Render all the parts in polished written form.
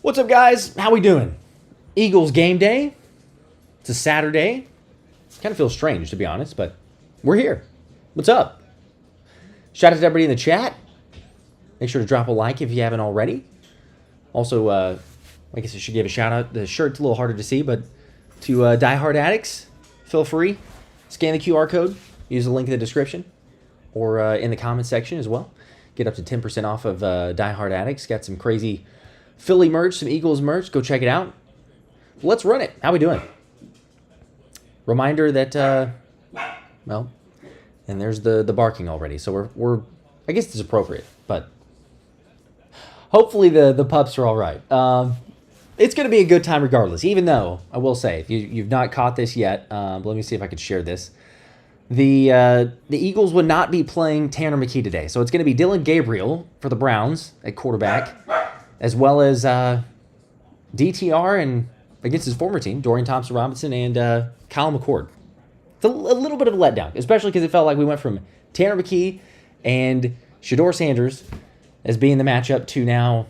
What's up, guys? How we doing? Eagles game day. It's a Saturday. Kind of feels strange, to be honest, but we're here. What's up? Shout out to everybody in the chat. Make sure to drop a like if you haven't already. Also, I guess I should give a shout out. The shirt's a little harder to see, but to diehard addicts, feel free. Scan the QR code. Use the link in the description or in the comment section as well. Get up to 10% off of diehard addicts. Got some crazy Philly merch, some Eagles merch. Go check it out. Let's run it. How we doing? Reminder that, well, and there's the barking already. So we're I guess it's appropriate, but hopefully the pups are all right. It's going to be a good time regardless, even though, I will say, if you've not caught this yet, let me see if I could share this. The Eagles would not be playing Tanner McKee today. So it's going to be Dillon Gabriel for the Browns at quarterback, as well as DTR and against his former team, Dorian Thompson-Robinson and Kyle McCord. It's a little bit of a letdown, especially because it felt like we went from Tanner McKee and Shedeur Sanders as being the matchup to now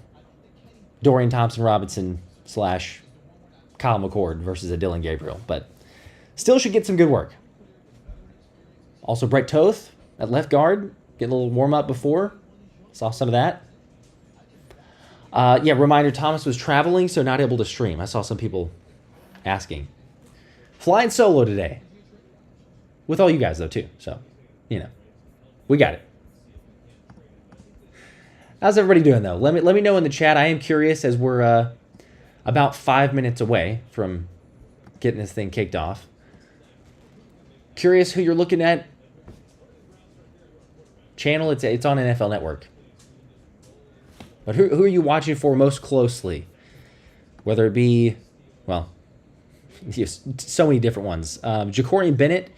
Dorian Thompson-Robinson / Kyle McCord versus a Dillon Gabriel. But still should get some good work. Also, Brett Toth at left guard. Get a little warm-up before. Saw some of that. Yeah, reminder, Thomas was traveling, so not able to stream. I saw some people asking. Flying solo today. With all you guys, though, too. So, you know, we got it. How's everybody doing, though? Let me know in the chat. I am curious as we're about 5 minutes away from getting this thing kicked off. Curious who you're looking at. Channel, it's on NFL Network. But who are you watching for most closely? Whether it be, well, so many different ones. Jakorian Bennett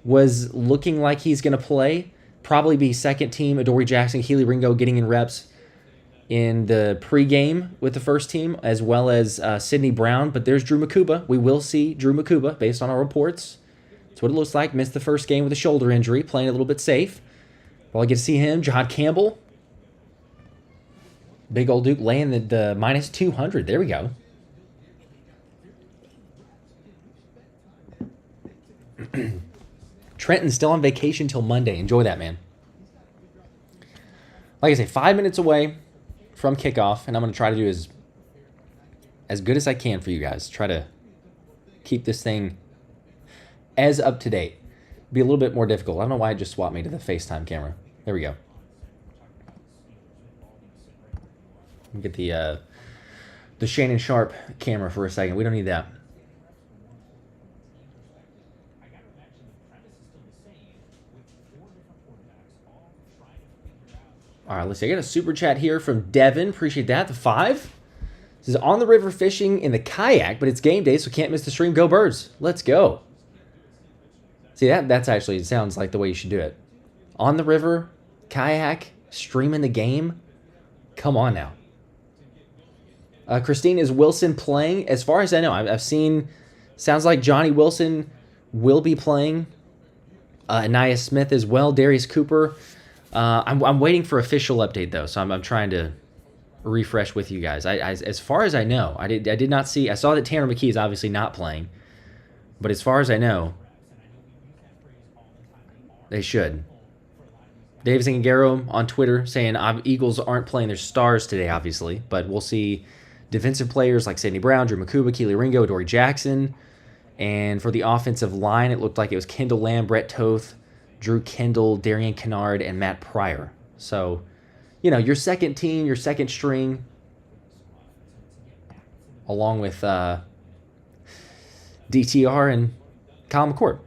was looking like he's going to play. Probably be second team. Adoree Jackson, Kelee Ringo getting in reps in the pregame with the first team, as well as Sidney Brown. But there's Drew Mukuba. We will see Drew Mukuba based on our reports. That's what it looks like. Missed the first game with a shoulder injury, playing a little bit safe. Well, I get to see him. Jihaad Campbell. Big old Duke laying the minus 200. There we go. Trenton's still on vacation till Monday. Enjoy that, man. Like I say, 5 minutes away from kickoff, and I'm going to try to do as good as I can for you guys. Try to keep this thing as up to date. Be a little bit more difficult. I don't know why it just swapped me to the FaceTime camera. There we go. Get the Shannon Sharp camera for a second. We don't need that. All right, let's see. I got a super chat here from Devin. Appreciate that. The 5. This is on the river fishing in the kayak, but it's game day, so can't miss the stream. Go Birds. Let's go. See, that's actually, it sounds like the way you should do it. On the river, kayak, streaming the game. Come on now. Christine, is Wilson playing? As far as I know, I've seen, sounds like Johnny Wilson will be playing. Anaya Smith as well. Darius Cooper. I'm waiting for official update, though, so I'm trying to refresh with you guys. As far as I know, I did not see. I saw that Tanner McKee is obviously not playing. But as far as I know, they should. Dave Zingaro on Twitter saying Eagles aren't playing their stars today, obviously, but we'll see defensive players like Sidney Brown, Drew Mukuba, Kelee Ringo, Adoree Jackson. And for the offensive line, it looked like it was Kendall Lamb, Brett Toth, Drew Kendall, Darian Kennard, and Matt Pryor. So, you know, your second team, your second string, along with DTR and Kyle McCord.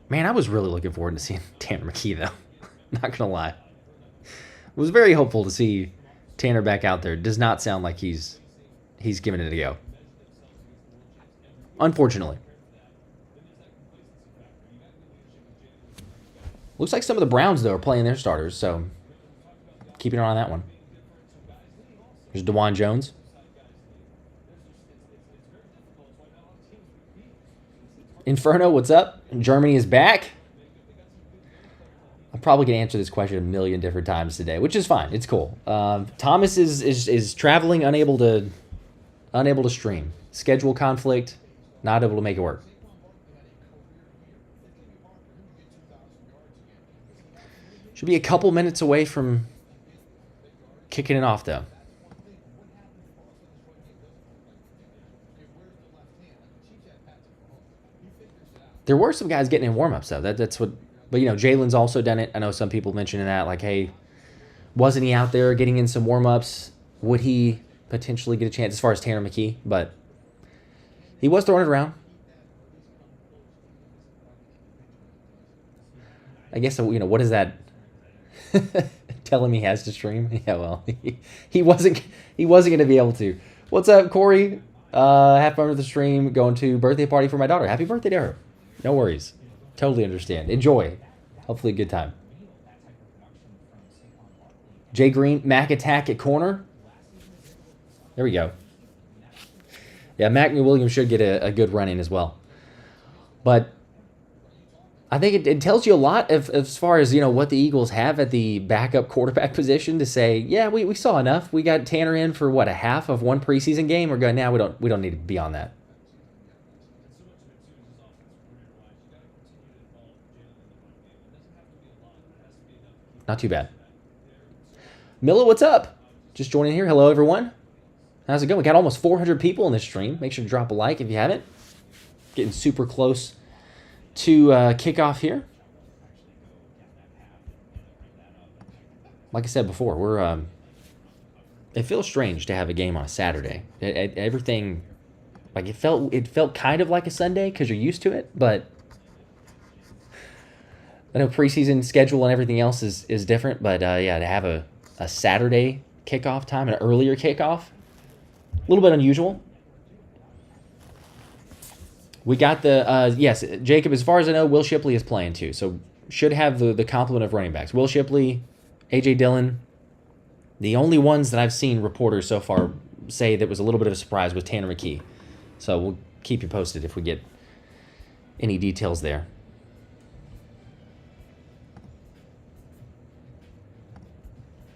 Man, I was really looking forward to seeing Tanner McKee, though. Not going to lie. Was very hopeful to see Tanner back out there. Does not sound like he's giving it a go. Unfortunately. Looks like some of the Browns, though, are playing their starters, so keep an eye on that one. There's DeJuan Jones. Inferno, what's up? Germany is back. I'm probably going to answer this question a million different times today, which is fine. It's cool. Thomas is traveling, unable to stream. Schedule conflict, not able to make it work. Should be a couple minutes away from kicking it off, though. There were some guys getting in warm-ups, though. That's what... But, Jalen's also done it. I know some people mentioning that, like, hey, wasn't he out there getting in some warm-ups? Would he potentially get a chance as far as Tanner McKee? But he was throwing it around. I guess, what is that... telling me he has to stream? Yeah, well, he wasn't going to be able to. What's up, Corey? Half fun with the stream. Going to birthday party for my daughter. Happy birthday to her. No worries. Totally understand. Enjoy. Hopefully a good time. Jay Green, Mac attack at corner. There we go. Yeah, Mac Williams should get a good run in as well. But I think it tells you a lot as far as, what the Eagles have at the backup quarterback position to say, yeah, we saw enough. We got Tanner in for, a half of one preseason game. We're going, now we don't need to be on that. Not too bad. Miller, what's up? Just joining here. Hello, everyone. How's it going? We got almost 400 people in this stream. Make sure to drop a like if you haven't. Getting super close to kickoff here. Like I said before, we're it feels strange to have a game on a Saturday. Everything, like it felt kind of like a Sunday because you're used to it, but I know preseason schedule and everything else is different. But yeah, to have a Saturday kickoff time, an earlier kickoff, a little bit unusual. We got the, yes, Jacob, as far as I know, Will Shipley is playing too. So should have the complement of running backs. Will Shipley, A.J. Dillon. The only ones that I've seen reporters so far say that was a little bit of a surprise was Tanner McKee. So we'll keep you posted if we get any details there.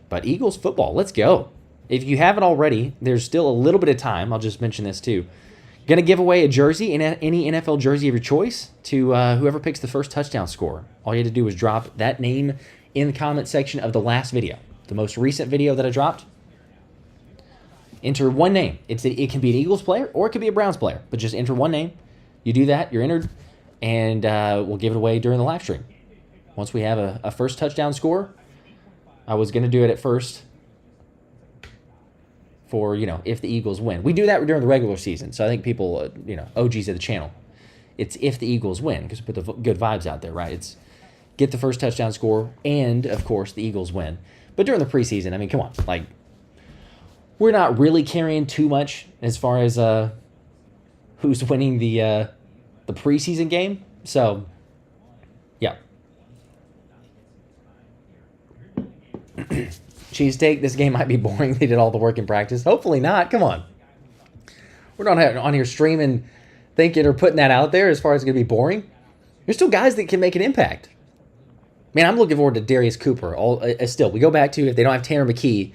But Eagles football, let's go. If you haven't already, there's still a little bit of time. I'll just mention this too. Going to give away a jersey, any NFL jersey of your choice, to whoever picks the first touchdown score. All you had to do was drop that name in the comment section of the last video, the most recent video that I dropped. Enter one name. It can be an Eagles player or it could be a Browns player, but just enter one name. You do that, you're entered, and we'll give it away during the live stream. Once we have a first touchdown score, I was going to do it at first for, if the Eagles win. We do that during the regular season, so I think people, OGs of the channel, it's if the Eagles win, because we put the good vibes out there, right? It's get the first touchdown score, and, of course, the Eagles win. But during the preseason, I mean, come on, like, we're not really carrying too much as far as who's winning the preseason game, so, yeah. Cheesesteak, this game might be boring. They did all the work in practice. Hopefully not. Come on. We're not on here streaming, thinking or putting that out there as far as it's going to be boring. There's still guys that can make an impact. Man, I'm looking forward to Darius Cooper. Still, we go back to if they don't have Tanner McKee,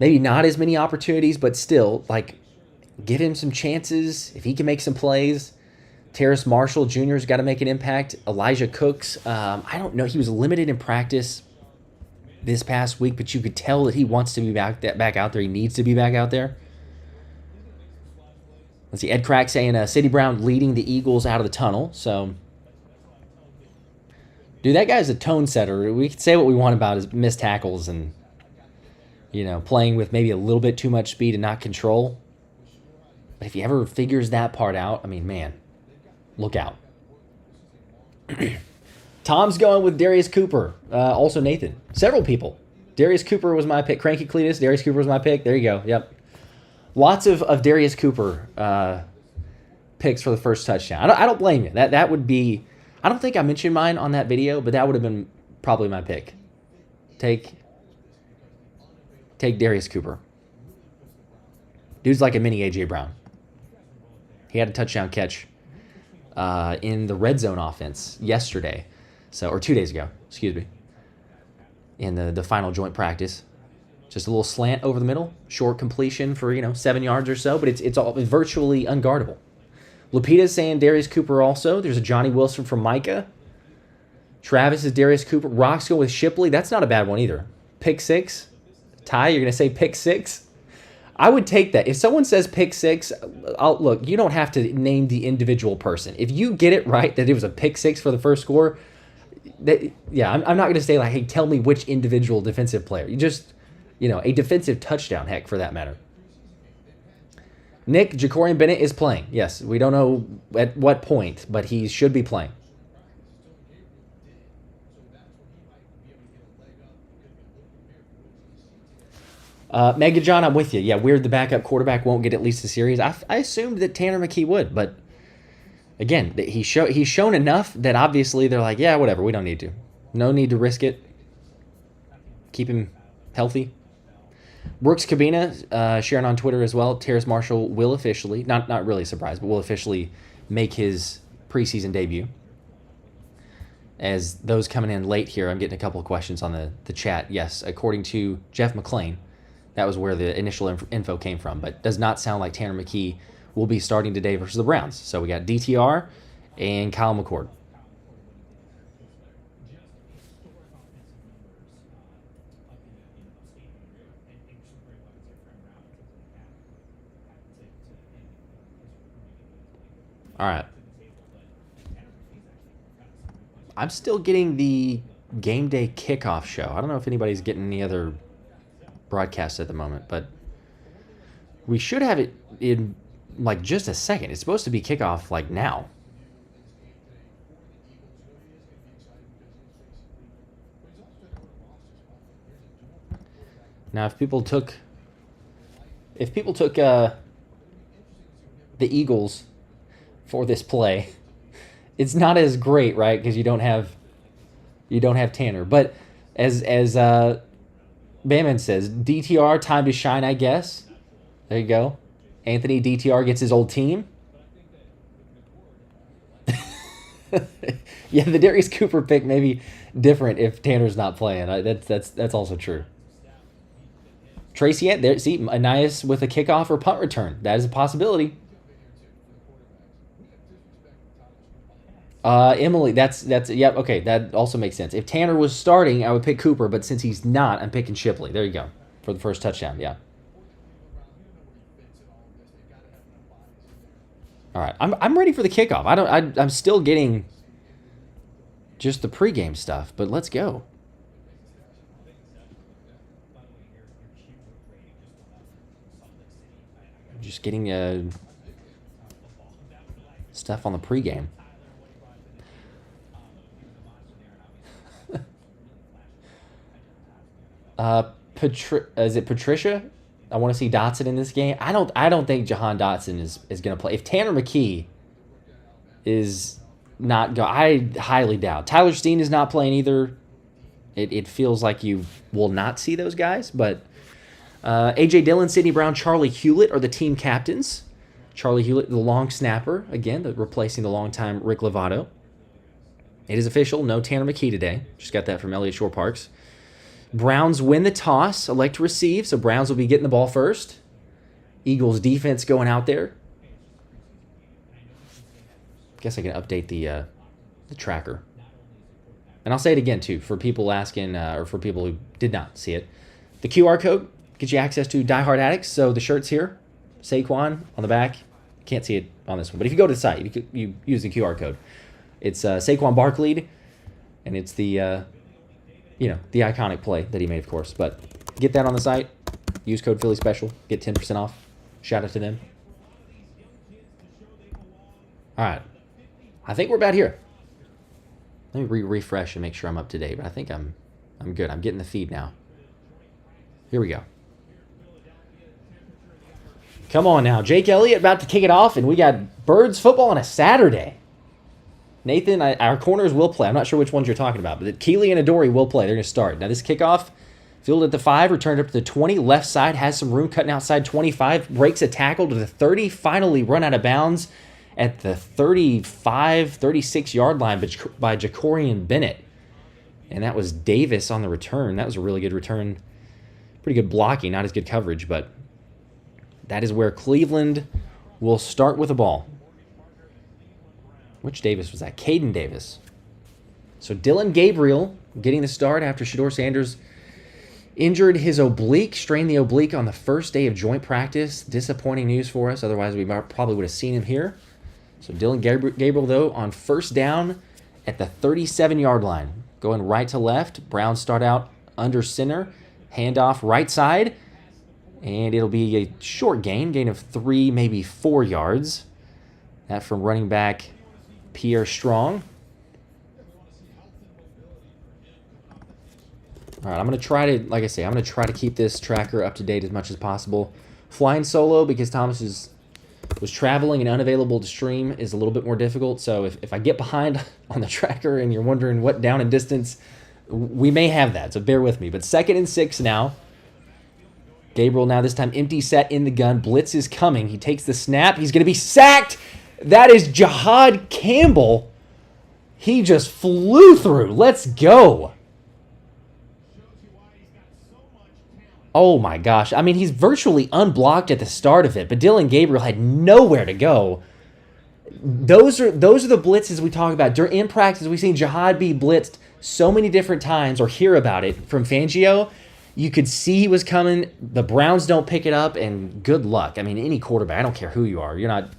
maybe not as many opportunities, but still, like, give him some chances. If he can make some plays. Terrace Marshall Jr.'s got to make an impact. Elijah Cooks, I don't know. He was limited in practice this past week, but you could tell that he wants to be back out there. He needs to be back out there. Let's see, Ed Crack saying City Brown leading the Eagles out of the tunnel. So, dude, that guy's a tone setter. We can say what we want about his missed tackles and, playing with maybe a little bit too much speed and not control. But if he ever figures that part out, I mean, man, look out. Tom's going with Darius Cooper. Also Nathan. Several people. Darius Cooper was my pick. Cranky Cletus, Darius Cooper was my pick. There you go. Yep. Lots of Darius Cooper picks for the first touchdown. I don't blame you. That would be... I don't think I mentioned mine on that video, but that would have been probably my pick. Take Darius Cooper. Dude's like a mini A.J. Brown. He had a touchdown catch in the red zone offense yesterday. Or 2 days ago, excuse me. in the final joint practice. Just a little slant over the middle, short completion for 7 yards or so, but it's all virtually unguardable. Lupita's saying Darius Cooper also. There's a Johnny Wilson from Micah. Travis is Darius Cooper. Rocks go with Shipley. That's not a bad one either. Pick 6. Ty, you're going to say pick 6? I would take that. If someone says pick 6, look, you don't have to name the individual person. If you get it right that it was a pick 6 for the first score, I'm not going to say like, hey, tell me which individual defensive player. You just, a defensive touchdown, heck, for that matter. Nick, Jakorian Bennett is playing. Yes, we don't know at what point, but he should be playing. Mega John, I'm with you. Yeah, weird the backup quarterback won't get at least a series. I assumed that Tanner McKee would, but again, he's shown enough that obviously they're like, yeah, whatever, we don't need to. No need to risk it. Keep him healthy. Brooks Cabina sharing on Twitter as well. Terrace Marshall will officially, not really surprised, but will officially make his preseason debut. As those coming in late here, I'm getting a couple of questions on the chat. Yes, according to Jeff McClain, that was where the initial info came from, but does not sound like Tanner McKee will be starting today versus the Browns. So we got DTR and Kyle McCord. All right. I'm still getting the game day kickoff show. I don't know if anybody's getting any other broadcasts at the moment, but we should have it in like just a second. It's supposed to be kickoff like now. Now, if people took the Eagles for this play, it's not as great, right? Because you don't have Tanner. But as Bamman says, DTR time to shine, I guess. There you go. Anthony DTR gets his old team. Yeah, the Darius Cooper pick may be different if Tanner's not playing. That's also true. Tracy, there. See, Anais with a kickoff or punt return. That is a possibility. Emily, that's yep, okay, that also makes sense. If Tanner was starting, I would pick Cooper, but since he's not, I'm picking Shipley. There you go. For the first touchdown, yeah. All right. I'm ready for the kickoff. I'm still getting just the pregame stuff, but let's go. Just getting stuff on the pregame. Is it Patricia? I want to see Dotson in this game. I don't think Jahan Dotson is going to play. If Tanner McKee is not go, I highly doubt. Tyler Steen is not playing either. It feels like you will not see those guys. But A.J. Dillon, Sidney Brown, Charlie Hewlett are the team captains. Charlie Hewlett, the long snapper, again, replacing the longtime Rick Lovato. It is official. No Tanner McKee today. Just got that from Elliott Shore Parks. Browns win the toss, elect to receive, so Browns will be getting the ball first. Eagles defense going out there. Guess I can update the tracker. And I'll say it again, too, for people asking, or for people who did not see it. The QR code gets you access to Die Hard Addicts, so the shirt's here. Saquon on the back. Can't see it on this one, but if you go to the site, you use the QR code. It's Saquon Barkley, and it's the iconic play that he made, of course. But get that on the site. Use code Philly Special. Get 10% off. Shout out to them. All right. I think we're about here. Let me refresh and make sure I'm up to date. But I think I'm good. I'm getting the feed now. Here we go. Come on now. Jake Elliott about to kick it off, and we got Birds football on a Saturday. Nathan, our corners will play. I'm not sure which ones you're talking about, but Kelee and Adoree will play. They're going to start. Now, this kickoff, fielded at the 5, returned up to the 20. Left side has some room, cutting outside 25. Breaks a tackle to the 30. Finally run out of bounds at the 35, 36-yard line by Jakorian Bennett. And that was Davis on the return. That was a really good return. Pretty good blocking, not as good coverage, but that is where Cleveland will start with the ball. Which Davis was that? Caden Davis. So Dillon Gabriel getting the start after Shedeur Sanders injured his oblique, strained the oblique on the first day of joint practice. Disappointing news for us. Otherwise, we probably would have seen him here. So Dillon Gabriel, though, on first down at the 37-yard line. Going right to left. Browns start out under center. Handoff right side. And it'll be a short gain of 3, maybe 4 yards. That from running back Pierre Strong. All right, I'm going to try to, like I say, I'm going to try to keep this tracker up to date as much as possible. Flying solo because Thomas was traveling and unavailable to stream is a little bit more difficult. So if I get behind on the tracker and you're wondering what down and distance, we may have that. So bear with me. But 2nd and 6 now. Gabriel now this time empty set in the gun. Blitz is coming. He takes the snap. He's going to be sacked. That is Jihaad Campbell. He just flew through. Let's go. Oh my gosh. I mean, he's virtually unblocked at the start of it, but Dillon Gabriel had nowhere to go. Those are the blitzes we talk about. In practice, we've seen Jihaad be blitzed so many different times or hear about it from Fangio. You could see he was coming. The Browns don't pick it up, and good luck. I mean, any quarterback, I don't care who you are. You're not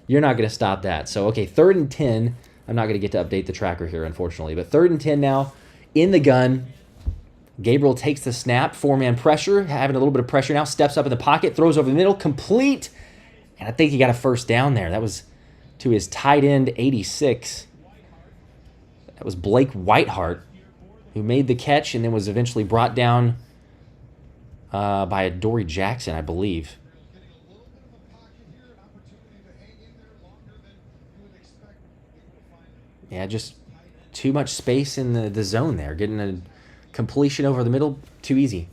going to stop that. So, okay, 3rd and 10. I'm not going to get to update the tracker here, unfortunately, but 3rd and 10 now in the gun. Gabriel takes the snap, 4-man pressure, having a little bit of pressure now, steps up in the pocket, throws over the middle, complete. And I think he got a first down there. That was to his tight end, 86. That was Blake Whiteheart, who made the catch and then was eventually brought down by Adoree Jackson, I believe. Yeah, just too much space in the zone there, getting a completion over the middle, too easy.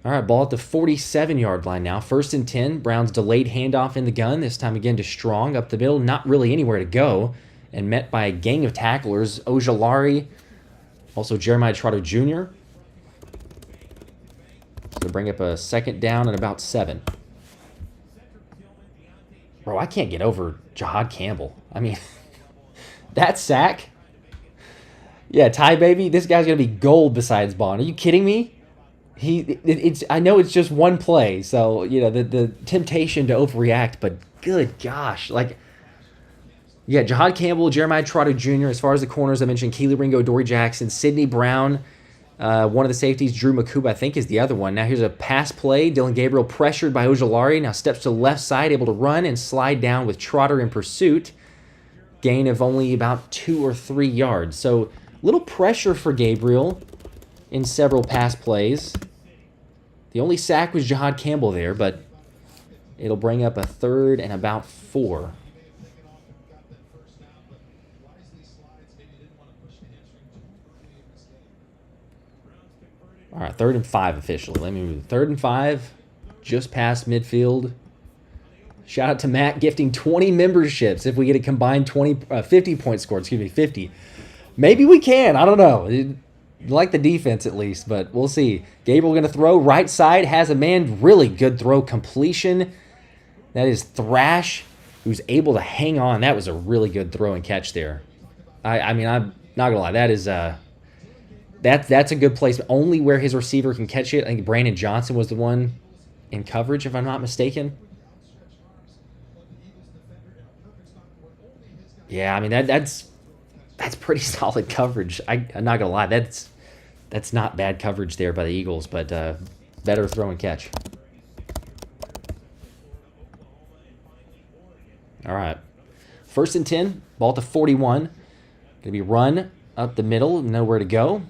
All right, ball at the 47-yard line now. 1st and 10. Browns delayed handoff in the gun. This time again to Strong up the middle. Not really anywhere to go. And met by a gang of tacklers. Ojolari, also Jeremiah Trotter Jr. So bring up a 2nd down and about 7. Bro, I can't get over Jihaad Campbell. I mean, that sack. Yeah, Ty baby, this guy's going to be gold besides Bond. Are you kidding me? I know it's just one play, so, you know, the temptation to overreact, but good gosh. Like, yeah, Jihaad Campbell, Jeremiah Trotter Jr., as far as the corners, I mentioned Kelee Ringo, Adoree Jackson, Sidney Brown, one of the safeties, Drew Mukuba, I think, is the other one. Now here's a pass play. Dillon Gabriel pressured by Ojolari. Now steps to the left side, able to run and slide down with Trotter in pursuit. Gain of only about 2 or 3 yards. So, little pressure for Gabriel in several pass plays. The only sack was Jihaad Campbell there, but it'll bring up a 3rd and about 4. All right, 3rd and 5 officially. Let me move. 3rd and 5, just past midfield. Shout out to Matt gifting 20 memberships if we get a combined 50 point score. Excuse me, 50. Maybe we can. I don't know. Like the defense at least, but we'll see. Gabriel going to throw right side. Has a man. Really good throw completion. That is Thrash, who's able to hang on. That was a really good throw and catch there. I mean, I'm not going to lie. That is that's a good place. Only where his receiver can catch it. I think Brandon Johnson was the one in coverage, if I'm not mistaken. Yeah, I mean, that's pretty solid coverage. I'm not going to lie. That's not bad coverage there by the Eagles, but better throw and catch. All right. 1st and 10, ball to 41. Going to be run up the middle, nowhere to go.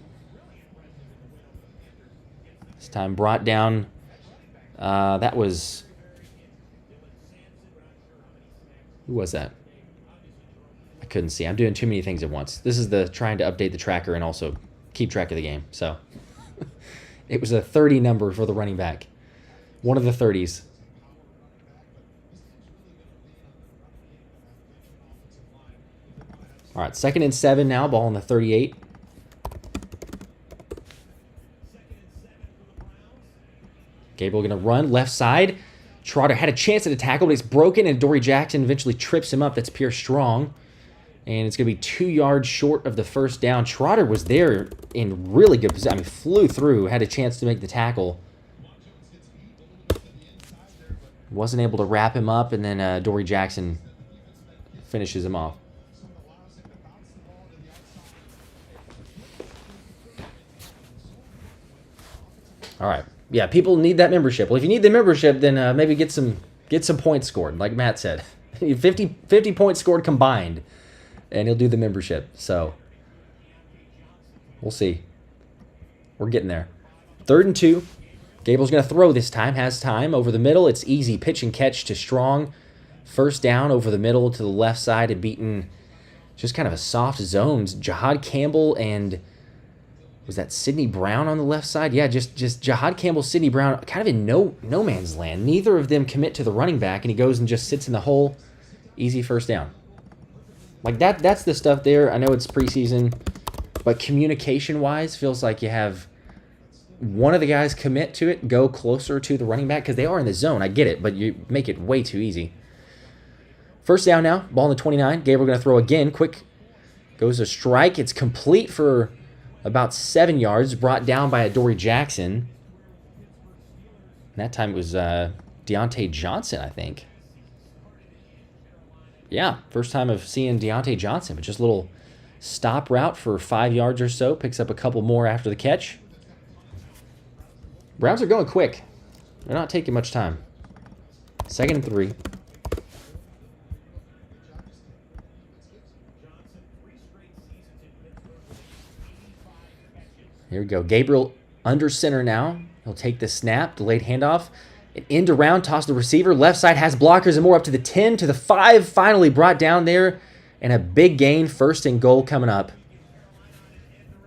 This time brought down, that was, who was that? I couldn't see. I'm doing too many things at once. This is the trying to update the tracker and also keep track of the game. So it was a 30 number for the running back. One of the 30s. All right, 2nd and 7 now. Ball on the 38. Gabriel going to run left side. Trotter had a chance at a tackle, but it's broken, and Adoree Jackson eventually trips him up. That's Pierre Strong. And it's going to be 2 yards short of the first down. Trotter was there in really good position. I mean, flew through, had a chance to make the tackle. Wasn't able to wrap him up, and then Adoree Jackson finishes him off. All right. Yeah, people need that membership. Well, if you need the membership, then maybe get some points scored, like Matt said. 50 points scored combined, and he'll do the membership. So we'll see. We're getting there. 3rd and 2. Gable's going to throw this time. Has time over the middle. It's easy. Pitch and catch to Strong. First down over the middle to the left side and beaten just kind of a soft zones. Jihaad Campbell and was that Sidney Brown on the left side? Yeah, just Jihaad Campbell, Sidney Brown, kind of in no man's land. Neither of them commit to the running back, and he goes and just sits in the hole. Easy first down. Like that's the stuff there. I know it's preseason, but communication-wise, feels like you have one of the guys commit to it, go closer to the running back, because they are in the zone. I get it, but you make it way too easy. First down now, ball on the 29. Gabriel going to throw again. Quick, goes a strike. It's complete for about 7 yards, brought down by Adoree Jackson. And that time it was Deontay Johnson, I think. Yeah, first time of seeing Deontay Johnson, but just a little stop route for 5 yards or so. Picks up a couple more after the catch. Browns are going quick. They're not taking much time. 2nd and 3. Here we go. Gabriel under center now. He'll take the snap, delayed handoff. An end around, toss the receiver. Left side has blockers and more up to the 10, to the 5. Finally brought down there. And a big gain. 1st and goal coming up.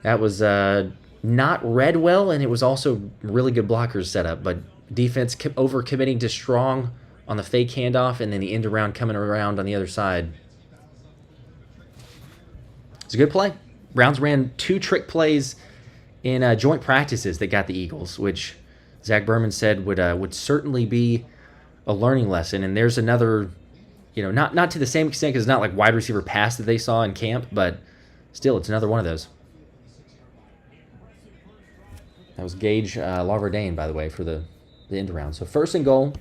That was not read well, and it was also really good blockers set up. But defense over-committing to Strong on the fake handoff, and then the end around coming around on the other side. It's a good play. Browns ran 2 trick plays in joint practices that got the Eagles, which Zach Berman said would certainly be a learning lesson. And there's another, not to the same extent, because it's not like wide receiver pass that they saw in camp, but still, it's another one of those. That was Gage Laverdane, by the way, for the end around. So 1st and goal.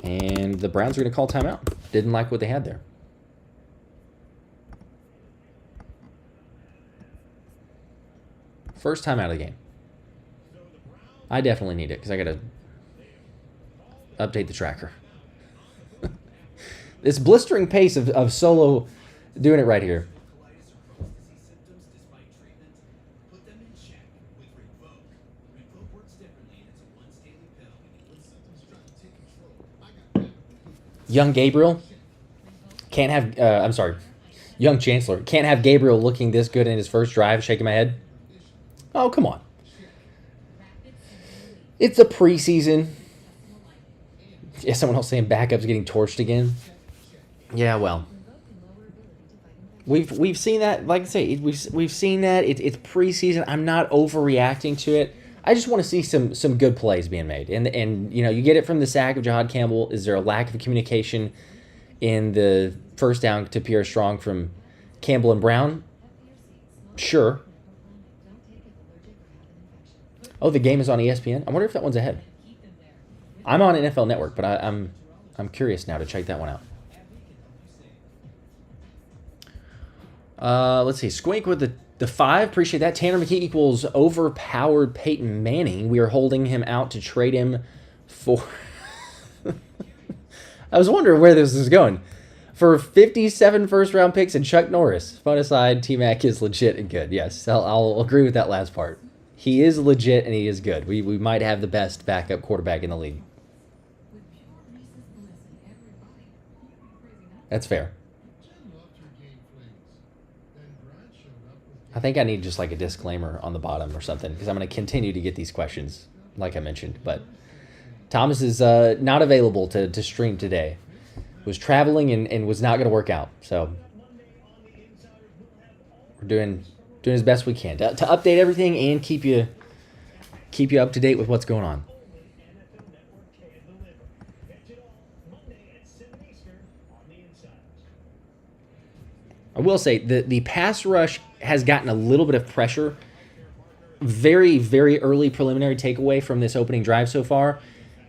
And the Browns are going to call timeout. Didn't like what they had there. First time out of the game. I definitely need it because I got to update the tracker. This blistering pace of Solo doing it right here. Young Gabriel can't have, Young Chancellor can't have Gabriel looking this good in his first drive, shaking my head. Oh, come on. It's a preseason. Yeah, someone else saying backup's getting torched again. Yeah, well. We've seen that, like I say, we've seen that. It's preseason. I'm not overreacting to it. I just want to see some good plays being made. And you get it from the sack of Jihaad Campbell. Is there a lack of communication in the first down to Pierre Strong from Campbell and Brown? Sure. Oh, the game is on ESPN? I wonder if that one's ahead. I'm on NFL Network, but I'm curious now to check that one out. Let's see. Squink with the 5. Appreciate that. Tanner McKee equals overpowered Peyton Manning. We are holding him out to trade him for... I was wondering where this is going. For 57 first-round picks and Chuck Norris. Fun aside, T-Mac is legit and good. Yes, I'll agree with that last part. He is legit and he is good. We might have the best backup quarterback in the league. That's fair. I think I need just like a disclaimer on the bottom or something, because I'm going to continue to get these questions, like I mentioned. But Thomas is not available to stream today. Was traveling and was not going to work out. So we're doing as best we can to update everything and keep you keep you up to date with what's going on. I will say the pass rush has gotten a little bit of pressure. Very, very early preliminary takeaway from this opening drive so far.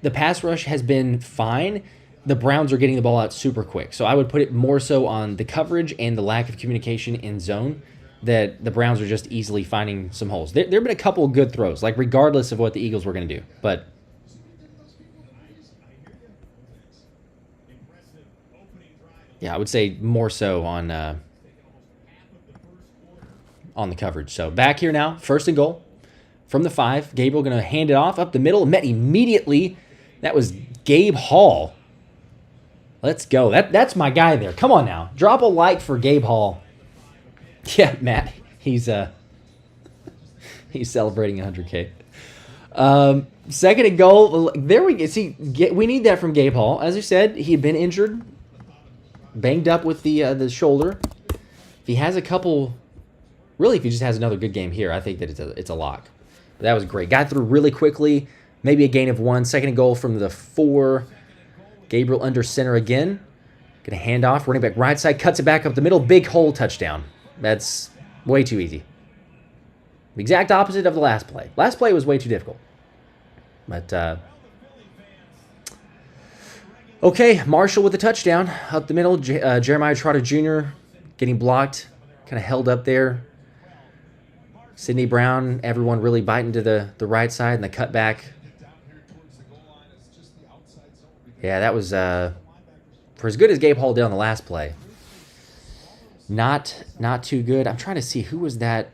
The pass rush has been fine. The Browns are getting the ball out super quick. So I would put it more so on the coverage and the lack of communication in zone, that the Browns are just easily finding some holes. There have been a couple of good throws, like regardless of what the Eagles were going to do. But yeah, I would say more so on the coverage. So back here now, 1st and goal from the 5. Gabriel going to hand it off up the middle. Met immediately. That was Gabe Hall. Let's go. That's my guy there. Come on now. Drop a like for Gabe Hall. Yeah, Matt. He's celebrating 100K. 2nd and goal. There we go. See, we need that from Gabe Hall. As I said, he had been injured, banged up with the shoulder. If he has a couple, really, if he just has another good game here, I think that it's a lock. But that was great. Got through really quickly. Maybe a gain of 1. 2nd and goal from the 4. Gabriel under center again. Going to hand off. Running back right side. Cuts it back up the middle. Big hole touchdown. That's way too easy. The exact opposite of the last play. Last play was way too difficult. But, okay, Marshall with the touchdown. Up the middle. Jeremiah Trotter Jr. getting blocked. Kind of held up there. Sidney Brown, everyone really biting to the right side and the cutback. Yeah, that was, for as good as Gabe Hall did on the last play, not too good. I'm trying to see who was that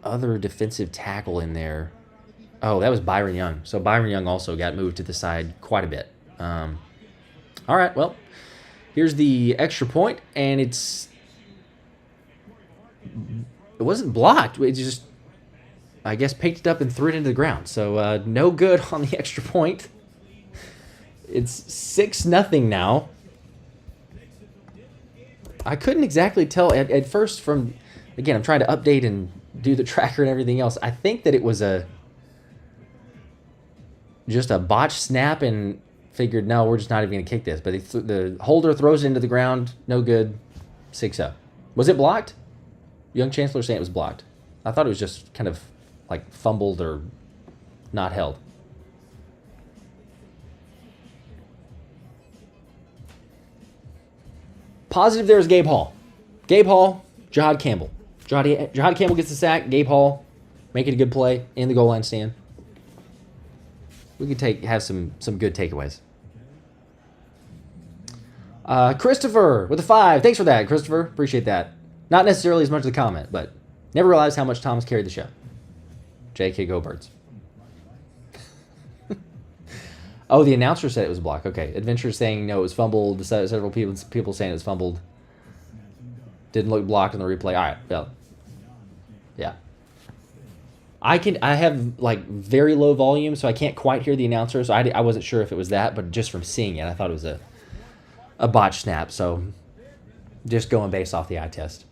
other defensive tackle in there. Oh, that was Byron Young. So Byron Young also got moved to the side quite a bit. All right, well, here's the extra point, and it wasn't blocked. It just, I guess, picked it up and threw it into the ground. So no good on the extra point. It's 6-0 now. I couldn't exactly tell at first from, again, I'm trying to update and do the tracker and everything else. I think that it was just a botched snap and figured, no, we're just not even going to kick this. But the holder throws it into the ground. No good. 6-0. Was it blocked? Young Chancellor saying it was blocked. I thought it was just kind of like fumbled or not held. Positive there is Gabe Hall. Gabe Hall, Jihaad Campbell. Jihaad Campbell gets the sack. Gabe Hall making a good play in the goal line stand. We could have some good takeaways. Christopher with a 5. Thanks for that, Christopher. Appreciate that. Not necessarily as much as the comment, but never realized how much Tom's carried the show. JK, go Birds. Oh, the announcer said it was blocked. Okay. Adventure saying no, it was fumbled. Several people saying it was fumbled. Didn't look blocked on the replay. All right. Well, yeah. I have like very low volume, so I can't quite hear the announcer. So I wasn't sure if it was that, but just from seeing it, I thought it was a botched snap. So just going based off the eye test.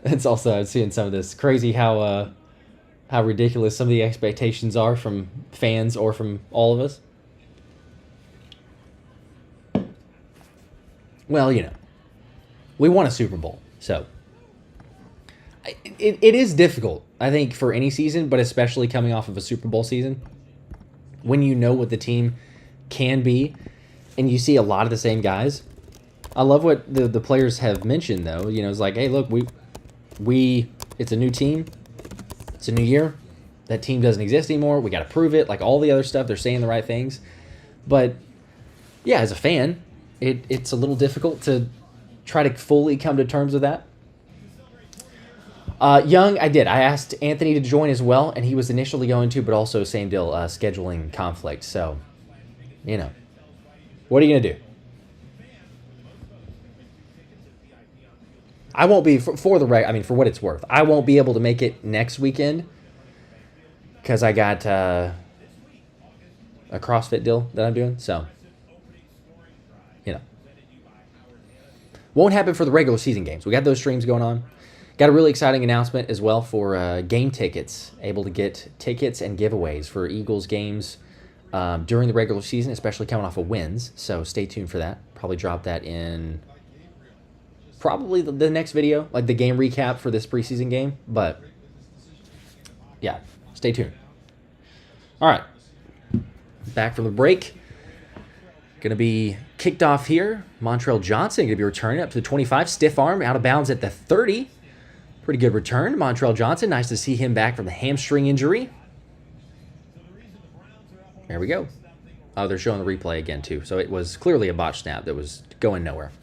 It's also, I'm seeing some of this crazy how ridiculous some of the expectations are from fans or from all of us. Well, you know, we won a Super Bowl, so it is difficult, I think, for any season, but especially coming off of a Super Bowl season, when you know what the team can be, and you see a lot of the same guys. I love what the players have mentioned, though. You know, it's like, hey, look, it's a new team. It's a new year. That team doesn't exist anymore. We got to prove it. Like all the other stuff, they're saying the right things. But, yeah, as a fan, it's a little difficult to try to fully come to terms with that. Young, I did. I asked Anthony to join as well, and he was initially going to, but also same deal, scheduling conflict. So, you know, what are you going to do? I won't be, for what it's worth, I won't be able to make it next weekend because I got a CrossFit deal that I'm doing. So, Won't happen for the regular season games. We got those streams going on. Got a really exciting announcement as well for game tickets. Able to get tickets and giveaways for Eagles games during the regular season, especially coming off of wins. So stay tuned for that. Probably drop that in probably the next video, like the game recap for this preseason game. But yeah, stay tuned. All right, back from the break. Going to be kicked off here. Montrell Johnson going to be returning up to the 25. Stiff arm, out of bounds at the 30. Pretty good return. Montrell Johnson, nice to see him back from the hamstring injury. There we go. Oh, they're showing the replay again, too. So it was clearly a botched snap that was going nowhere.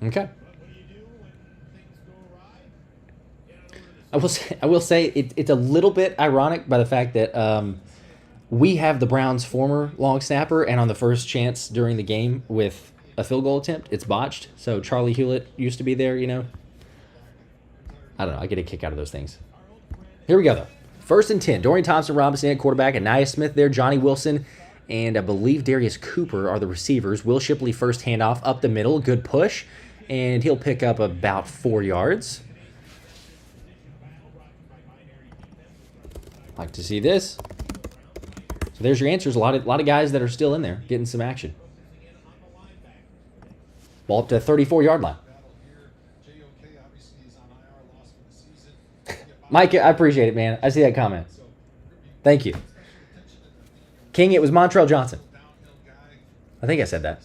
Okay. I will say it's a little bit ironic by the fact that we have the Browns' former long snapper, and on the first chance during the game with a field goal attempt, it's botched. So Charlie Hewlett used to be there, you know. I don't know. I get a kick out of those things. Here we go, though. 1st and 10. Dorian Thompson-Robinson at quarterback. Aniyah Smith there. Johnny Wilson and I believe Darius Cooper are the receivers. Will Shipley first handoff up the middle. Good push. And he'll pick up about 4 yards. Like to see this. So there's your answers. A lot of guys that are still in there getting some action. Ball up to the 34-yard line. Mike, I appreciate it, man. I see that comment. Thank you. King, it was Montrell Johnson. I think I said that.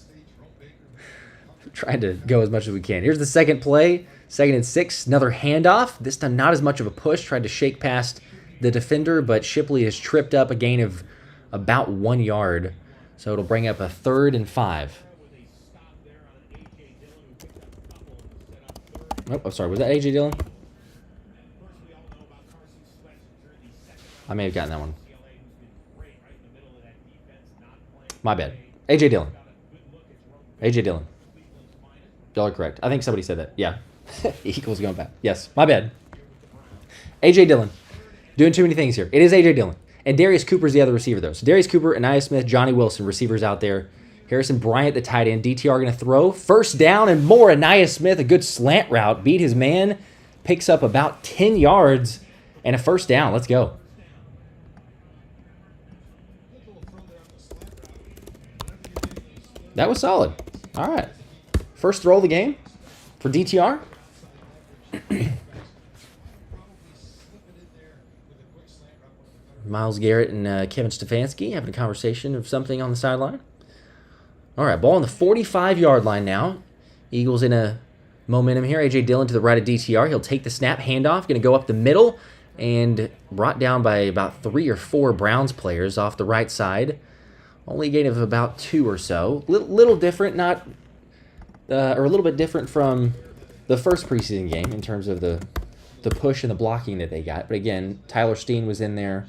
Trying to go as much as we can. Here's the second play. 2nd and 6. Another handoff. This time not as much of a push. Tried to shake past the defender, but Shipley has tripped up a gain of about 1 yard. So it'll bring up a 3rd and 5. Oh, I'm sorry. Was that A.J. Dillon? I may have gotten that one. My bad. A.J. Dillon. A.J. Dillon. Y'all are correct. I think somebody said that. Yeah. Eagles going back. Yes. My bad. A.J. Dillon. Doing too many things here. It is A.J. Dillon. And Darius Cooper's the other receiver, though. So Darius Cooper, Aniyah Smith, Johnny Wilson, receivers out there. Harrison Bryant, the tight end. DTR going to throw. First down and more. Aniyah Smith, a good slant route. Beat his man. Picks up about 10 yards and a first down. Let's go. That was solid. All right. First throw of the game for DTR. Myles Garrett and Kevin Stefanski having a conversation of something on the sideline. All right, ball on the 45-yard line now. Eagles in a momentum here. A.J. Dillon to the right of DTR. He'll take the snap, handoff, going to go up the middle, and brought down by about 3 or 4 Browns players off the right side. Only a gain of about 2 or so. Little different, or a little bit different from the first preseason game in terms of the push and the blocking that they got. But again, Tyler Steen was in there,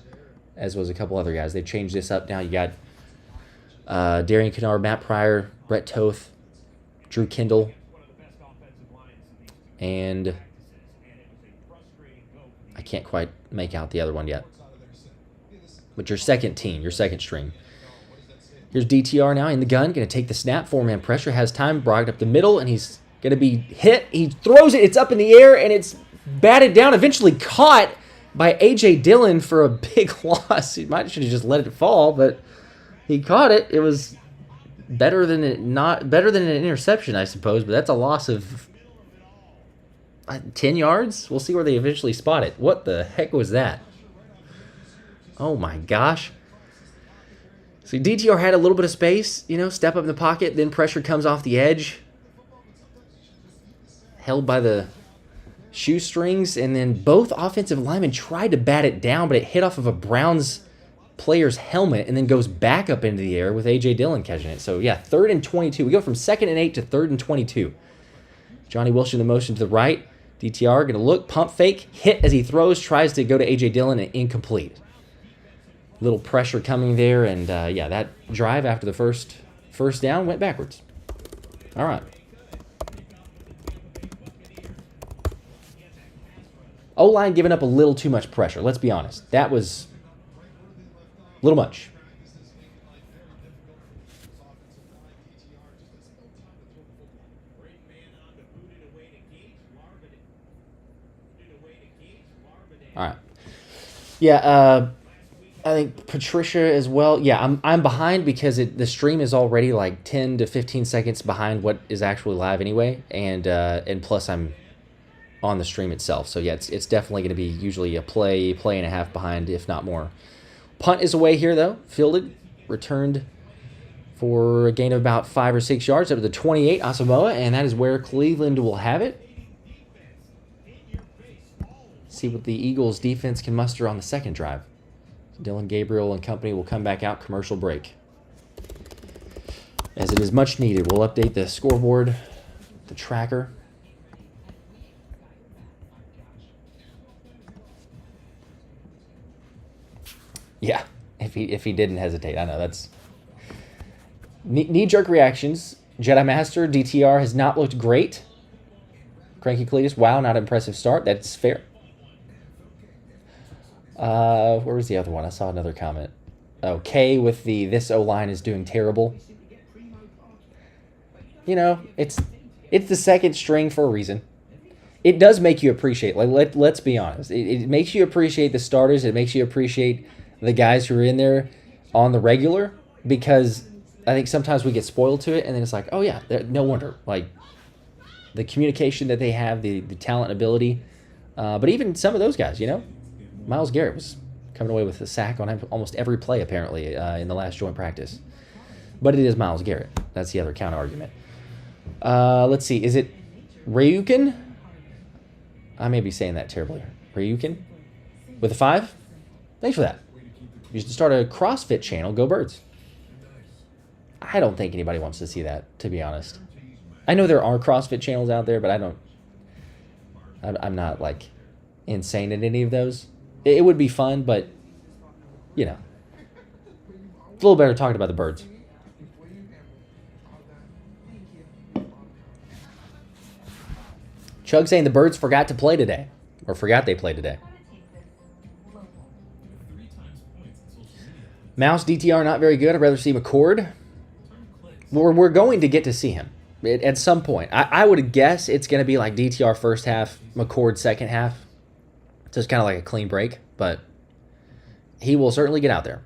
as was a couple other guys. They've changed this up now. You got Darian Kennard, Matt Pryor, Brett Toth, Drew Kendall, and I can't quite make out the other one yet. But your second team, your second string. Here's DTR now in the gun, going to take the snap, 4-man pressure, has time, brought it up the middle, and he's going to be hit. He throws it, it's up in the air, and it's batted down, eventually caught by A.J. Dillon for a big loss. He should have just let it fall, but he caught it. It was better than an interception, I suppose, but that's a loss of 10 yards. We'll see where they eventually spot it. What the heck was that? Oh my gosh. So DTR had a little bit of space, step up in the pocket, then pressure comes off the edge. Held by the shoestrings, and then both offensive linemen tried to bat it down, but it hit off of a Browns player's helmet and then goes back up into the air with A.J. Dillon catching it. So, yeah, 3rd and 22. We go from 2nd and 8 to 3rd and 22. Johnny Wilson in motion to the right. DTR going to look, pump fake, hit as he throws, tries to go to A.J. Dillon, and incomplete. Little pressure coming there, and, yeah, that drive after the first down went backwards. All right. O-line giving up a little too much pressure. Let's be honest. That was a little much. All right. Yeah, I think Patricia as well. Yeah, I'm behind because the stream is already like 10 to 15 seconds behind what is actually live anyway, and plus I'm on the stream itself. So yeah, it's definitely going to be usually a play and a half behind, if not more. Punt is away here though, fielded, returned for a gain of about 5 or 6 yards up to the 28, Asamoah, and that is where Cleveland will have it. See what the Eagles defense can muster on the second drive. Dillon Gabriel and company will come back out commercial break. As it is much needed, we'll update the scoreboard, the tracker. Yeah, if he didn't hesitate, I know that's knee-jerk reactions. Jedi Master DTR has not looked great. Cranky Cletus, wow, not an impressive start. That's fair. Where was the other one? I saw another comment. Oh, K with this O-line is doing terrible. You know, it's the second string for a reason. It does make you appreciate, like, let's be honest. It makes you appreciate the starters. It makes you appreciate the guys who are in there on the regular, because I think sometimes we get spoiled to it, and then it's like, oh yeah, no wonder. Like, the communication that they have, the talent and ability. But even some of those guys, you know, Myles Garrett was coming away with a sack on almost every play, apparently, in the last joint practice. But it is Myles Garrett. That's the other counter argument. Let's see. Is it Ryukin? I may be saying that terribly. Ryukin? With a 5? Thanks for that. You should start a CrossFit channel. Go Birds. I don't think anybody wants to see that, to be honest. I know there are CrossFit channels out there, but I'm not, like, insane at any of those. It would be fun, but, you know, it's a little better talking about the Birds. Chug saying the Birds forgot to play today, or forgot they played today. Mouse DTR not very good. I'd rather see McCord. We're going to get to see him at some point. I would guess it's going to be like DTR first half, McCord second half. So it's kind of like a clean break, but he will certainly get out there.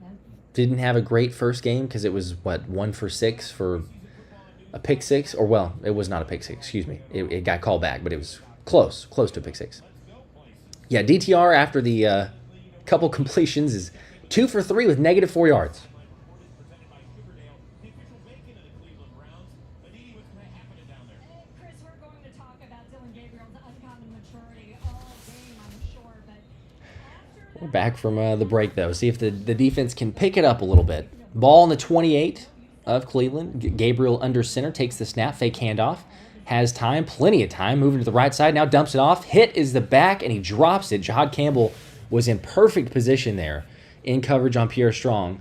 Didn't have a great first game because it was, 1 for 6 for a pick 6? Or, well, it was not a pick 6, excuse me. It got called back, but it was close to a pick 6. Yeah, DTR after the couple completions is 2 for 3 with negative 4 yards. We're back from the break, though. See if the defense can pick it up a little bit. Ball on the 28 of Cleveland. Gabriel under center, takes the snap, fake handoff. Has time, plenty of time, moving to the right side. Now dumps it off. Hit is the back, and he drops it. Jihaad Campbell was in perfect position there in coverage on Pierre Strong.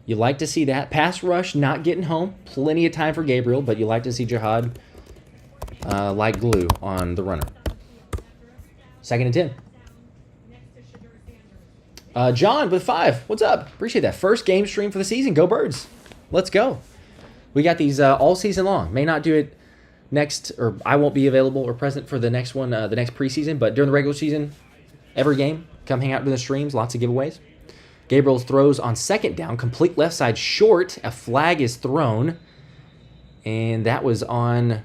You like to see that. Pass rush not getting home. Plenty of time for Gabriel, but you like to see Jihaad like glue on the runner. 2nd and 10. John with 5. What's up? Appreciate that. First game stream for the season. Go Birds. Let's go. We got these all season long. May not do it next, or I won't be available or present for the next one, the next preseason, but during the regular season, every game, come hang out during the streams. Lots of giveaways. Gabriel throws on 2nd down. Complete left side short. A flag is thrown. And that was on...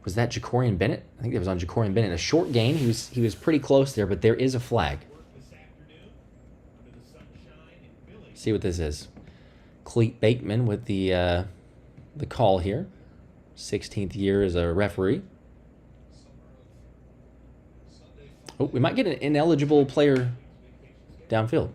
Was that Jakorian Bennett? I think that was on Jakorian Bennett. A short gain. He was pretty close there, but there is a flag. See what this is. Cleet Bateman with the call here. 16th year as a referee. Oh, we might get an ineligible player downfield.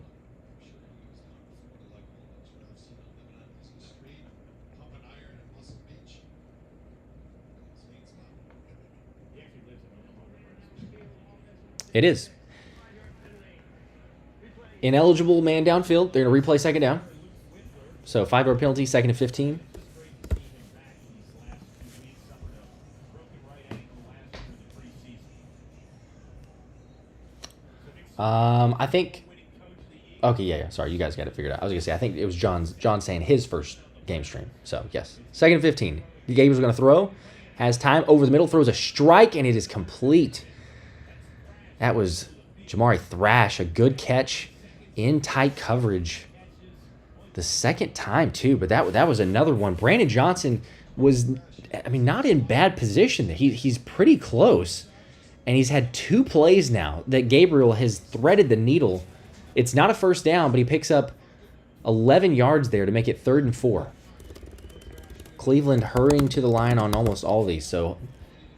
It is. Ineligible man downfield. They're going to replay 2nd down. So 5-yard penalty, 2nd and 15. I think... Okay, yeah. Sorry, you guys got it figured out. I was going to say, I think it was John saying his first game stream. So, yes. 2nd and 15. Gabriel's going to throw. Has time over the middle. Throws a strike, and it is complete. That was Jamari Thrash, a good catch in tight coverage. The second time, too, but that was another one. Brandon Johnson was, I mean, not in bad position. He's pretty close, and he's had 2 plays now that Gabriel has threaded the needle. It's not a first down, but he picks up 11 yards there to make it 3rd and 4. Cleveland hurrying to the line on almost all these, so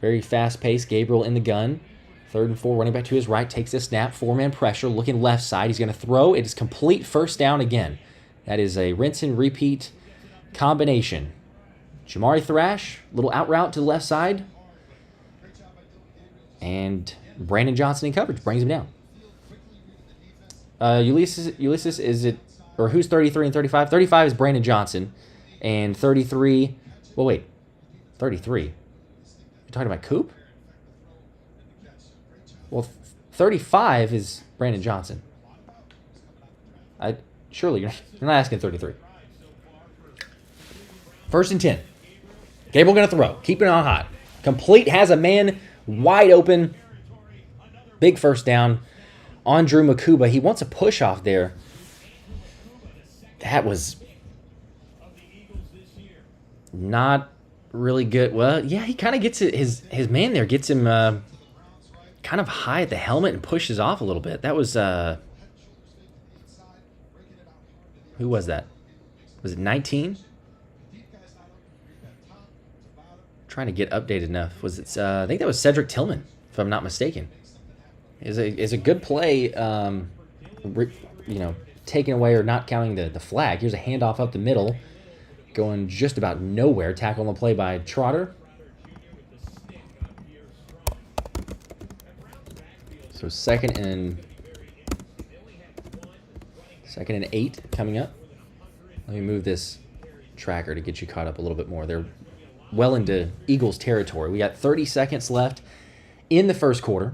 very fast-paced. Gabriel in the gun. 3rd and 4, running back to his right, takes a snap, 4-man pressure, looking left side. He's going to throw. It is complete, first down again. That is a rinse and repeat combination. Jamari Thrash, little out route to the left side. And Brandon Johnson in coverage brings him down. Ulysses, is it, or who's 33 and 35? 35 is Brandon Johnson. And 33, well, wait, 33. You're talking about Coop? Well, 35 is Brandon Johnson. Surely you're not asking 33. 1st and 10. Gabriel going to throw. Keeping it on hot. Complete, has a man wide open. Big first down on Drew Mukuba. He wants a push off there. That was not really good. Well, yeah, he kind of gets it. His man there gets him kind of high at the helmet and pushes off a little bit. That was who was that? Was it 19? Trying to get updated enough. Was it? I think that was Cedric Tillman, if I'm not mistaken. Is a good play. Taking away or not counting the flag. Here's a handoff up the middle, going just about nowhere. Tackle on the play by Trotter. So second and 8 coming up. Let me move this tracker to get you caught up a little bit more. They're well into Eagles territory. We got 30 seconds left in the first quarter.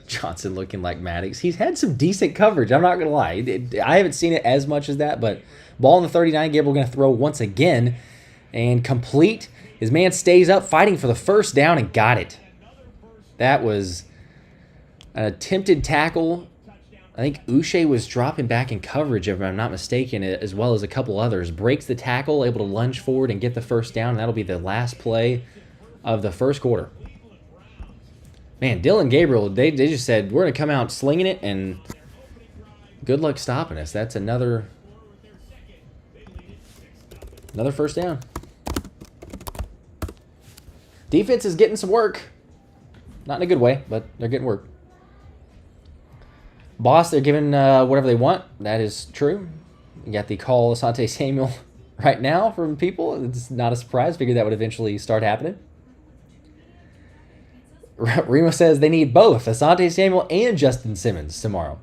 Johnson looking like Maddox. He's had some decent coverage. I'm not going to lie. I haven't seen it as much as that, but ball in the 39. Gabriel going to throw once again and complete. His man stays up fighting for the first down and got it. That was an attempted tackle. I think Uche was dropping back in coverage, if I'm not mistaken, as well as a couple others. Breaks the tackle, able to lunge forward and get the first down. And that'll be the last play of the first quarter. Man, Dylan Gabriel, they just said, we're going to come out slinging it, and good luck stopping us. That's another first down. Defense is getting some work. Not in a good way, but they're getting work. Boss, they're giving whatever they want. That is true. You got the call Asante Samuel right now from people. It's not a surprise. Figured that would eventually start happening. Remo says they need both Asante Samuel and Justin Simmons tomorrow.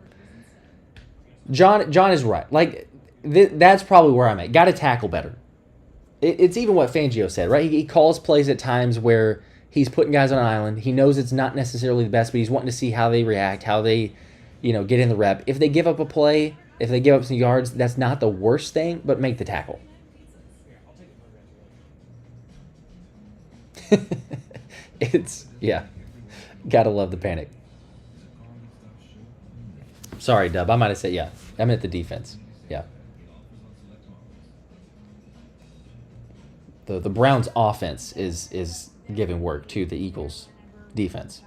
John is right. Like, that's probably where I'm at. Got to tackle better. It's even what Fangio said, right? He calls plays at times where he's putting guys on an island. He knows it's not necessarily the best, but he's wanting to see how they react, how they, get in the rep. If they give up a play, if they give up some yards, that's not the worst thing, but make the tackle. Yeah. Gotta love the panic. Sorry, Dub. I might have said, yeah. I meant the defense. Yeah. The Browns' offense is giving work to the Eagles' defense.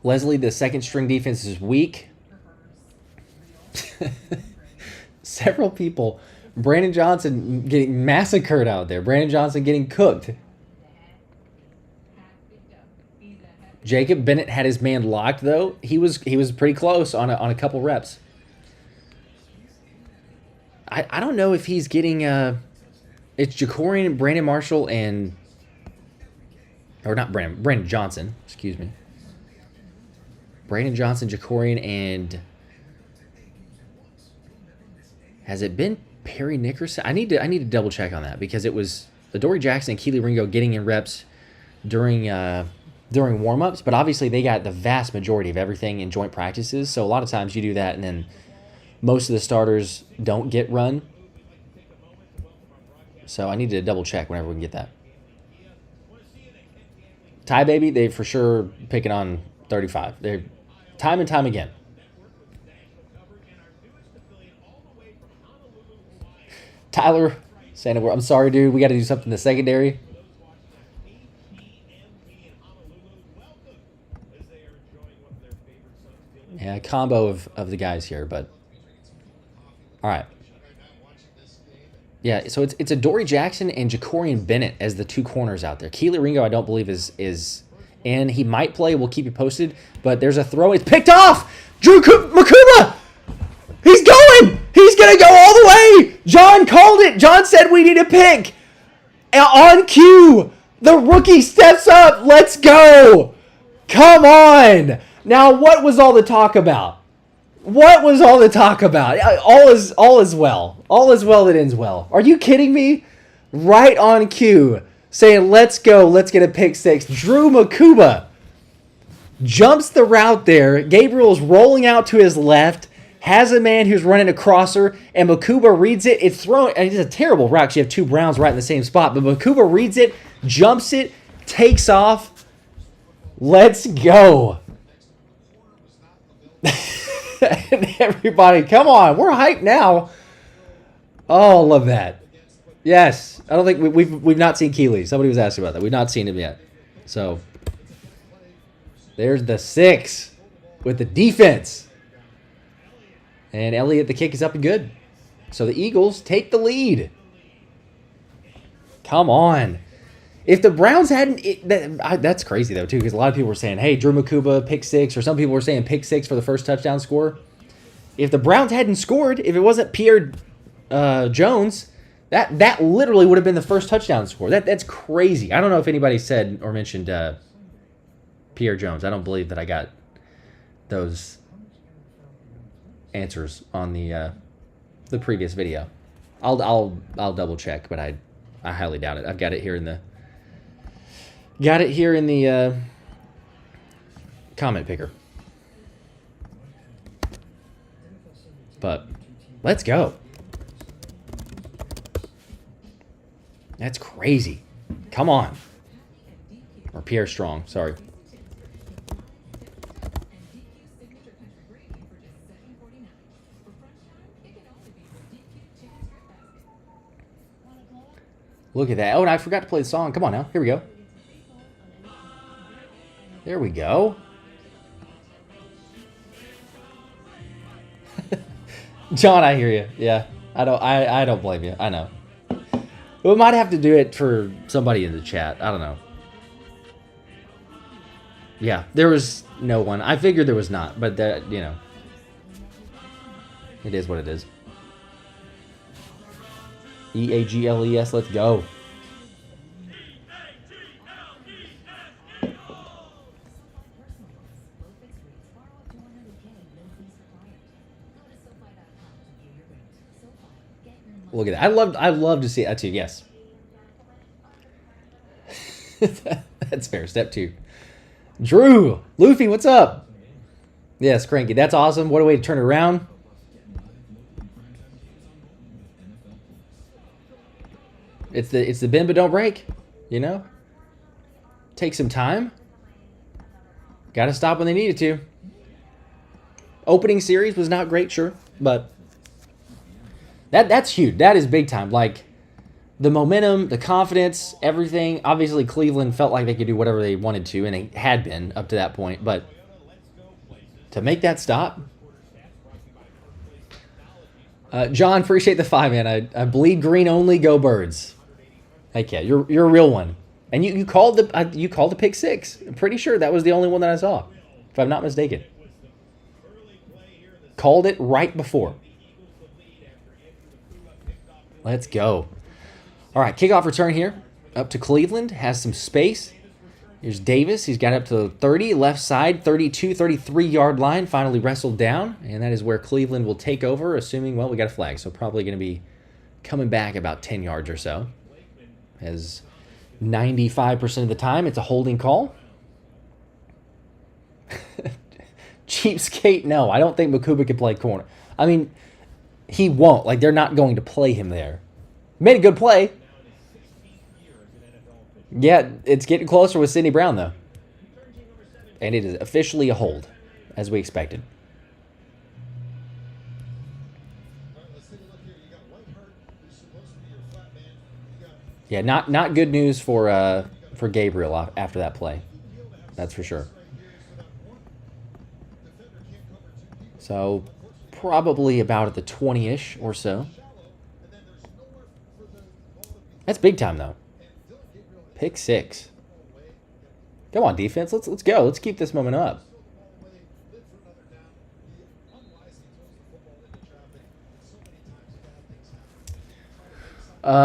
Leslie, the second string defense is weak. Several people. Brandon Johnson getting massacred out there. Brandon Johnson getting cooked. Jacob Bennett had his man locked, though. He was pretty close on a couple reps. I don't know if he's getting it's Jakorian, Brandon Marshall, and Brandon Johnson, excuse me. Brandon Johnson, Jakorian, and has it been Perry Nickerson? I need to double check on that because it was Adoree Jackson and Kelee Ringo getting in reps during during warm-ups, but obviously they got the vast majority of everything in joint practices. So a lot of times you do that, and then most of the starters don't get run. So I need to double check whenever we can get that. Ty Baby, they for sure picking on 35. They're time and time again. Tyler saying, I'm sorry, dude. We got to do something in the secondary. Yeah, a combo of the guys here, but all right. Yeah, so it's Adoree Jackson and Jakorian Bennett as the two corners out there. Kelee Ringo, I don't believe is in. He might play. We'll keep you posted. But there's a throw. It's picked off. Mukuba. He's going. He's going to go all the way. John called it. John said we need a pick. On cue, the rookie steps up. Let's go. Come on. Now, what was all the talk about? What was all the talk about? All is well. All is well that ends well. Are you kidding me? Right on cue, saying, let's go. Let's get a pick six. Drew Mukuba jumps the route there. Gabriel's rolling out to his left. Has a man who's running a crosser, and Mukuba reads it. It's thrown. It's a terrible route. You have two Browns right in the same spot, but Mukuba reads it, jumps it, takes off. Let's go. And everybody, come on. We're hyped now. Oh, love that. Yes. I don't think we've not seen Kelee. Somebody was asking about that. We've not seen him yet. So, there's the 6 with the defense. And Elliott, the kick is up and good. So the Eagles take the lead. Come on. If the Browns hadn't... that's crazy, though, too, because a lot of people were saying, hey, Drew Mukuba, pick 6, or some people were saying pick 6 for the first touchdown score. If the Browns hadn't scored, if it wasn't Pierre Jones, that literally would have been the first touchdown score. That's crazy. I don't know if anybody said or mentioned Pierre Jones. I don't believe that I got those answers on the previous video. I'll double check, but I highly doubt it. I've got it here in the comment picker. But let's go. That's crazy. Come on. Or Pierre Strong, sorry. Look at that. Oh, and I forgot to play the song. Come on now. Here we go. There we go. John, I hear you. Yeah. I don't blame you. I know. We might have to do it for somebody in the chat. I don't know. Yeah, there was no one. I figured there was not, but that, you know. It is what it is. EAGLES, let's go. Look at that. I love to see that too, yes. That's fair. Step 2. Drew, Luffy, what's up? Yes, Cranky. That's awesome. What a way to turn it around. It's the bend but don't break, you know? Take some time. Got to stop when they needed to. Opening series was not great, sure, but that's huge. That is big time. Like, the momentum, the confidence, everything. Obviously, Cleveland felt like they could do whatever they wanted to, and they had been up to that point, but to make that stop... John, appreciate the 5, man. I bleed green only, go Birds. Heck yeah, you're a real one. And you called the pick 6. I'm pretty sure that was the only one that I saw, if I'm not mistaken. Called it right before. Let's go. All right, kickoff return here. Up to Cleveland, has some space. Here's Davis. He's got up to 30, left side, 32, 33-yard line. Finally wrestled down, and that is where Cleveland will take over, assuming, well, we got a flag, so probably going to be coming back about 10 yards or so. As 95% of the time, it's a holding call. Cheapskate, no. I don't think Mukuba can play corner. I mean, he won't. Like, they're not going to play him there. Made a good play. Yeah, it's getting closer with Sidney Brown, though. And it is officially a hold, as we expected. Yeah, not good news for Gabriel after that play. That's for sure. So, probably about at the 20-ish or so. That's big time, though. Pick 6. Come on, defense. Let's go. Let's keep this moment up.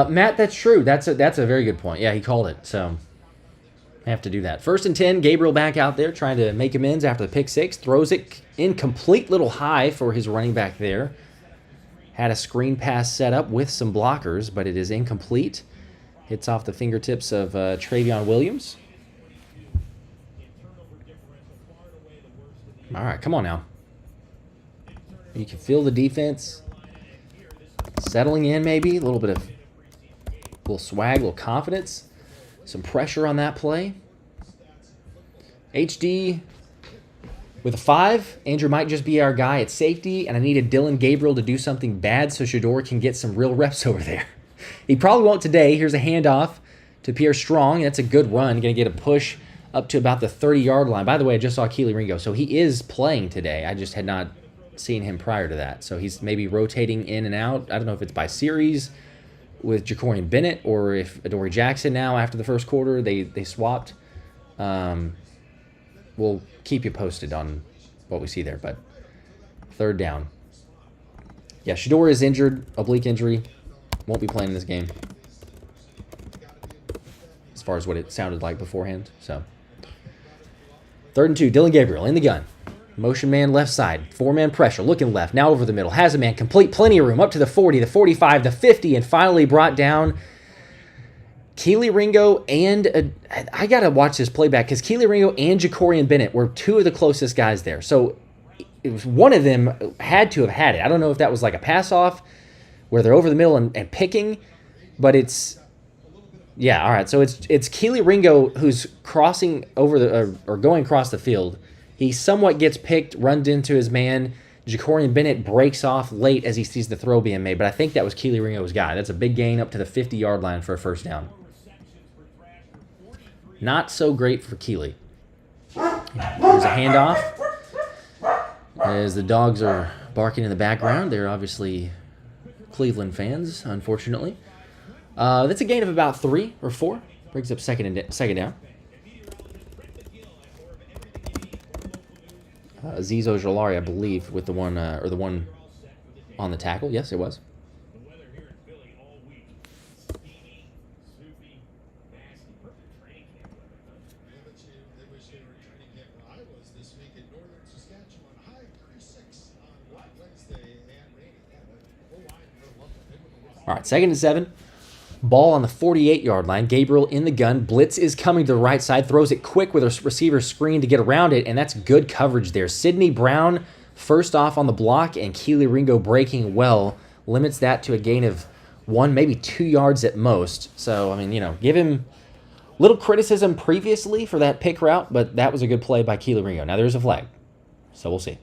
Matt, that's true. That's a very good point. Yeah, he called it. So I have to do that. 1st and 10. Gabriel back out there trying to make amends after the pick 6. Throws it incomplete, little high for his running back there. Had a screen pass set up with some blockers, but it is incomplete. Hits off the fingertips of Travion Williams. All right, come on now. You can feel the defense settling in, maybe a little bit of swag, a little confidence, some pressure on that play. HD with a 5. Andrew might just be our guy at safety, and I needed Dillon Gabriel to do something bad so Shedeur can get some real reps over there. He probably won't today. Here's a handoff to Pierre Strong. That's a good run. Going to get a push up to about the 30-yard line. By the way, I just saw Kelee Ringo, so he is playing today. I just had not seen him prior to that. So he's maybe rotating in and out. I don't know if it's by series with Jakorian Bennett or if Adoree Jackson now after the first quarter they swapped. We'll keep you posted on what we see there. But 3rd down. Yeah, Shedeur is injured, oblique injury. Won't be playing in this game. As far as what it sounded like beforehand. So 3rd and 2. Dillon Gabriel in the gun. Motion man left side. 4-man pressure. Looking left. Now over the middle. Has a man complete. Plenty of room. Up to the 40, the 45, the 50. And finally brought down Kelee Ringo and... I got to watch this playback because Kelee Ringo and Jakorian Bennett were 2 of the closest guys there. So it was one of them had to have had it. I don't know if that was like a pass-off where they're over the middle and picking. But it's... Yeah, all right. So it's Kelee Ringo who's crossing over the... or going across the field. He somewhat gets picked, runs into his man. Jakorian Bennett breaks off late as he sees the throw being made, but I think that was Kelee Ringo's guy. That's a big gain up to the 50-yard line for a 1st down. Not so great for Kelee. There's a handoff. As the dogs are barking in the background, they're obviously Cleveland fans, unfortunately. That's a gain of about 3 or 4. Brings up second down. Azeez Ojulari, I believe, with the one on the tackle. Yes, it was. All right, 2nd and 7. Ball on the 48-yard line. Gabriel in the gun. Blitz is coming to the right side. Throws it quick with a receiver screen to get around it, and that's good coverage there. Sidney Brown first off on the block, and Kelee Ringo breaking well. Limits that to a gain of 1, maybe 2 yards at most. So, I mean, give him little criticism previously for that pick route, but that was a good play by Kelee Ringo. Now, there's a flag, so we'll see.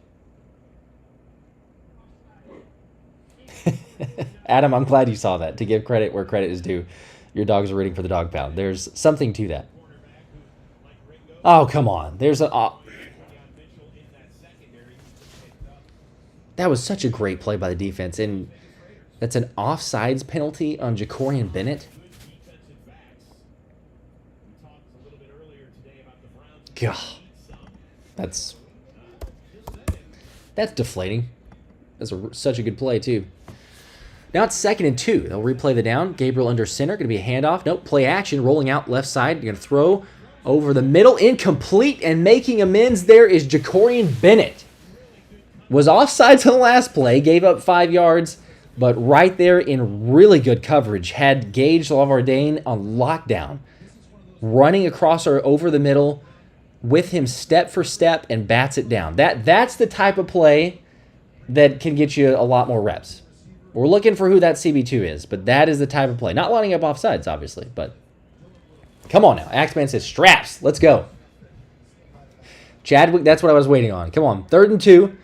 Adam, I'm glad you saw that. To give credit where credit is due, your dogs are rooting for the dog pound. There's something to that. Oh, come on. That was such a great play by the defense, and that's an offsides penalty on Jakorian Bennett. God, that's deflating. That's such a good play, too. Now it's 2nd and 2. They'll replay the down. Gabriel under center. Going to be a handoff. Nope, play action. Rolling out left side. You're going to throw over the middle. Incomplete. And making amends there is Jakorian Bennett. Was offsides on the last play. Gave up 5 yards. But right there in really good coverage. Had Gage Lavardane on lockdown. Running across or over the middle. with him step for step and bats it down. That's the type of play that can get you a lot more reps. We're looking for who that CB2 is, but that is the type of play. Not lining up offsides, obviously, but come on now. Axeman says straps. Let's go. Chadwick, that's what I was waiting on. Come on, 3rd and 2.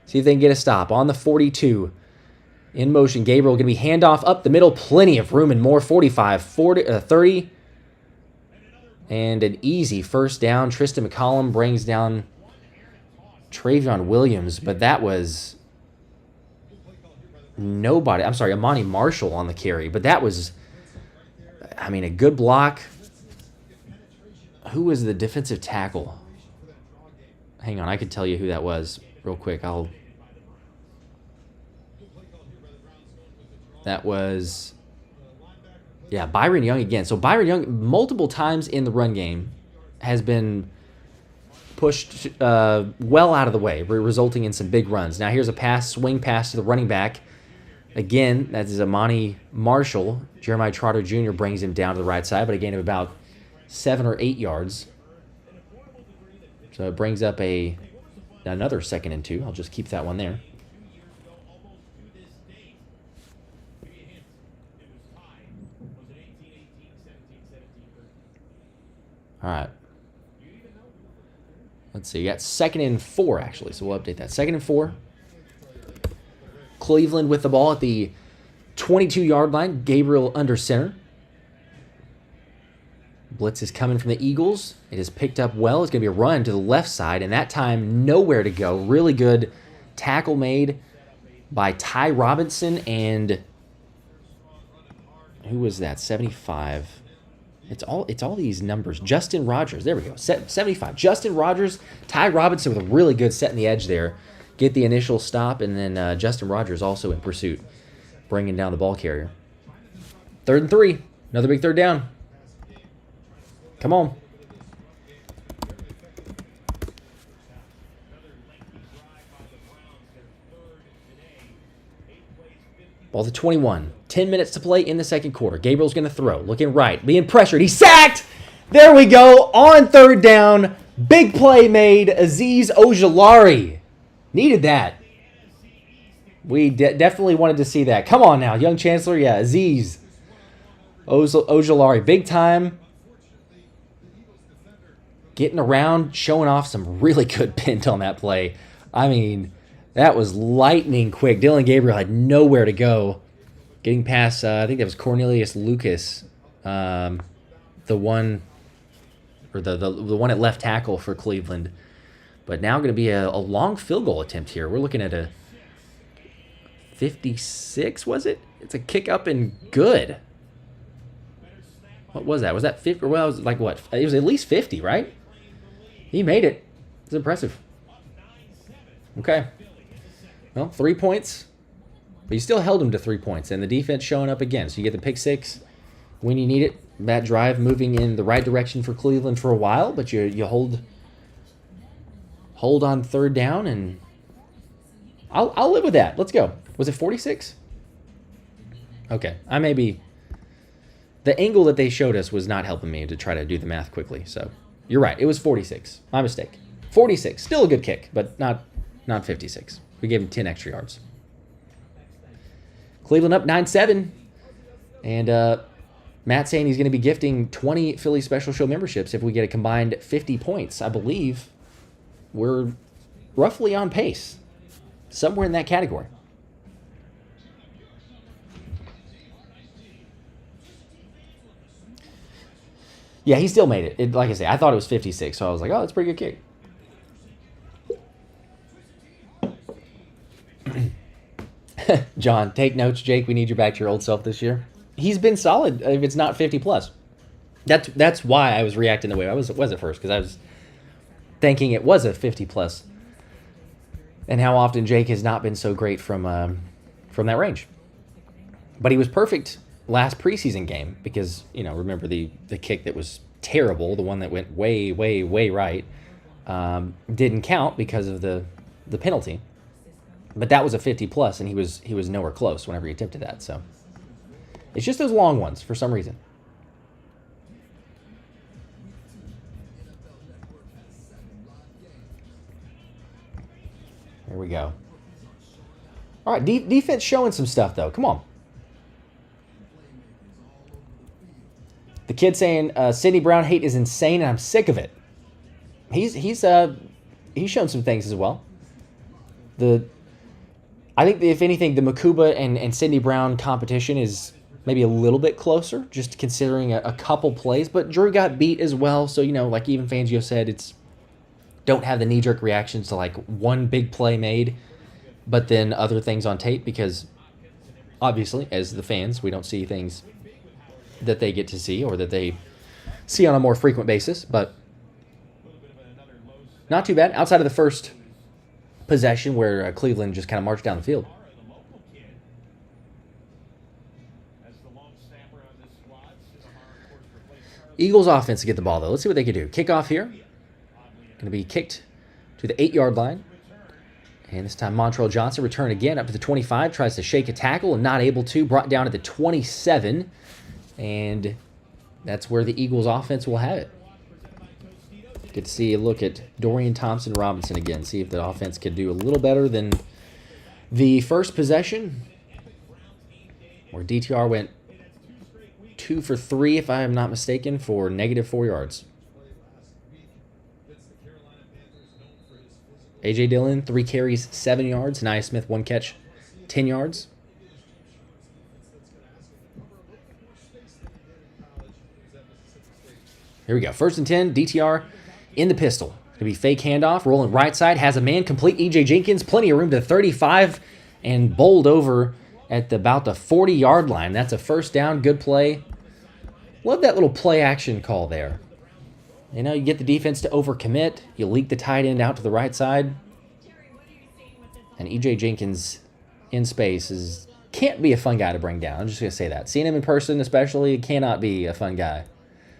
See if they can get a stop. On the 42. In motion, Gabriel going to be handoff up the middle. Plenty of room and more. 45, 30. And an easy first down. Tristan McCollum brings down Travion Williams, but that was nobody. I'm sorry, Amani Marshall on the carry, but that was, I mean, a good block. Who was the defensive tackle? Hang on, I could tell you who that was real quick. That was, yeah, Byron Young again. So Byron Young, multiple times in the run game, has been pushed well out of the way, resulting in some big runs. Now here's a swing pass to the running back. Again, that is Amani Marshall. Jeremiah Trotter Jr. brings him down to the right side, but a gain of about 7 or 8 yards. So it brings up another 2nd and 2. I'll just keep that one there. All right. Let's see. You got 2nd and 4, actually, so we'll update that. 2nd and 4. Cleveland with the ball at the 22-yard line. Gabriel under center. Blitz is coming from the Eagles. It is picked up well. It's going to be a run to the left side, and that time nowhere to go. Really good tackle made by Ty Robinson and who was that? 75. It's all these numbers. Justin Rogers. There we go. 75. Justin Rogers. Ty Robinson with a really good set in the edge there. Get the initial stop, and then Justin Rogers also in pursuit, bringing down the ball carrier. 3rd and 3. Another big 3rd down. Come on. Ball to 21. 10 minutes to play in the 2nd quarter. Gabriel's going to throw. Looking right. Being pressured. He's sacked. There we go. On 3rd down. Big play made. Azeez Ojulari. Needed that. We definitely wanted to see that. Come on now. Young Chancellor. Yeah, Azeez Ojulari. Big time. Getting around. Showing off some really good bend on that play. I mean, that was lightning quick. Dylan Gabriel had nowhere to go. Getting past, I think that was Cornelius Lucas, the one at left tackle for Cleveland. But now going to be a long field goal attempt here. We're looking at a 56, was it? It's a kick up and good. What was that? Was that 50? Well, it was like what? It was at least 50, right? He made it. It's impressive. Okay. Well, 3 points. But you still held him to 3 points. And the defense showing up again. So you get the pick 6 when you need it. That drive moving in the right direction for Cleveland for a while. But you hold on 3rd down. And I'll live with that. Let's go. Was it 46? Okay. I may be... The angle that they showed us was not helping me to try to do the math quickly. So you're right. It was 46. My mistake. 46. Still a good kick, but not 56. We gave him 10 extra yards. Cleveland up 9-7. And Matt saying he's going to be gifting 20 Philly Special Show memberships if we get a combined 50 points. I believe we're roughly on pace. Somewhere in that category. Yeah, he still made it. Like I say, I thought it was 56, so I was like, oh, that's a pretty good kick. John, take notes, Jake. We need you back to your old self this year. He's been solid if it's not 50 plus. That's why I was reacting the way I was at first, because I was thinking it was a 50 plus, and how often Jake has not been so great from that range. But he was perfect last preseason game because, remember the kick that was terrible, the one that went way, way, way right, didn't count because of the penalty. But that was a 50 plus, and he was nowhere close whenever he attempted that. So it's just those long ones for some reason. Here we go. All right, defense showing some stuff, though. Come on. The kid saying, Sidney Brown hate is insane, and I'm sick of it. He's shown some things as well. I think that if anything, the Mukuba and Sidney Brown competition is maybe a little bit closer, just considering a couple plays. But Drew got beat as well, so, you know, like even Fangio said, it's don't have the knee-jerk reactions to, like, one big play made, but then other things on tape, because obviously, as the fans, we don't see things that they get to see or that they see on a more frequent basis. But not too bad. Outside of the first possession where Cleveland just kind of marched down the field. Eagles offense to get the ball, though. Let's see what they can do. Kickoff here. Going to be kicked to the 8-yard line. And this time Montrell Johnson return again up to the 25. Tries to shake a tackle and not able to. Brought down at the 27. And that's where the Eagles offense will have it. Get to see a look at Dorian Thompson-Robinson again. See if the offense could do a little better than the first possession, where DTR went 2 for 3, if I am not mistaken, for -4 yards. A.J. Dillon, 3 carries, 7 yards. Nia Smith, 1 catch, 10 yards. Here we go. 1st and 10, DTR in the pistol. Going to be fake handoff, rolling right side, has a man complete. E.J. Jenkins, plenty of room to 35, and bowled over at about the 40-yard line. That's a 1st down, good play. Love that little play action call there. You know, you get the defense to overcommit. You leak the tight end out to the right side. And E.J. Jenkins in space can't be a fun guy to bring down. I'm just going to say that. Seeing him in person especially cannot be a fun guy.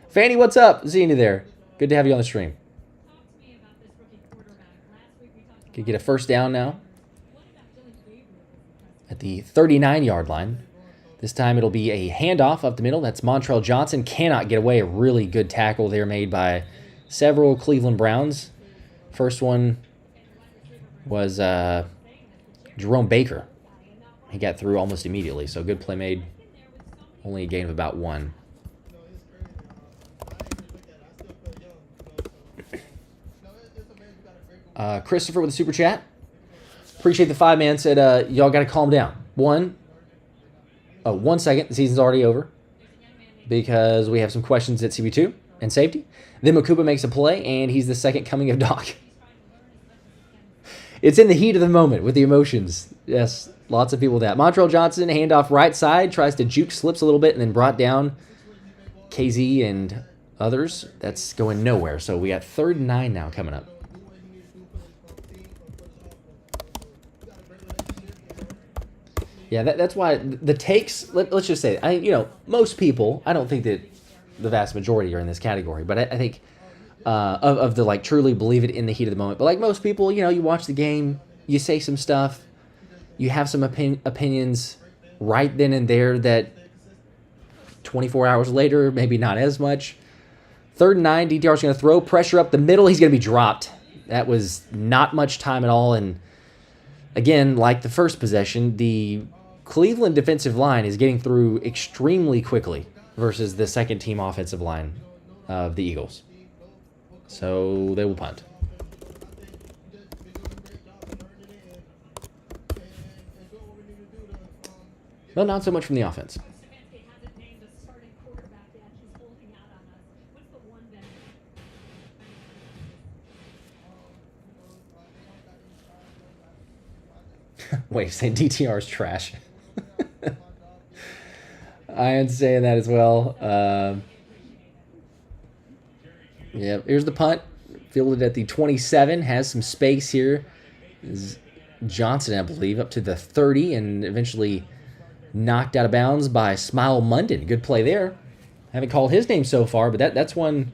Fanny, what's up? Seeing you there. Good to have you on the stream. Could get a 1st down now at the 39-yard line. This time it'll be a handoff up the middle. That's Montrell Johnson. Cannot get away. A really good tackle there made by several Cleveland Browns. First one was Jerome Baker. He got through almost immediately, so good play made. Only a gain of about 1. Christopher with a super chat. Appreciate the 5-man. Said, y'all got to calm down. 1 second. The season's already over because we have some questions at CB2 and safety. Then Mukuba makes a play, and he's the second coming of Doc. It's in the heat of the moment with the emotions. Yes, lots of people with that. Montrell Johnson, handoff right side, tries to juke, slips a little bit, and then brought down KZ and others. That's going nowhere. So we got 3rd and 9 now coming up. Yeah, that's why the takes, let's just say, most people, I don't think that the vast majority are in this category, but I think of the, like, truly believe it in the heat of the moment. But like most people, you watch the game, you say some stuff, you have some opinions right then and there that 24 hours later, maybe not as much. 3rd and 9, DTR's going to throw, pressure up the middle, he's going to be dropped. That was not much time at all, and again, like the first possession, the Cleveland defensive line is getting through extremely quickly versus the second-team offensive line of the Eagles. So they will punt. Well, not so much from the offense. Wait, saying DTR is trash. I am saying that as well. Yeah, here's the punt. Fielded at the 27. Has some space here. Is Johnson, I believe, up to the 30, and eventually knocked out of bounds by Smile Munden. Good play there. Haven't called his name so far, but that's one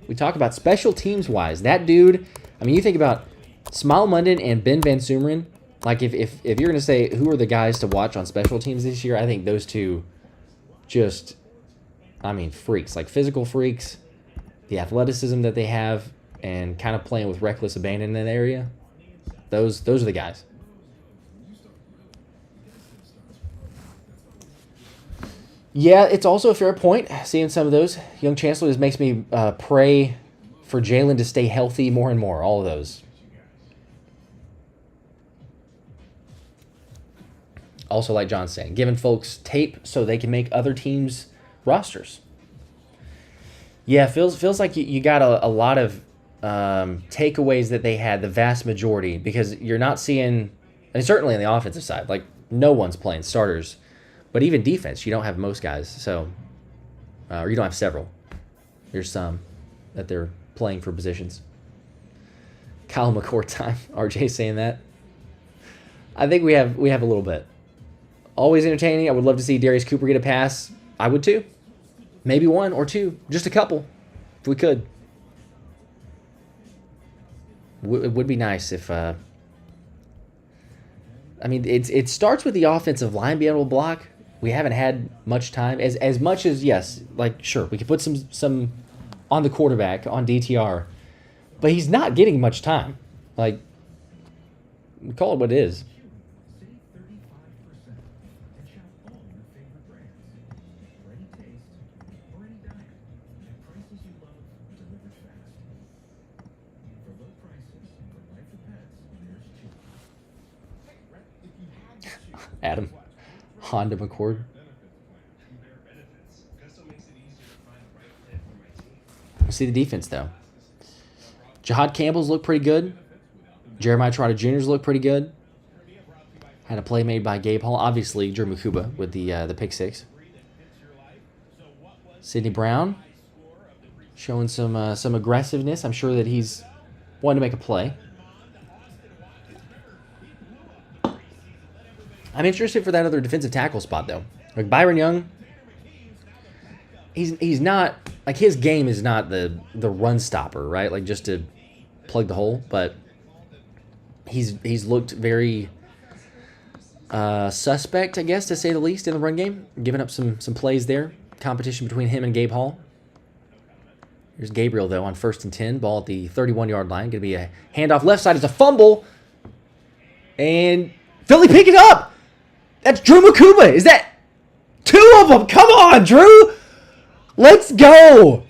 we talk about special teams-wise. That dude, I mean, you think about Smile Munden and Ben Van Sumeren. Like, if you're going to say who are the guys to watch on special teams this year, I think those two just, I mean, freaks. Like, physical freaks, the athleticism that they have, and kind of playing with reckless abandon in that area. Those are the guys. Yeah, it's also a fair point. Seeing some of those young chancellors makes me pray for Jalen to stay healthy more and more. All of those. Also, like John's saying, giving folks tape so they can make other teams' rosters. Yeah, feels like you got a lot of takeaways that they had, the vast majority, because you're not seeing, and certainly on the offensive side, like no one's playing starters, but even defense, you don't have most guys, so or you don't have several. There's some that they're playing for positions. Kyle McCord time. RJ saying that. I think we have a little bit. Always entertaining. I would love to see Darius Cooper get a pass. I would too. Maybe one or two. Just a couple. If we could. It would be nice if... I mean, it starts with the offensive line being able to block. We haven't had much time. As much as, yes, like, sure, we could put some on the quarterback, on DTR. But he's not getting much time. Like, call it what it is. Adam, Honda McCord. We'll see the defense, though. Jihaad Campbell's look pretty good. Jeremiah Trotter Jr.'s look pretty good. Had a play made by Gabe Hall. Obviously, Drew Mukuba with the pick six. Sidney Brown showing some aggressiveness. I'm sure that he's wanting to make a play. I'm interested for that other defensive tackle spot, though. Like Byron Young, he's not, like, his game is not the run stopper, right? Like, just to plug the hole, but he's looked very suspect, I guess, to say the least, in the run game. Giving up some plays there. Competition between him and Gabe Hall. Here's Gabriel, though, on 1st and 10. Ball at the 31-yard line. Going to be a handoff left side. It's a fumble. And Philly pick it up. That's Drew Mukuba. Is that two of them? Come on, Drew. Let's go.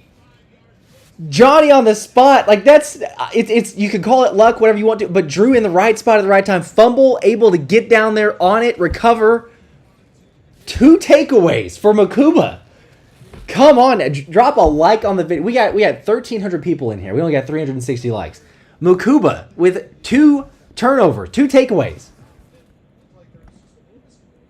Johnny on the spot. Like, it's you can call it luck, whatever you want to, but Drew in the right spot at the right time. Fumble, able to get down there on it, recover. 2 takeaways for Mukuba. Come on, drop a like on the video. We got 1,300 people in here. We only got 360 likes. Mukuba with 2 turnovers, 2 takeaways.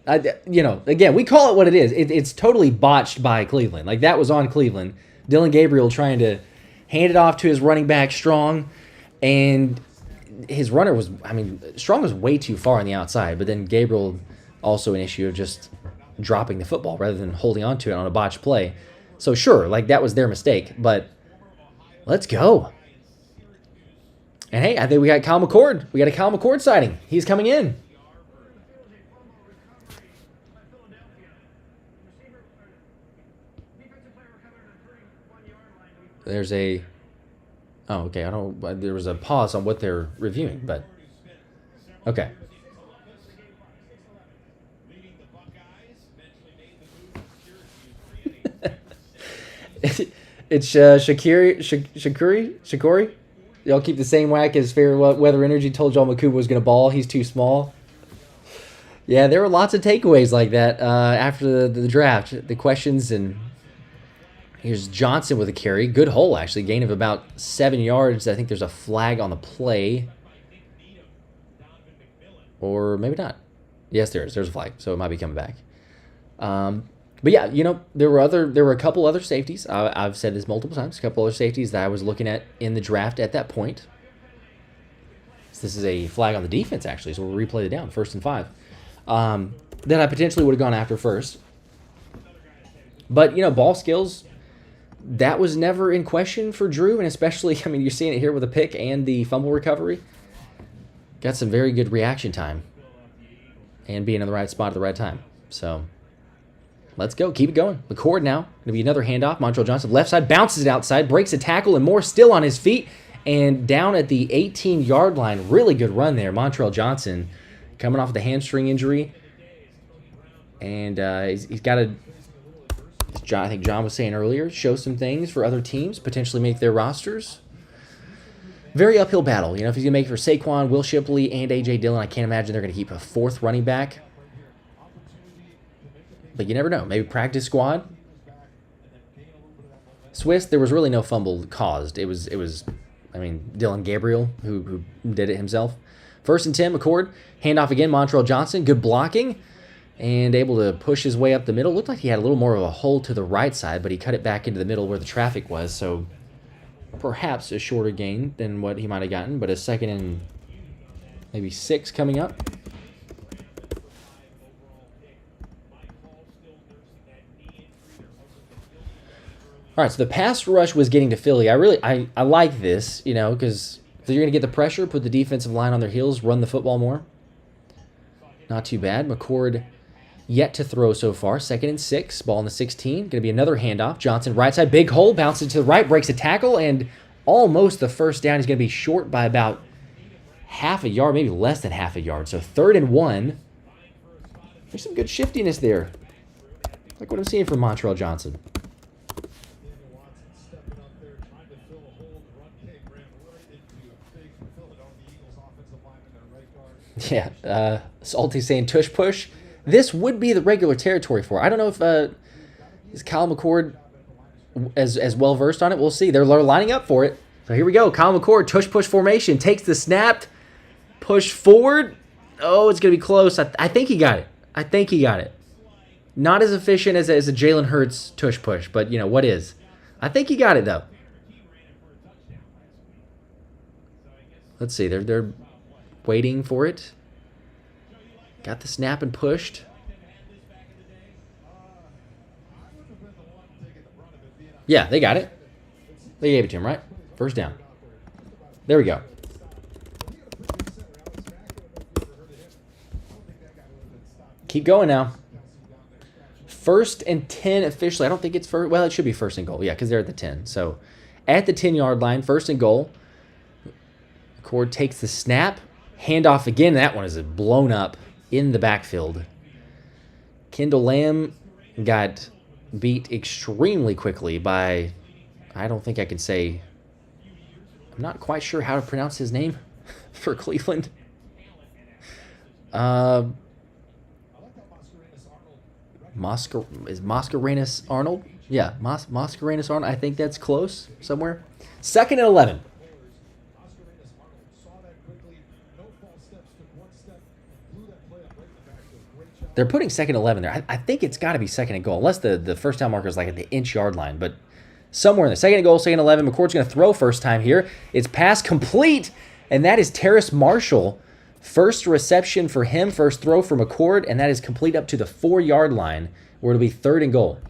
Again, we call it what it is. It's totally botched by Cleveland. Like, that was on Cleveland. Dylan Gabriel trying to hand it off to his running back, Strong, and his runner was, Strong was way too far on the outside, but then Gabriel also an issue of just dropping the football rather than holding on to it on a botched play. So, sure, like, that was their mistake, but let's go. And, hey, I think we got Kyle McCord. We got a Kyle McCord sighting. He's coming in. There's a... Oh, okay. There was a pause on what they're reviewing, but... Okay. It's Shakuri? Y'all keep the same whack as Fair Weather Energy told y'all Mukuba was going to ball. He's too small. Yeah, there were lots of takeaways like that after the draft. The questions, and here's Johnson with a carry. Good hole, actually. Gain of about 7 yards. I think there's a flag on the play. Or maybe not. Yes, there is. There's a flag, so it might be coming back. But yeah, there were a couple other safeties. I've said this multiple times. A couple other safeties that I was looking at in the draft at that point. So this is a flag on the defense, actually, so we'll replay it down. 1st and 5. That I potentially would have gone after first. But, ball skills, that was never in question for Drew, and especially, you're seeing it here with the pick and the fumble recovery. Got some very good reaction time and being in the right spot at the right time. So, let's go. Keep it going. McCord now. Going to be another handoff. Montrell Johnson, left side, bounces it outside, breaks a tackle, and more still on his feet. And down at the 18-yard line, really good run there. Montrell Johnson coming off the hamstring injury. And he's got to, I think John was saying earlier, show some things for other teams, potentially make their rosters. Very uphill battle. You know, if he's going to make it for Saquon, Will Shipley, and A.J. Dillon, I can't imagine they're going to keep a fourth running back. But you never know. Maybe practice squad. Swiss, there was really no fumble caused. It was I mean, Dylan Gabriel who did it himself. 1st and 10, McCord. Handoff again, Montrell Johnson. Good blocking. And able to push his way up the middle. Looked like he had a little more of a hole to the right side, but he cut it back into the middle where the traffic was. So perhaps a shorter gain than what he might have gotten, but a 2nd and maybe 6 coming up. All right, so the pass rush was getting to Philly. I like this, you know, because you're going to get the pressure, put the defensive line on their heels, run the football more. Not too bad. McCord yet to throw so far. 2nd and 6, ball in the 16. Going to be another handoff. Johnson right side, big hole, bounces to the right, breaks a tackle, and almost the first down. He's going to be short by about half a yard, maybe less than half a yard. So 3rd and 1. There's some good shiftiness there. Like what I'm seeing from Montrell Johnson. Yeah, Salty saying tush push. This would be the regular territory for. I don't know if is Kyle McCord as well versed on it. We'll see. They're lining up for it. So here we go. Kyle McCord, tush push formation, takes the snap, push forward. Oh, it's gonna be close. I think he got it. I think he got it. Not as efficient as a Jalen Hurts tush push, but you know what is. I think he got it though. Let's see. They're waiting for it. Got the snap and pushed. Yeah, they got it. They gave it to him, right? 1st down. There we go. Keep going now. 1st and 10 officially. I don't think it's first. Well, it should be 1st and goal. Yeah, because they're at the 10. So at the 10-yard line, 1st and goal. McCord takes the snap. Handoff again. That one is blown up in the backfield. Kendall Lamb got beat extremely quickly by, I don't think I can say, I'm not quite sure how to pronounce his name for Cleveland. Is Mascarenas Arnold? Yeah, Mascarenas Arnold. I think that's close somewhere. 2nd and 11. They're putting 2nd and 11 there. I think it's got to be 2nd and goal, unless the first down marker is like at the inch-yard line. But somewhere in there. 2nd and goal, 2nd and 11. McCord's going to throw first time here. It's pass complete, and that is Terrace Marshall. First reception for him, first throw for McCord, and that is complete up to the 4-yard line, where it'll be 3rd and goal.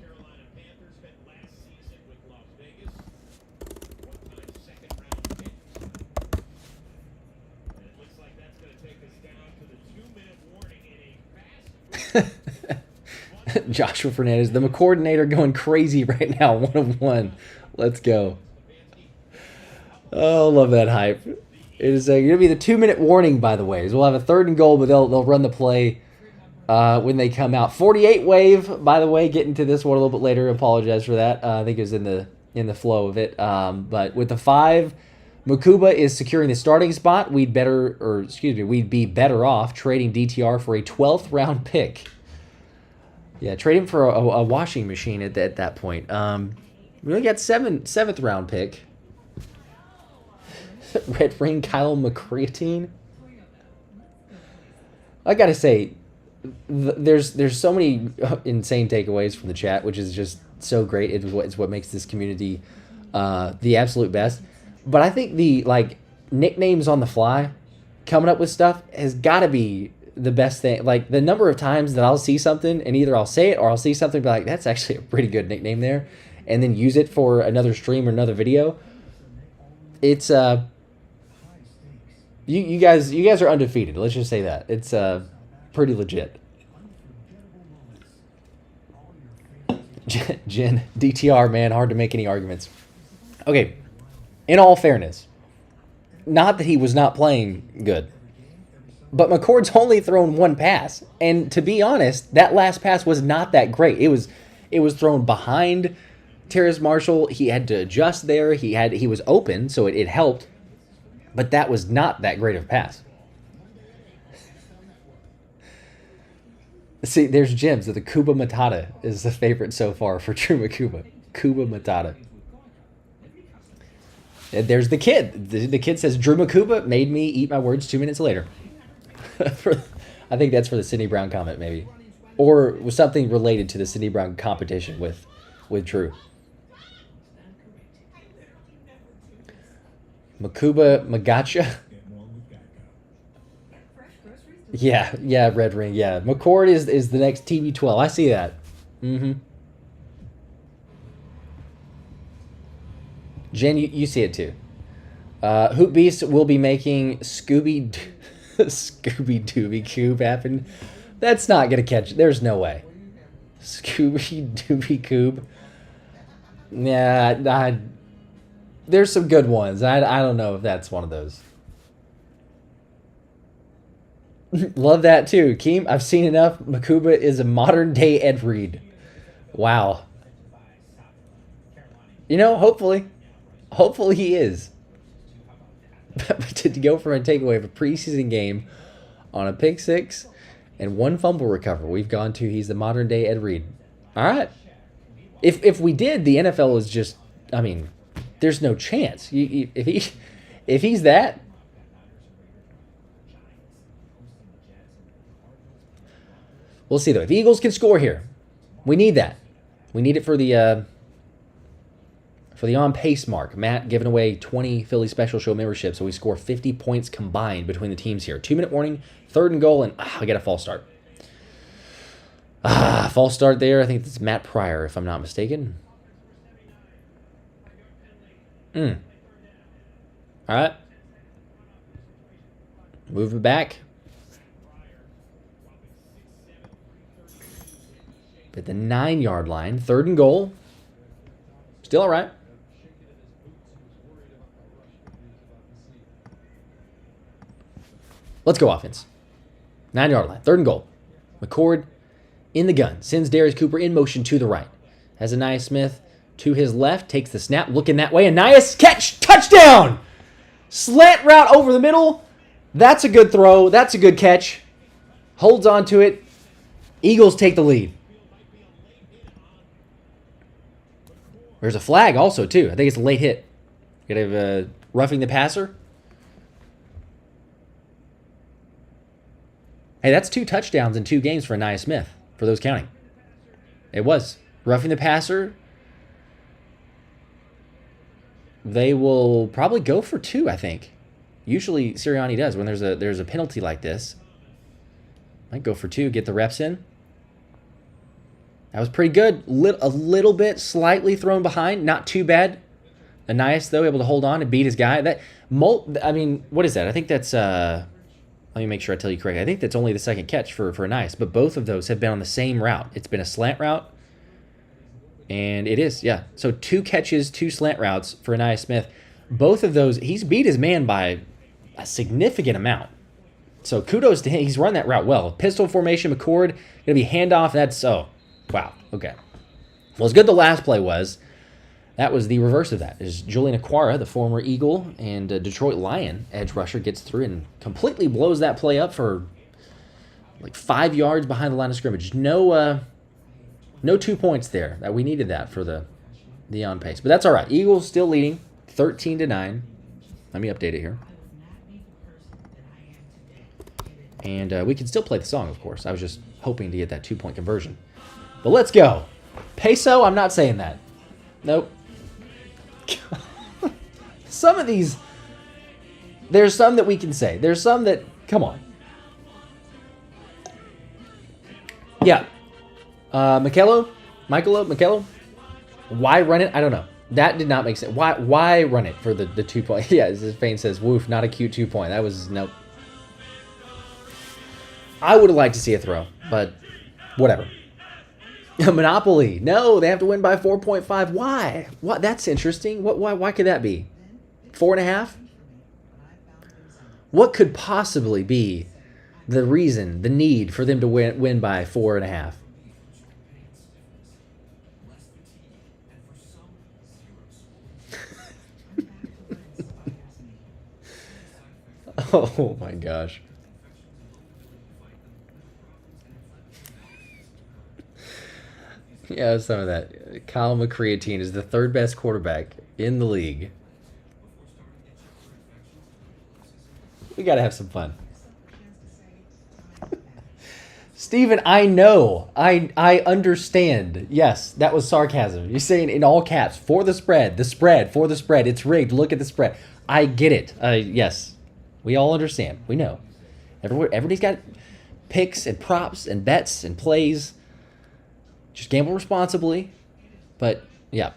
Joshua Fernandez, the McCoordinator, going crazy right now. 1-of-1. Let's go. Oh, love that hype. It is going to be the 2-minute warning, by the way. So we'll have a 3rd and goal, but they'll run the play when they come out. 48 wave, by the way. Getting to this one a little bit later. Apologize for that. I think it was in the flow of it. But with the 5, Mukuba is securing the starting spot. We'd be better off trading DTR for a 12th round pick. Yeah, trade him for a washing machine at that point. We only got 7th round pick. Red Ring Kyle McCreatine. I gotta say, there's so many insane takeaways from the chat, which is just so great. It's what makes this community the absolute best. But I think the nicknames on the fly, coming up with stuff, has got to be the best thing. Like the number of times that I'll see something and either I'll say it or I'll see something and be like, that's actually a pretty good nickname there, and then use it for another stream or another video. It's you guys are undefeated. Let's just say that. It's pretty legit. Jen, DTR, man, hard to make any arguments. Okay, in all fairness, Not that he was not playing good. But McCord's only thrown one pass. And to be honest, that last pass was not that great. It was thrown behind Terrace Marshall. He had to adjust there. He was open, so it helped. But that was not that great of a pass. See, there's Jim's. The Kuba Matata is the favorite so far for Drew Mukuba. Kuba Matata. And there's the kid. The kid says, Drew Mukuba made me eat my words 2 minutes later. I think that's for the Sidney Brown comment, maybe. Or was something related to the Sidney Brown competition with Drew. Mukuba Magacha. Yeah, Red Ring. Yeah, McCord is the next TB12. I see that. Jen, you see it too. Hoop Beast will be making Scooby Dooby Cube happen. That's not gonna catch. There's no way. Scooby Dooby Cube. Yeah, there's some good ones. I don't know if that's one of those. Love that too, Keem. I've seen enough. Mukuba is a modern day Ed Reed. Wow. You know, hopefully he is. But to go from a takeaway of a preseason game on a pick six and one fumble recovery, we've gone to he's the modern day Ed Reed. All right. If we did, the NFL is just, I mean, there's no chance. If he's that. We'll see, though. If Eagles can score here, we need that. We need it for the on-pace mark. Matt giving away 20 Philly Special Show memberships, so we score 50 points combined between the teams here. 2-minute warning, 3rd and goal, and I get a false start. False start there. I think that's Matt Pryor, if I'm not mistaken. All right. Moving back. At the 9-yard line, 3rd and goal. Still all right. Let's go offense. 9-yard line, 3rd and goal. McCord in the gun. Sends Darius Cooper in motion to the right. Has Anais Smith to his left. Takes the snap, looking that way. Anais, catch, touchdown! Slant route over the middle. That's a good throw. That's a good catch. Holds on to it. Eagles take the lead. There's a flag also, too. I think it's a late hit. Got to have roughing the passer. Hey, that's 2 touchdowns in 2 games for Anais Smith, for those counting. It was. Roughing the passer. They will probably go for 2, I think. Usually Sirianni does when there's a penalty like this. Might go for 2, get the reps in. That was pretty good. A little bit slightly thrown behind. Not too bad. Anais, though, able to hold on and beat his guy. I mean, what is that? I think that's... let me make sure I tell you correctly. I think that's only the 2nd catch for Anais. But both of those have been on the same route. It's been a slant route. And it is, yeah. So 2 catches, 2 slant routes for Anais Smith. Both of those, he's beat his man by a significant amount. So kudos to him. He's run that route well. Pistol formation, McCord. Going to be handoff. That's... Oh. Wow, okay. Well, as good the last play was, that was the reverse of that. Is Julian Okwara, the former Eagle and Detroit Lion edge rusher, gets through and completely blows that play up for like 5 yards behind the line of scrimmage. No 2 points there. That we needed that for the on pace. But that's all right. Eagles still leading 13-9. Let me update it here. And we can still play the song, of course. I was just hoping to get that 2-point conversion. But let's go. Peso, I'm not saying that. Nope. Some of these, there's some that we can say. There's some that, come on. Yeah. Michaelo? Why run it? I don't know. That did not make sense. Why run it for the 2-point? Yeah, as Fane says, woof, not a cute 2-point. That was, nope. I would have liked to see a throw, but whatever. Monopoly. No, they have to win by 4.5. Why? What? That's interesting. Why could that be? 4.5? What could possibly be the reason, the need for them to win by 4.5? Oh my gosh. Yeah, some of that. Kyle McCreatine is the third best quarterback in the league. We got to have some fun. Steven, I know. I understand. Yes, that was sarcasm. You're saying in all caps, for the spread, for the spread. It's rigged. Look at the spread. I get it. Yes, we all understand. We know. Everybody's got picks and props and bets and plays. Just gamble responsibly. But, yeah.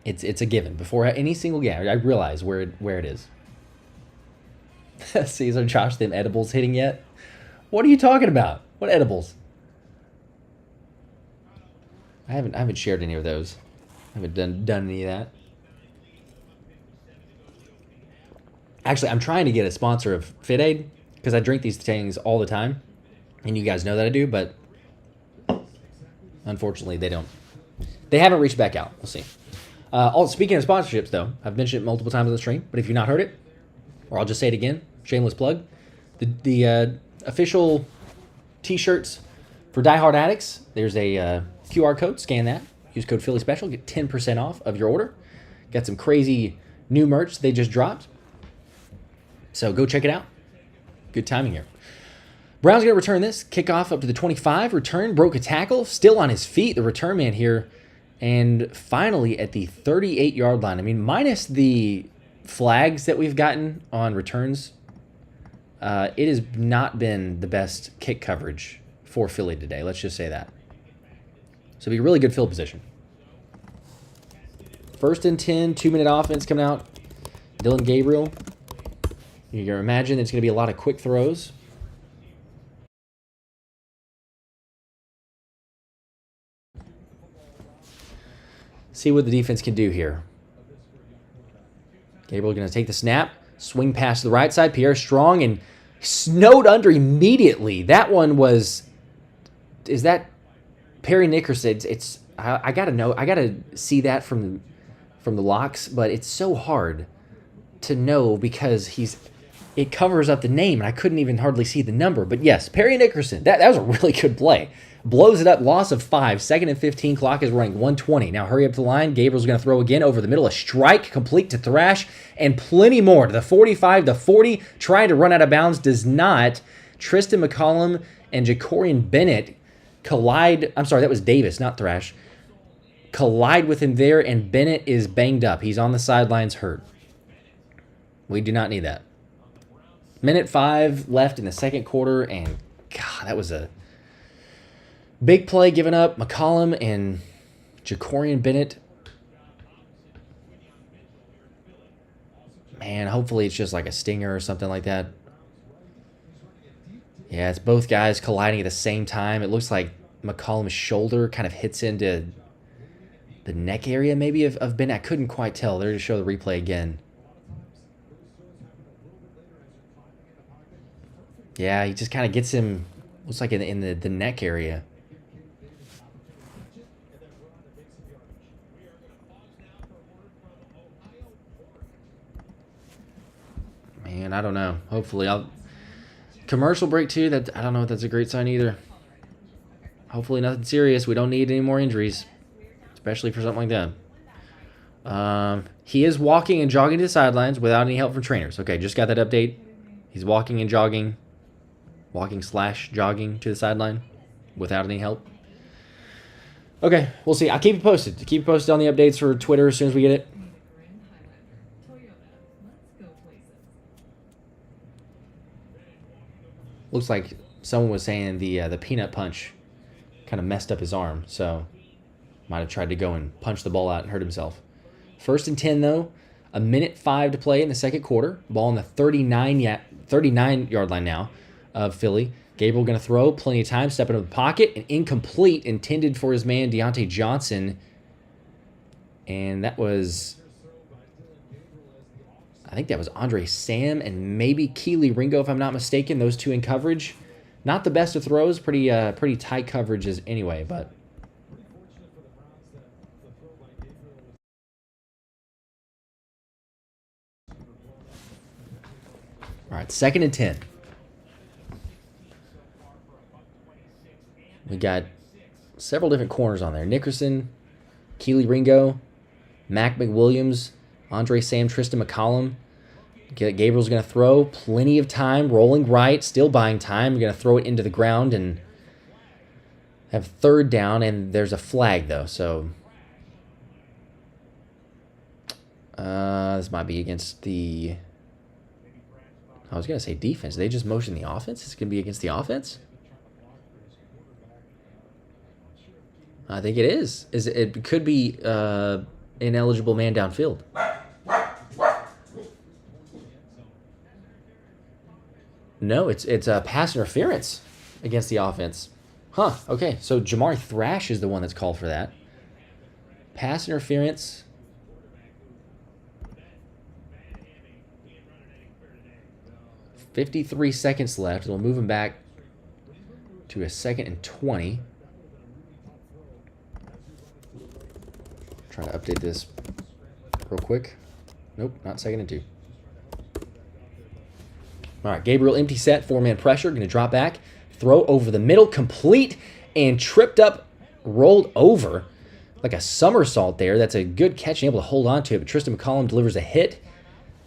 It's a given. Before any single game, I realize where it is. Caesar, Josh, them edibles hitting yet? What are you talking about? What edibles? I haven't shared any of those. I haven't done any of that. Actually, I'm trying to get a sponsor of Fit Aid because I drink these things all the time, and you guys know that I do, but unfortunately they don't. They haven't reached back out. We'll see. Speaking of sponsorships, though, I've mentioned it multiple times on the stream, but if you've not heard it, or I'll just say it again, shameless plug, the official T-shirts for Die Hard Addicts. There's a QR code. Scan that. Use code Philly Special. Get 10% off of your order. Got some crazy new merch they just dropped. So go check it out. Good timing here. Brown's going to return this. Kickoff up to the 25. Return. Broke a tackle. Still on his feet. The return man here. And finally at the 38-yard line. I mean, minus the flags that we've gotten on returns, it has not been the best kick coverage for Philly today. Let's just say that. So it'll be a really good field position. 1st and 10, 2-minute offense coming out. Dylan Gabriel. You can imagine it's going to be a lot of quick throws. See what the defense can do here. Gabriel going to take the snap. Swing pass to the right side. Pierre Strong and snowed under immediately. That one was... Is that Perry Nickerson? I gotta know. I gotta see that from the locks, but it's so hard to know because it covers up the name, and I couldn't even hardly see the number. But yes, Perry Nickerson. That was a really good play. Blows it up. Loss of 5. 2nd and 15. Clock is running 1:20. Now hurry up to the line. Gabriel's going to throw again over the middle. A strike complete to Thrash, and plenty more to the 45, the 40. Trying to run out of bounds. Does not. Tristan McCollum and Jakorian Bennett collide. I'm sorry, that was Davis, not Thrash. Collide with him there, and Bennett is banged up. He's on the sidelines hurt. We do not need that. Minute 5 left in the second quarter, and God, that was a big play given up. McCollum and Jakorian Bennett. Man, hopefully it's just like a stinger or something like that. Yeah, it's both guys colliding at the same time. It looks like McCollum's shoulder kind of hits into the neck area maybe of Bennett. I couldn't quite tell. They're going to show the replay again. Yeah, he just kind of gets him, looks like in the neck area. Man, I don't know. Hopefully commercial break too. That I don't know if that's a great sign either. Hopefully nothing serious. We don't need any more injuries, especially for something like that. He is walking and jogging to the sidelines without any help from trainers. Okay, just got that update. He's walking and jogging. Walking/jogging to the sideline without any help. Okay, we'll see. I'll keep you posted. Keep you posted on the updates for Twitter as soon as we get it. Looks like someone was saying the peanut punch kind of messed up his arm, so might have tried to go and punch the ball out and hurt himself. 1st and 10, though. 1:05 to play in the second quarter. Ball on the 39-yard line now of Philly. Gabriel going to throw. Plenty of time. Step into the pocket. An incomplete intended for his man, Deontay Johnson. And that was... I think that was Adoree Sam and maybe Kelee Ringo, if I'm not mistaken. Those two in coverage. Not the best of throws. Pretty tight coverages anyway, but... All right, 2nd and 10. We got several different corners on there. Nickerson, Kelee Ringo, Mac McWilliams, Adoree Sam, Tristan McCollum. Gabriel's going to throw. Plenty of time. Rolling right. Still buying time. We're going to throw it into the ground and have 3rd down. And there's a flag, though. So this might be against the... I was going to say defense. They just motioned the offense? It's going to be against the offense? I think it is. It could be ineligible man downfield. No, it's a pass interference against the offense. Huh, okay. So Jamari Thrash is the one that's called for that. Pass interference. .53 seconds left. We'll move him back to a 2nd and 20. Trying to update this real quick. Nope, not 2nd and 2. All right, Gabriel empty set, 4-man pressure. Going to drop back, throw over the middle, complete, and tripped up, rolled over like a somersault there. That's a good catch and able to hold on to it. But Tristan McCollum delivers a hit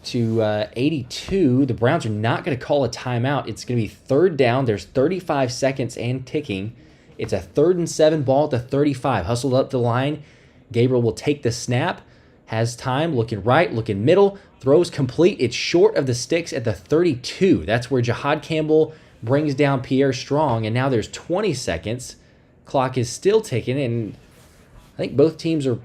to 82. The Browns are not going to call a timeout. It's going to be 3rd down. There's 35 seconds and ticking. It's a 3rd and 7 ball at the 35. Hustled up the line. Gabriel will take the snap. Has time. Looking right. Looking middle. Throws complete. It's short of the sticks at the 32. That's where Jihaad Campbell brings down Pierre Strong. And now there's 20 seconds. Clock is still ticking. And I think both teams are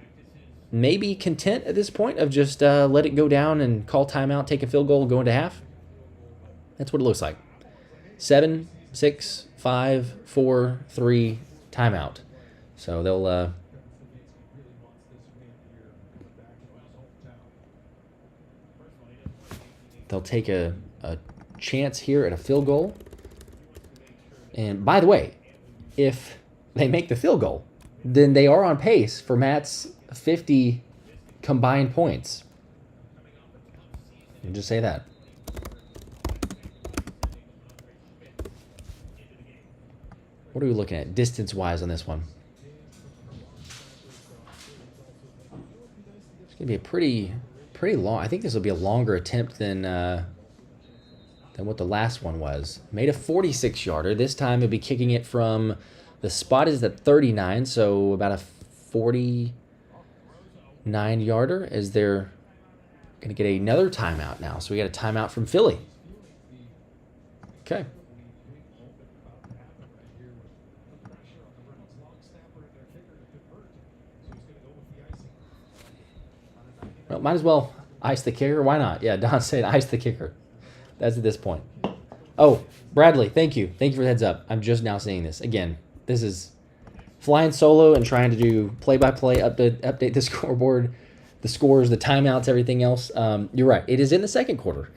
maybe content at this point of just let it go down and call timeout, take a field goal, go into half. That's what it looks like. 7, 6, 5, 4, 3, timeout. So they'll take a chance here at a field goal. And by the way, if they make the field goal, then they are on pace for Matt's 50 combined points. I'll just say that. What are we looking at distance-wise on this one? It's going to be a pretty long. I think this will be a longer attempt than what the last one was. Made a 46-yarder. This time it'll be kicking it from the spot is at 39, so about a 49-yarder as they're going to get another timeout now. So we got a timeout from Philly. Okay. Well, might as well ice the kicker. Why not? Yeah, Don said ice the kicker. That's at this point. Oh, Bradley, thank you. Thank you for the heads up. I'm just now seeing this. Again, this is flying solo and trying to do play-by-play, update the scoreboard, the scores, the timeouts, everything else. You're right. It is in the second quarter.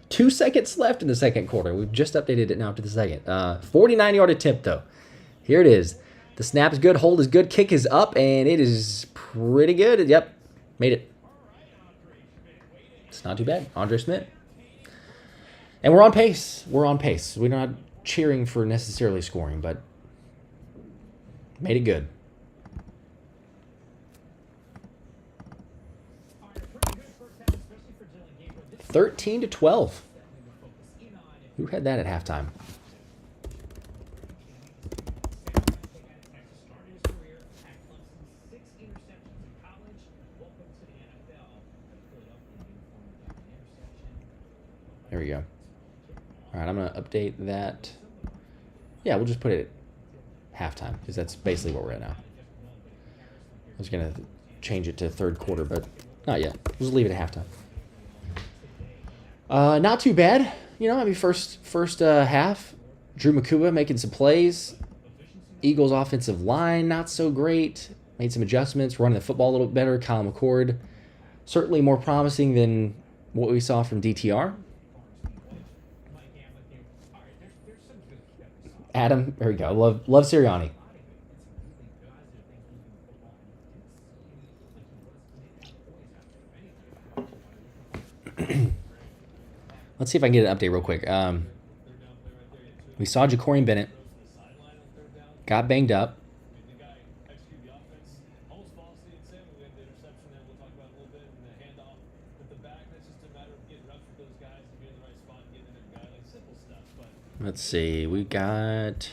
2 seconds left in the second quarter. We've just updated it now to the second. 49-yard attempt, though. Here it is. The snap is good. Hold is good. Kick is up, and it is pretty good. Yep, made it. It's not too bad. Andre Smith. And we're on pace. We're on pace. We're not cheering for necessarily scoring, but made it good. $13 to 12. Who had that at halftime? There we go. All right, I'm going to update that. Yeah, we'll just put it at halftime because that's basically what we're at now. I was going to change it to third quarter, but not yet. We'll just leave it at halftime. Not too bad. You know, I mean, first half, Drew Mukuba making some plays. Eagles offensive line, not so great. Made some adjustments, running the football a little bit better. Kyle McCord, certainly more promising than what we saw from DTR. Adam, there we go. Love Sirianni. Let's see if I can get an update real quick. We saw Jakorian Bennett got banged up. Let's see. We got...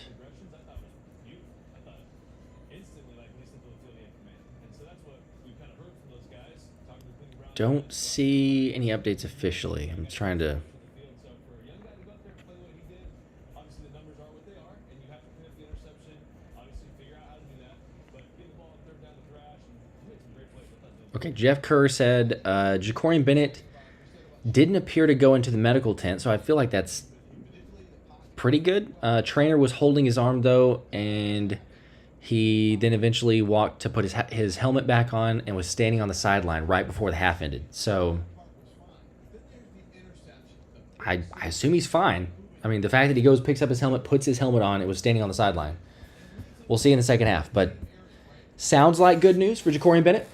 Don't see any updates officially. I'm trying to... Okay, Jeff Kerr said Jakorian Bennett didn't appear to go into the medical tent, so I feel like that's pretty good. Trainer was holding his arm, though, and he then eventually walked to put his helmet back on and was standing on the sideline right before the half ended. So I assume he's fine. I mean, the fact that he goes, picks up his helmet, puts his helmet on, and was standing on the sideline. We'll see in the second half, but sounds like good news for Jakorian Bennett.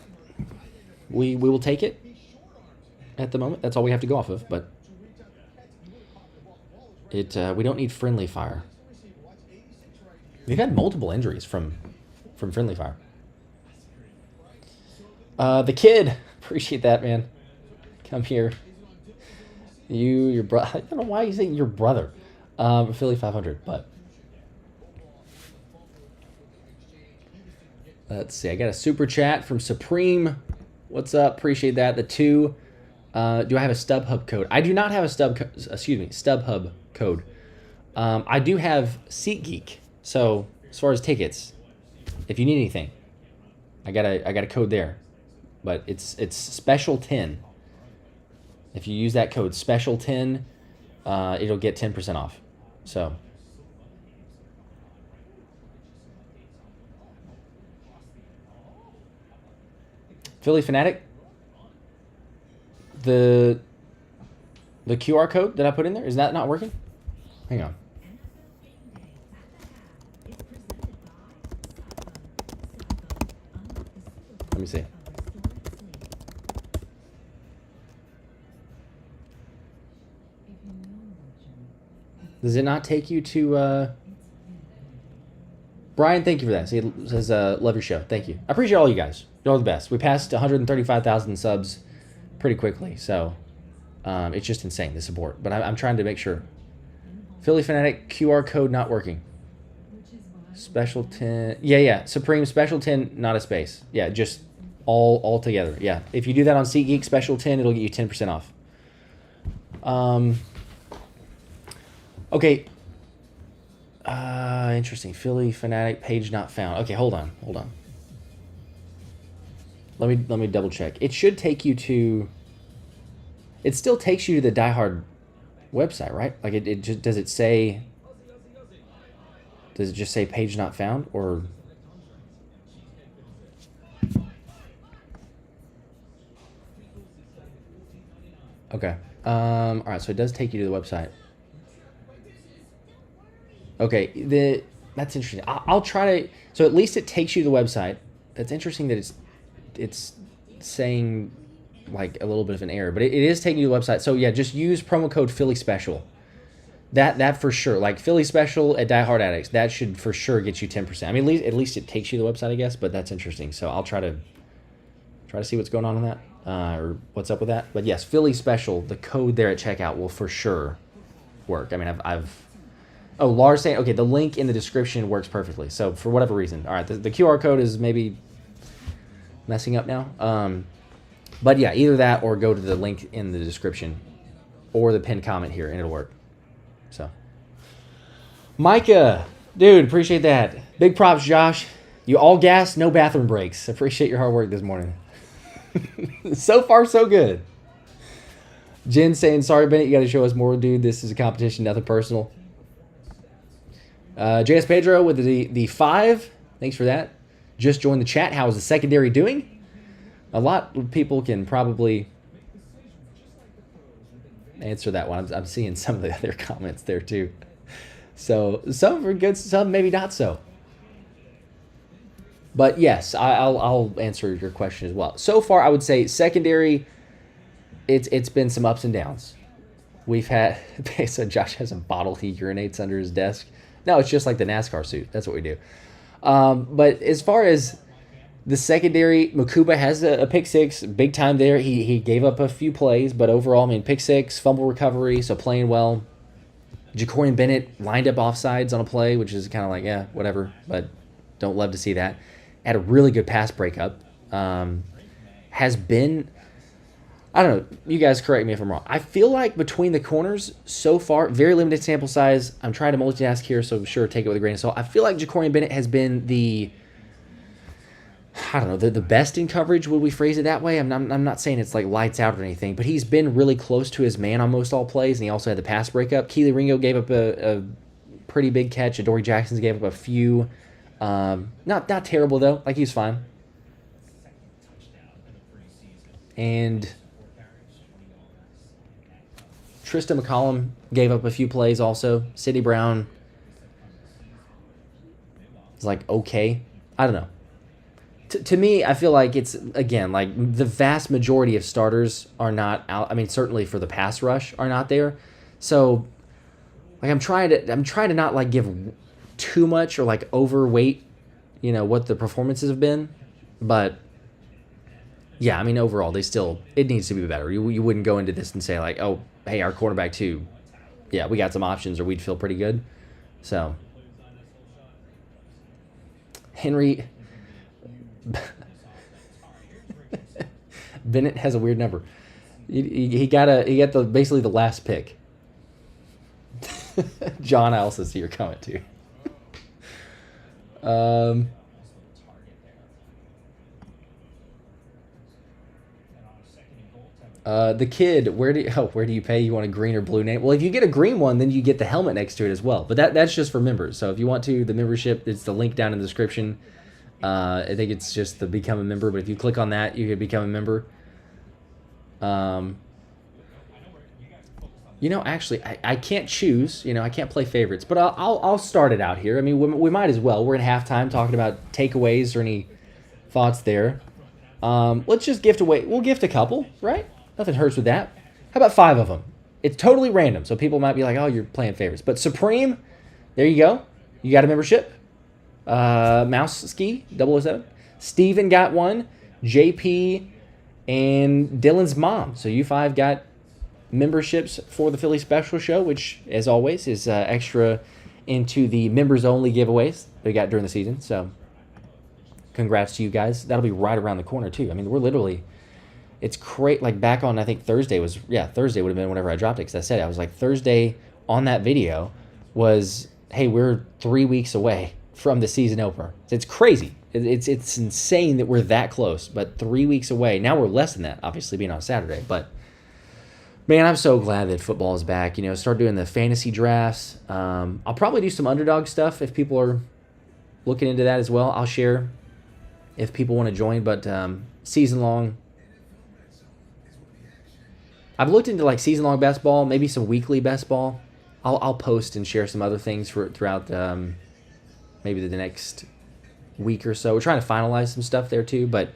We will take it at the moment. That's all we have to go off of, but we don't need friendly fire. We've had multiple injuries from friendly fire. The kid, appreciate that, man. Come here. Your brother. I don't know why you say your brother. Philly 500, but let's see. I got a super chat from Supreme. What's up? Appreciate that. The 2. Do I have a StubHub code? I do not have a StubHub code. I do have SeatGeek. So as far as tickets, if you need anything, I got a code there, but it's special 10. If you use that code special 10, it'll get 10% off. So Philly Fanatic, the QR code that I put in there, is that not working? Hang on. Let me see. Does it not take you to... Brian, thank you for that. So he says, love your show. Thank you. I appreciate all you guys. You're all the best. We passed 135,000 subs pretty quickly, so it's just insane, the support. But I'm trying to make sure. Philly Fanatic QR code not working. Special 10. Yeah. Supreme special 10, not a space. Yeah, just all together. Yeah. If you do that on SeatGeek special 10, it'll get you 10% off. Okay. Interesting. Philly Fanatic page not found. Okay, hold on. Let me double check. It should take you to... It still takes you to the Diehard website, right? Like it just... Does it say... Does it just say page not found, or... Okay. All right, so it does take you to the website. Okay, that's interesting. I'll try to... So at least it takes you to the website. That's interesting that it's saying like a little bit of an error, but it is taking you to the website. So yeah, just use promo code Philly Special. That for sure. Like Philly Special at Die Hard Addicts, that should for sure get you 10%. I mean, at least it takes you to the website, I guess, but that's interesting. So I'll try to see what's going on in that, or what's up with that. But yes, Philly Special, the code there at checkout will for sure work. I mean, Oh, Lars saying, okay, the link in the description works perfectly. So for whatever reason, all right, the QR code is maybe messing up now. But yeah, either that or go to the link in the description or the pinned comment here, and it'll work. So, Micah, dude, appreciate that. Big props, Josh. You all gas, no bathroom breaks. Appreciate your hard work this morning. So far, so good. Jen saying, sorry, Bennett, you got to show us more, dude. This is a competition, nothing personal. JS Pedro with the 5. Thanks for that. Just joined the chat. How is the secondary doing? A lot of people can probably answer that one. I'm seeing some of the other comments there too. So some are good, some maybe not so. But yes, I'll answer your question as well. So far, I would say secondary, it's been some ups and downs. We've had, so Josh has a bottle he urinates under his desk. No, it's just like the NASCAR suit. That's what we do. But as far as the secondary, Mukuba has a pick six, big time there. He gave up a few plays, but overall, I mean, pick six, fumble recovery, so playing well. Jakorian Bennett lined up offsides on a play, which is kind of like, yeah, whatever, but don't love to see that. Had a really good pass breakup. Has been, I don't know, you guys correct me if I'm wrong. I feel like between the corners so far, very limited sample size. I'm trying to multitask here, so sure, take it with a grain of salt. I feel like Jakorian Bennett has been the best in coverage. Would we phrase it that way? I'm not saying it's like lights out or anything, but he's been really close to his man on most all plays, and he also had the pass breakup. Kelee Ringo gave up a pretty big catch. Adoree Jackson gave up a few. Not terrible though. Like, he's fine. And Tristan McCollum gave up a few plays also. Sidney Brown is like okay. I don't know. To me, I feel like it's, again, like the vast majority of starters are not out. I mean, certainly for the pass rush are not there. So, like, I'm trying to not like give too much or like overweight, what the performances have been. But yeah, I mean, overall, it needs to be better. You wouldn't go into this and say like, oh, hey, our quarterback too. Yeah, we got some options, or we'd feel pretty good. So, Henry. Bennett has a weird number. He got basically the last pick. John, I also see your comment too. The kid, where do you pay? You want a green or blue name? Well, if you get a green one, then you get the helmet next to it as well. But that's just for members. So if you want the membership, it's the link down in the description. I think it's just the become a member, but if you click on that, you can become a member. Actually, I can't choose. I can't play favorites, but I'll start it out here. I mean, we might as well. We're at halftime talking about takeaways or any thoughts there. Let's just gift away. We'll gift a couple, right? Nothing hurts with that. How about 5 of them? It's totally random, so people might be like, oh, you're playing favorites. But Supreme, there you go. You got a membership. Mouse Ski 007. Steven got one. JP and Dylan's mom. So you 5 got memberships for the Philly Special Show, which, as always, is extra into the members-only giveaways that we got during the season. So congrats to you guys. That'll be right around the corner, too. I mean, we're literally... It's great. Like, back on, I think Thursday would have been whenever I dropped it, because I said it. I was like, Thursday on that video was, hey, we're 3 weeks away from the season opener. It's crazy. It's insane that we're that close, but 3 weeks away. Now we're less than that, obviously, being on Saturday. But, man, I'm so glad that football is back. Start doing the fantasy drafts. I'll probably do some underdog stuff if people are looking into that as well. I'll share if people want to join, but season-long. I've looked into, like, season-long best ball, maybe some weekly best ball. I'll post and share some other things throughout maybe the next week or so. We're trying to finalize some stuff there too, but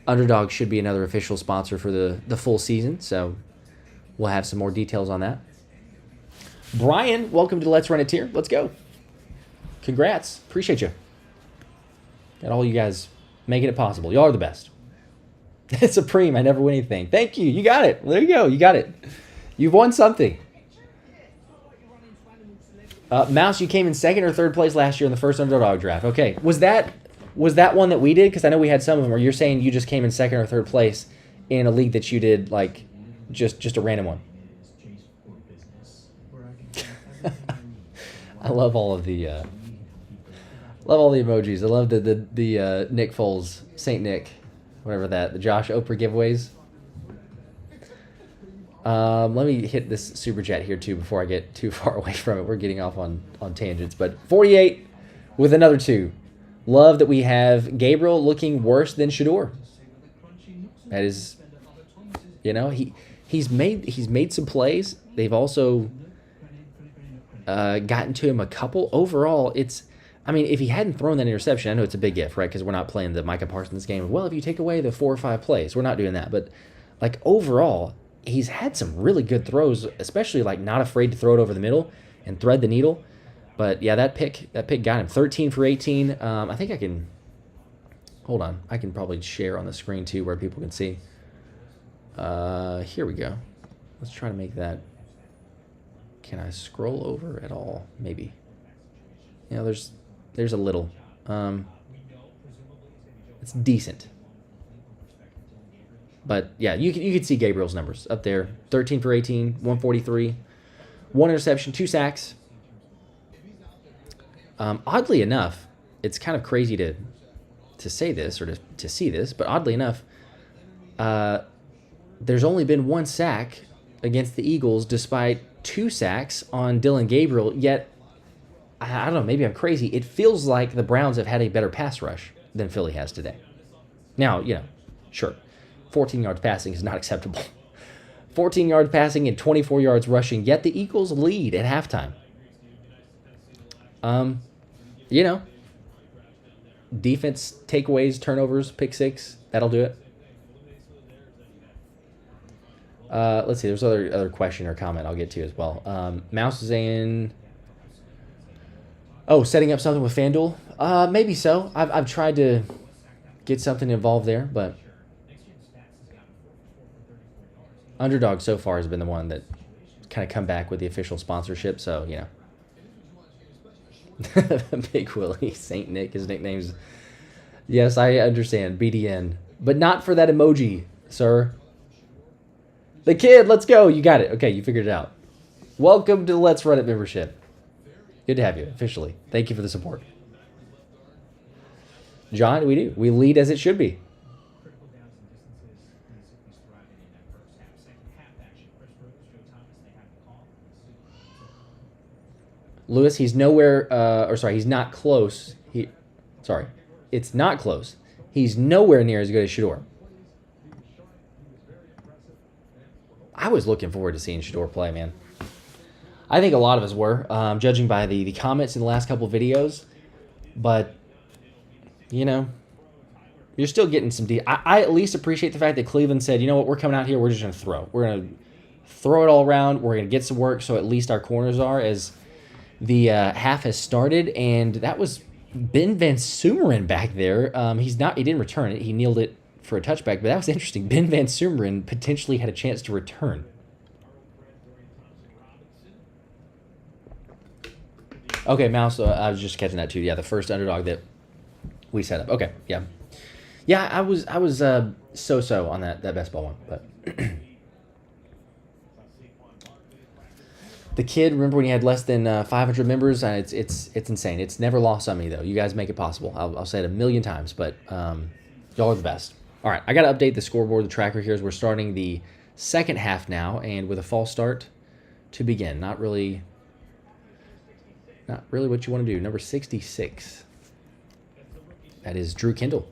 Underdog should be another official sponsor for the full season, so we'll have some more details on that. Brian, welcome to Let's Run It Tier. Let's go. Congrats. Appreciate you. Got all you guys making it possible. Y'all are the best. Supreme, I never win anything. Thank you. You got it. There you go. You got it. You've won something. Mouse, you came in second or third place last year in the first Underdog draft. Okay, was that one that we did? Because I know we had some of them. Or you're saying you just came in second or third place in a league that you did, like, just a random one? I love all of the emojis. I love the Nick Foles, Saint Nick, whatever that, the Josh Oprah giveaways. Let me hit this super chat here too before I get too far away from it. We're getting off on tangents, but 48 with another 2. Love that we have Gabriel looking worse than Shador. That is, he's made some plays. They've also gotten to him a couple. Overall, I mean, if he hadn't thrown that interception, I know it's a big if, right? Because we're not playing the Micah Parsons game. Well, if you take away the 4 or 5 plays, we're not doing that. But, like, overall, he's had some really good throws, especially, like, not afraid to throw it over the middle and thread the needle. But, yeah, that pick got him 13 for 18. I think I can – hold on. I can probably share on the screen, too, where people can see. Here we go. Let's try to make that – can I scroll over at all? Maybe. You know, there's a little. It's decent. But, yeah, you can see Gabriel's numbers up there. 13 for 18, 143, 1 interception, 2 sacks. Oddly enough, it's kind of crazy to say this or to see this, but oddly enough, there's only been 1 sack against the Eagles despite 2 sacks on Dylan Gabriel, yet I don't know, maybe I'm crazy. It feels like the Browns have had a better pass rush than Philly has today. Now, you know, sure, 14 yards passing is not acceptable. 14 yards passing and 24 yards rushing, yet the Eagles lead at halftime. You know, defense takeaways, turnovers, pick 6, that'll do it. Let's see, there's other question or comment I'll get to as well. Mouse is saying, oh, setting up something with FanDuel? Maybe so. I've tried to get something involved there, but Underdog so far has been the one that kind of come back with the official sponsorship, so, you know. Big Willie, Saint Nick, his nickname's... Yes, I understand, BDN. But not for that emoji, sir. The kid, let's go. You got it. Okay, you figured it out. Welcome to the Let's Run It membership. Good to have you, officially. Thank you for the support. John, we do. We lead as it should be. Lewis, he's nowhere, he's not close. It's not close. He's nowhere near as good as Shador. I was looking forward to seeing Shador play, man. I think a lot of us were, judging by the comments in the last couple of videos. But, you know, you're still getting some... I at least appreciate the fact that Cleveland said, you know what, we're coming out here, we're just going to throw. We're going to throw it all around. We're going to get some work, so at least our corners are, as the half has started. And that was Ben Van Sumeren back there. He didn't return it. He kneeled it for a touchback, but that was interesting. Ben Van Sumeren potentially had a chance to return. Okay, Mouse, I was just catching that too. Yeah, the first Underdog that we set up. Okay, yeah. Yeah, I was so-so on that best ball one, but the kid, remember when he had less than 500 members? It's insane. It's never lost on me, though. You guys make it possible. I'll say it a million times, but y'all are the best. All right, I got to update the scoreboard, the tracker here, as we're starting the second half now, and with a false start to begin. Not really what you want to do. Number 66. That is Drew Kendall,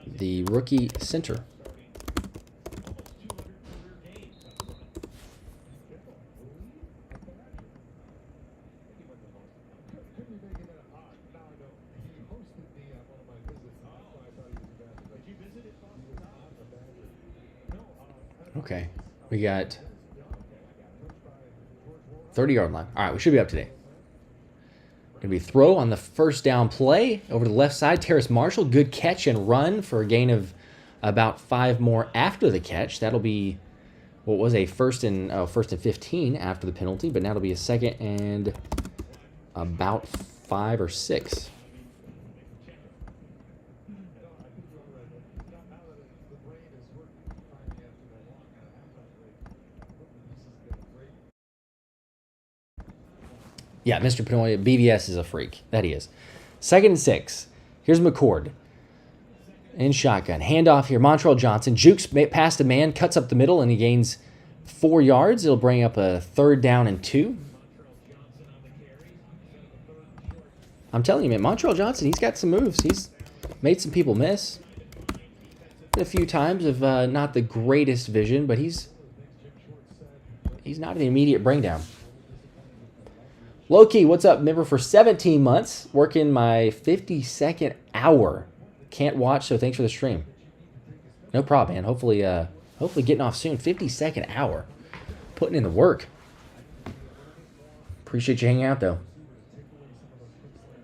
the rookie center. Okay, we got 30-yard line. All right, we should be up today. Going to be throw on the first down play over to the left side. Terrace Marshall, good catch and run for a gain of about 5 more after the catch. That'll be what was a first and 15 after the penalty, but now it'll be a second and about 5 or 6. Yeah, Mr. Pinoy, BVS is a freak. That he is. 2nd and 6. Here's McCord. In shotgun. Handoff here. Montrell Johnson. Jukes past a man, cuts up the middle, and he gains 4 yards. It'll bring up a 3rd down and 2. I'm telling you, man, Montrell Johnson, he's got some moves. He's made some people miss. a few times of not the greatest vision, but he's not an immediate brain down. Low-key, what's up? Member for 17 months, working my 52nd hour. Can't watch, so thanks for the stream. No problem, man. Hopefully getting off soon. 52nd hour. Putting in the work. Appreciate you hanging out, though.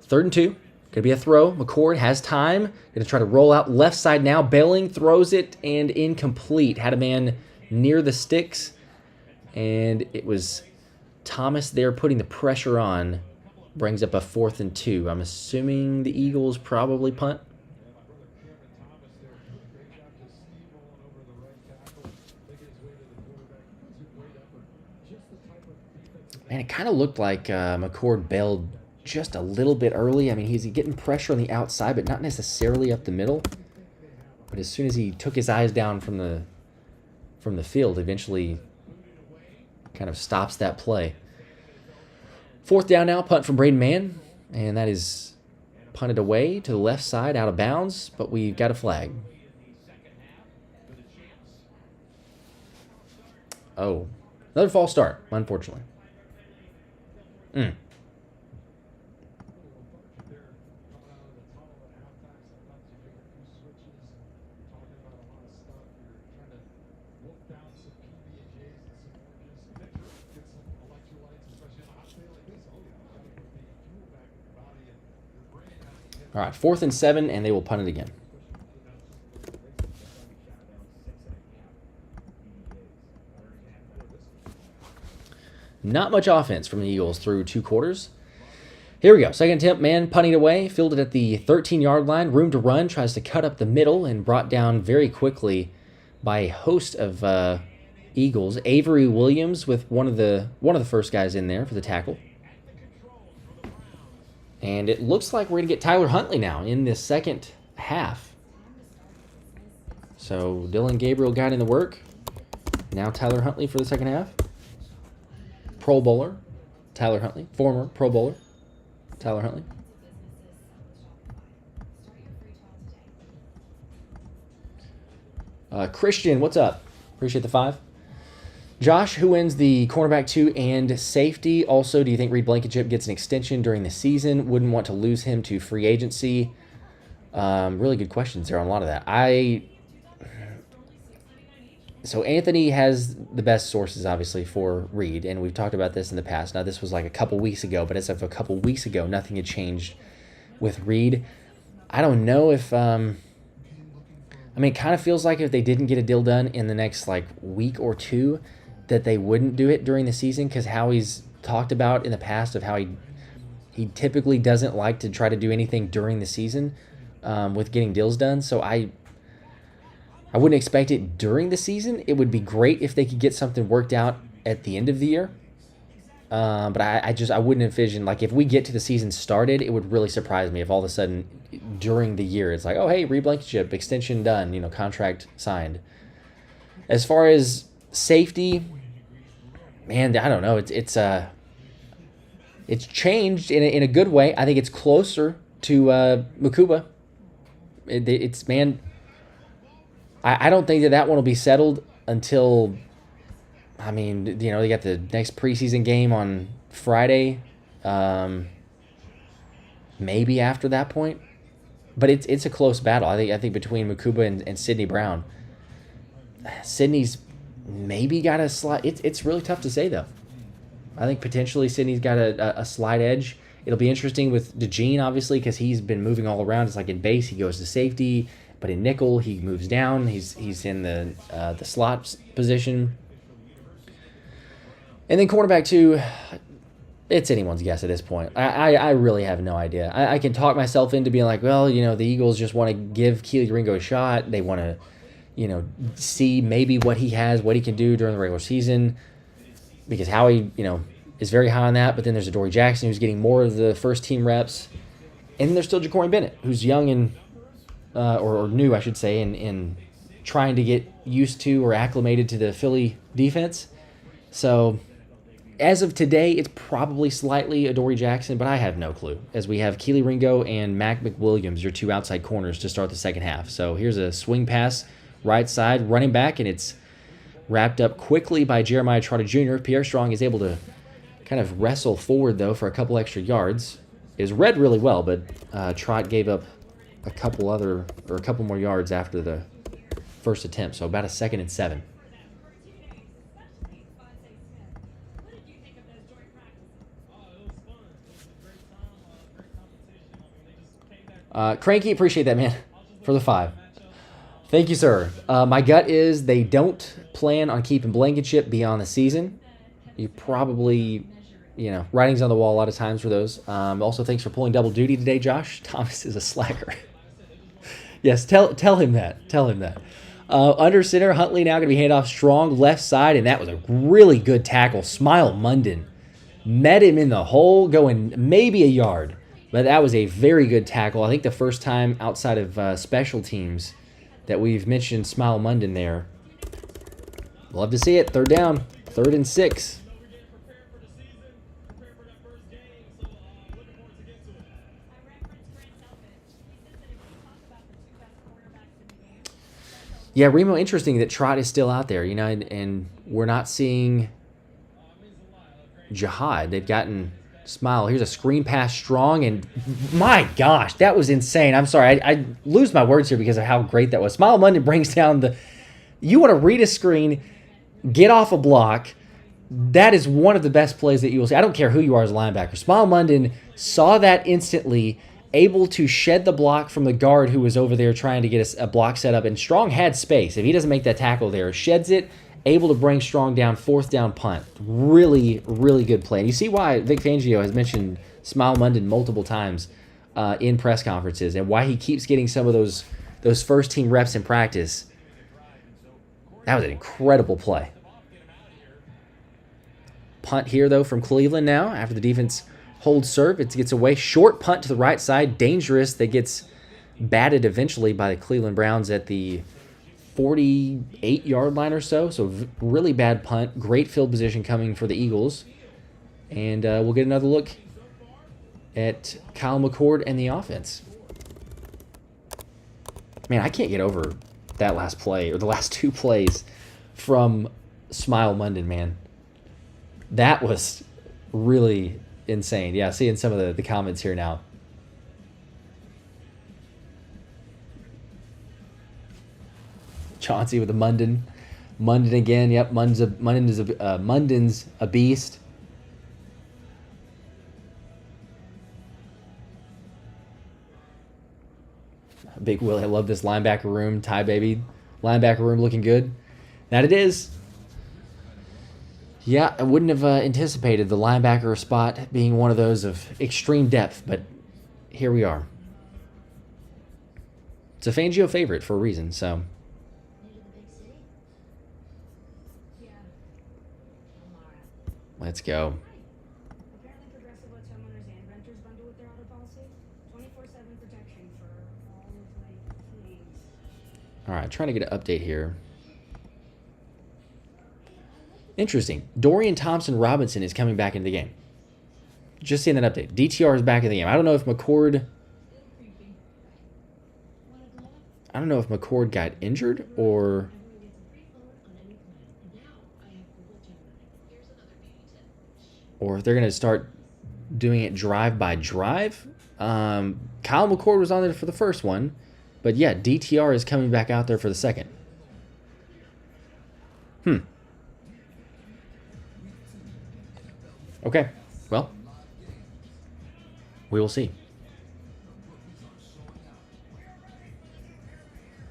3rd and 2. Gonna be a throw. McCord has time. Gonna try to roll out left side now. Belling throws it and incomplete. Had a man near the sticks. And it was Thomas there putting the pressure on. Brings up a 4th and 2. I'm assuming the Eagles probably punt. Man, it kind of looked like McCord bailed just a little bit early. I mean, he's getting pressure on the outside, but not necessarily up the middle. But as soon as he took his eyes down from the field, eventually kind of stops that play. 4th down now, punt from Braden Mann. And that is punted away to the left side, out of bounds. But we've got a flag. Oh, another false start, unfortunately. All right, 4th and 7, and they will punt it again. Not much offense from the Eagles through 2 quarters. Here we go. Second attempt, man punting away, fielded at the 13-yard line. Room to run, tries to cut up the middle, and brought down very quickly by a host of Eagles. Avery Williams with one of the first guys in there for the tackle. And it looks like we're going to get Tyler Huntley now in the second half. So Dylan Gabriel got in the work. Now Tyler Huntley for the second half. Pro Bowler, Tyler Huntley. Former Pro Bowler, Tyler Huntley. Christian, what's up? Appreciate the 5. Josh, who wins the cornerback 2 and safety? Also, do you think Reed Blankenship gets an extension during the season? Wouldn't want to lose him to free agency. Really good questions there on a lot of that. So Anthony has the best sources, obviously, for Reed, and we've talked about this in the past. Now, this was like a couple weeks ago, but as of a couple weeks ago, nothing had changed with Reed. I don't know if... it kind of feels like if they didn't get a deal done in the next, week or 2, that they wouldn't do it during the season, because Howie's talked about in the past of how he typically doesn't like to try to do anything during the season with getting deals done. So I wouldn't expect it during the season. It would be great if they could get something worked out at the end of the year. But I wouldn't envision, if we get to the season started, it would really surprise me if all of a sudden during the year it's like, oh, hey, Reed Blankenship, extension done, contract signed. As far as safety, man, I don't know. It's changed in a good way. I think it's closer to Mukuba. I don't think that one will be settled until, they got the next preseason game on Friday. Maybe after that point. But it's a close battle. I think between Mukuba and Sidney Brown. Sidney's maybe got a slight... It's really tough to say, though. I think potentially Sidney's got a slight edge. It'll be interesting with DeJean, obviously, because he's been moving all around. It's like in base, he goes to safety. But in nickel, he moves down. He's in the slot position. And then cornerback 2, it's anyone's guess at this point. I really have no idea. I can talk myself into being like, well, the Eagles just want to give Kelee Ringo a shot. They want to, see maybe what he has, what he can do during the regular season. Because Howie, is very high on that. But then there's Adoree Jackson, who's getting more of the first team reps. And then there's still Jakorian Bennett, who's young and, or new, I should say, in trying to get used to or acclimated to the Philly defense. So as of today, it's probably slightly Adoree Jackson, but I have no clue, as we have Kelee Ringo and Mac McWilliams, your 2 outside corners, to start the second half. So here's a swing pass right side, running back, and it's wrapped up quickly by Jeremiah Trotter Jr. Pierre Strong is able to kind of wrestle forward, though, for a couple extra yards. It was read really well, but Trot gave up a couple more yards after the first attempt, so about a 2nd and 7. Cranky, appreciate that, man, for the 5. Thank you, sir. My gut is they don't plan on keeping Blankenship beyond the season. You probably, writing's on the wall a lot of times for those. Also, thanks for pulling double duty today, Josh. Thomas is a slacker. Yes, tell him that. Tell him that. Under center, Huntley now going to be handoff Strong left side, and that was a really good tackle. Smile Munden met him in the hole, going maybe a yard. But that was a very good tackle. I think the first time outside of special teams that we've mentioned Smile Munden there. Love to see it. 3rd down. 3rd and 6. Yeah, Remo, interesting that Trot is still out there, and we're not seeing Jihaad. They've gotten Smile. Here's a screen pass Strong, and my gosh, that was insane. I'm sorry. I lose my words here because of how great that was. Smile Munden brings down the... You want to read a screen, get off a block. That is one of the best plays that you will see. I don't care who you are as a linebacker. Smile Munden saw that instantly, able to shed the block from the guard who was over there trying to get a block set up, and Strong had space. If he doesn't make that tackle there, sheds it, able to bring Strong down, 4th down punt. Really, really good play. And you see why Vic Fangio has mentioned Smile Munden multiple times in press conferences, and why he keeps getting some of those first-team reps in practice. That was an incredible play. Punt here, though, from Cleveland now after the defense holds serve. It gets away. Short punt to the right side. Dangerous. That gets batted eventually by the Cleveland Browns at the 48-yard line or so. So really bad punt. Great field position coming for the Eagles. And we'll get another look at Kyle McCord and the offense. Man, I can't get over that last play, or the last 2 plays from Smile Munden, man. That was really insane. Yeah, seeing some of the comments here now. Chauncey with the Munden. Munden again. Yep, Munden's a beast. Big Willie, I love this linebacker room. Ty baby. Linebacker room looking good. That it is. Yeah, I wouldn't have anticipated the linebacker spot being one of those of extreme depth, but here we are. It's a Fangio favorite for a reason, so. Let's go. All right, trying to get an update here. Interesting. Dorian Thompson-Robinson is coming back into the game. Just seeing that update. DTR is back in the game. I don't know if McCord got injured or... or if they're going to start doing it drive by drive. Kyle McCord was on there for the first one. But yeah, DTR is coming back out there for the second. Okay, well, we will see.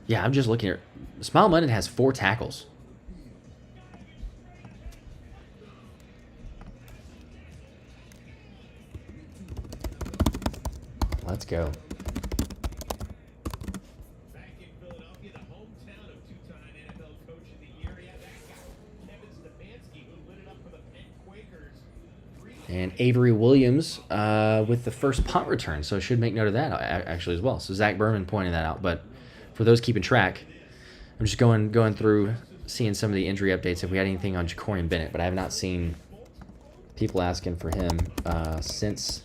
Yeah, I'm just looking here. Smile Munden has 4 tackles. Let's go. And Avery Williams with the first punt return. So I should make note of that actually as well. So Zach Berman pointed that out. But for those keeping track, I'm just going through, seeing some of the injury updates if we had anything on Jakorian Bennett. But I have not seen people asking for him since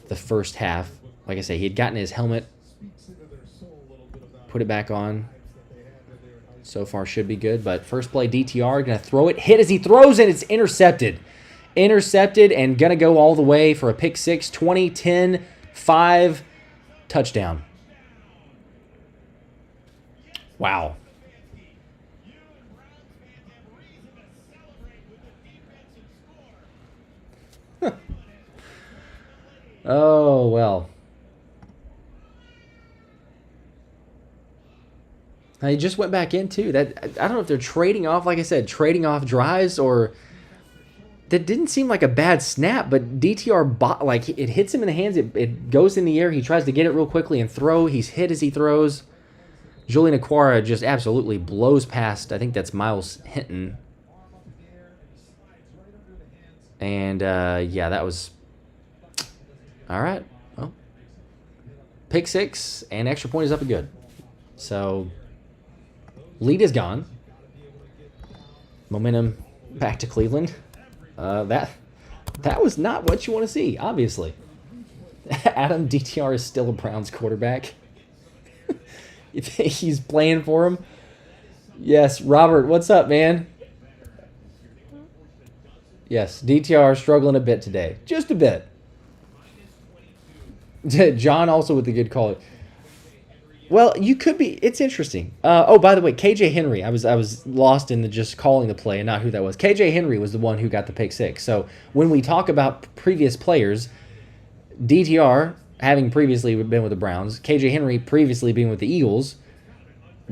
the first half. Like I say, he had gotten his helmet, put it back on, So far should be good, but first play DTR, going to throw it. Hit as he throws it. It's intercepted. Intercepted and going to go all the way for a pick six. 20, 10, 5, touchdown. Wow. Oh, well. He just went back in, too. That I don't know if they're trading off, like I said, trading off drives, or that didn't seem like a bad snap, but DTR, like, it hits him in the hands. It goes in the air. He tries to get it real quickly and throw. He's hit as he throws. Julian Okwara just absolutely blows past, I think that's Miles Hinton. And, yeah, that was... All right. Well, pick six, and extra point is up and good. So, lead is gone. Momentum back to Cleveland. That was not what you want to see, obviously. Adam DTR is still a Browns quarterback. He's playing for him. Yes, Robert, what's up, man? Yes, DTR struggling a bit today. Just a bit. John also with the good call. Well, you could be. It's interesting. Oh, by the way, KJ Henry. I was lost in the just calling the play and not who that was. KJ Henry was the one who got the pick six. So when we talk about previous players, DTR having previously been with the Browns, KJ Henry previously being with the Eagles,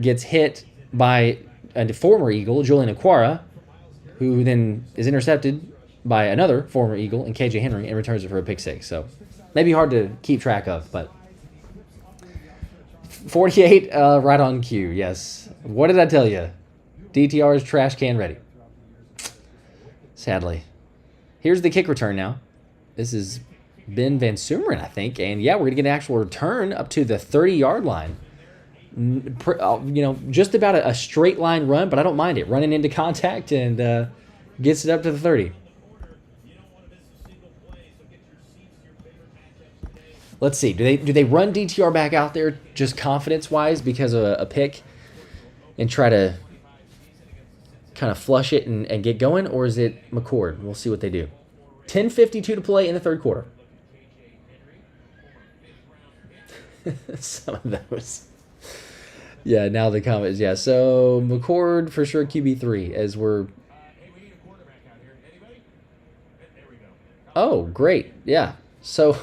gets hit by a former Eagle, Julian Okwara, who then is intercepted by another former Eagle and KJ Henry and returns it for a pick six. So maybe hard to keep track of, but 48 right on cue, yes. What did I tell you? DTR is trash can ready. Sadly. Here's the kick return now. This is Ben Van Sumeren, I think. And, yeah, we're going to get an actual return up to the 30-yard line. You know, just about a straight line run, but I don't mind it. Running into contact and gets it up to the 30. Let's see. Do they run DTR back out there just confidence-wise because of a pick and try to kind of flush it and get going, or is it McCord? We'll see what they do. 10:52 to play in the third quarter. Some of those. Yeah, now the comments. Yeah, so McCord for sure QB3 as we're... Oh, great. Yeah. So...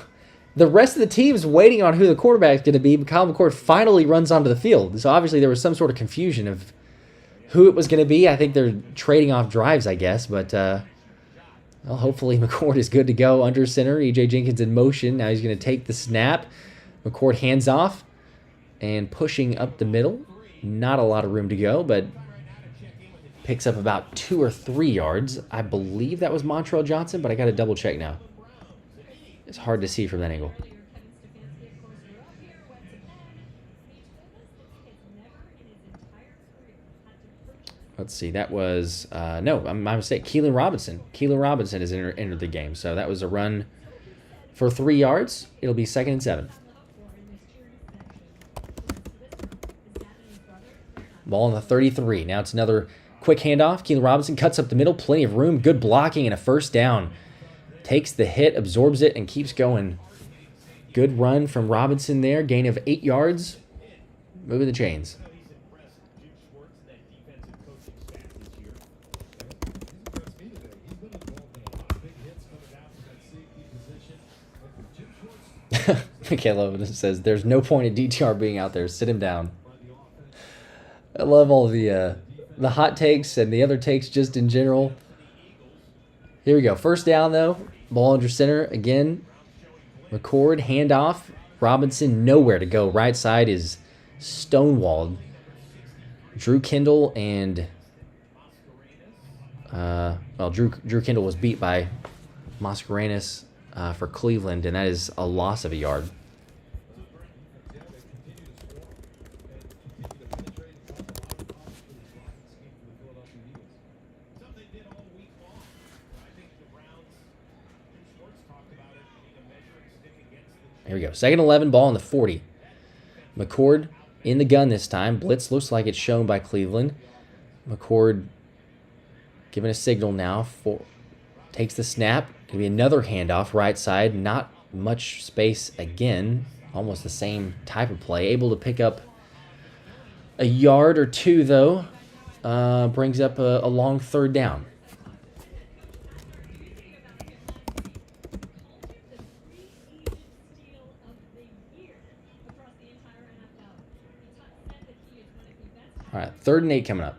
the rest of the team's waiting on who the quarterback's going to be, but Kyle McCord finally runs onto the field. So obviously there was some sort of confusion of who it was going to be. I think they're trading off drives, I guess. But well, hopefully McCord is good to go under center. E.J. Jenkins in motion. Now he's going to take the snap. McCord hands off and pushing up the middle. Not a lot of room to go, but picks up about 2 or 3 yards. I believe that was Montrell Johnson, but I got to double check now. It's hard to see from that angle. Let's see. That was, no, my mistake. Keelan Robinson. Keelan Robinson has entered the game. So that was a run for 3 yards. It'll be 2nd and 7. Ball on the 33. Now it's another quick handoff. Keelan Robinson cuts up the middle. Plenty of room. Good blocking and a first down. Takes the hit, absorbs it, and keeps going. Good run from Robinson there. Gain of 8 yards. Moving the chains. Michaela says, there's no point in DTR being out there. Sit him down. I love all the hot takes and the other takes just in general. Here we go. First down, though. Ball under center. Again, McCord, handoff. Robinson, nowhere to go. Right side is stonewalled. Drew Kendall and... well, Drew Kendall was beat by Mascarenas for Cleveland, and that is a loss of a yard. Here we go. 2nd and 11, ball on the 40. McCord in the gun this time. Blitz looks like it's shown by Cleveland. McCord giving a signal now. Takes the snap. Going to be another handoff right side. Not much space again. Almost the same type of play. Able to pick up a yard or two, though. Brings up a long third down. All right, 3rd and 8 coming up.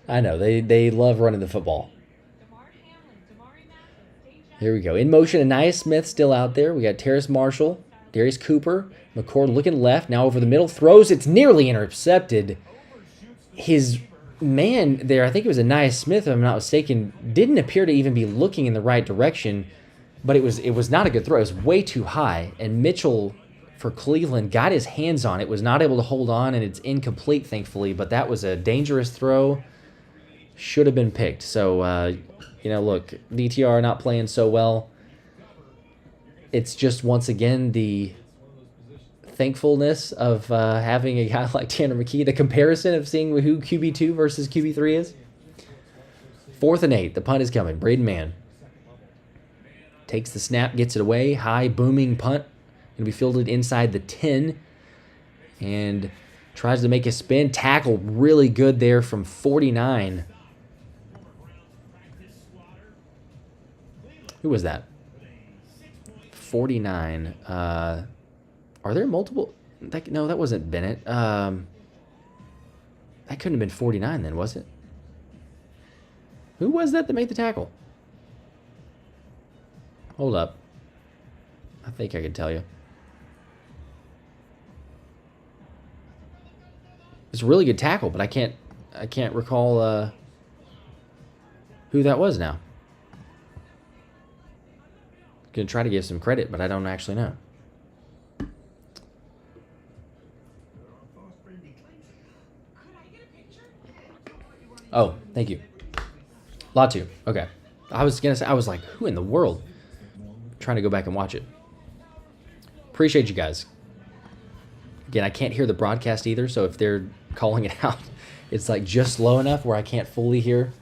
I know, they love running the football. Here we go. In motion, Aniyah Smith still out there. We got Terrace Marshall, Darius Cooper, McCord looking left, now over the middle, throws. It's nearly intercepted. His man there, I think it was Aniyah Smith, if I'm not mistaken, didn't appear to even be looking in the right direction, but it was not a good throw. It was way too high, and Mitchell for Cleveland got his hands on it, was not able to hold on, and it's incomplete, thankfully, but that was a dangerous throw. Should have been picked. So, you know, look, DTR not playing so well. It's just, once again, the thankfulness of having a guy like Tanner McKee, the comparison of seeing who QB2 versus QB3 is. 4th and 8, the punt is coming. Braden Mann takes the snap, gets it away. High, booming punt. Going to be fielded inside the 10. And tries to make a spin. Tackle really good there from 49. Who was that? 49. Are there multiple? No, that wasn't Bennett. That couldn't have been 49 then, was it? Who was that made the tackle? Hold up. I think I can tell you. It's a really good tackle, but I can't recall who that was now. Gonna try to give some credit, but I don't actually know. Oh, thank you. Latu. Okay. I was gonna say, I was like, who in the world? Trying to go back and watch it. Appreciate you guys. Again, I can't hear the broadcast either, so if they're calling it out, it's like just low enough where I can't fully hear.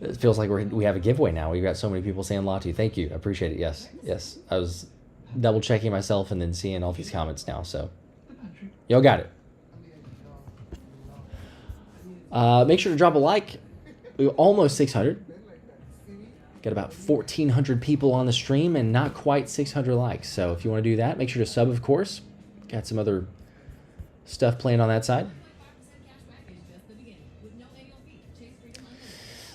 It feels like we have a giveaway now. We've got so many people saying Latu. Thank you. I appreciate it. Yes. Yes. I was double checking myself and then seeing all these comments now, so y'all got it. Make sure to drop a like. We're almost 600. Got about 1,400 people on the stream and not quite 600 likes. So if you want to do that, make sure to sub, of course. Got some other stuff playing on that side.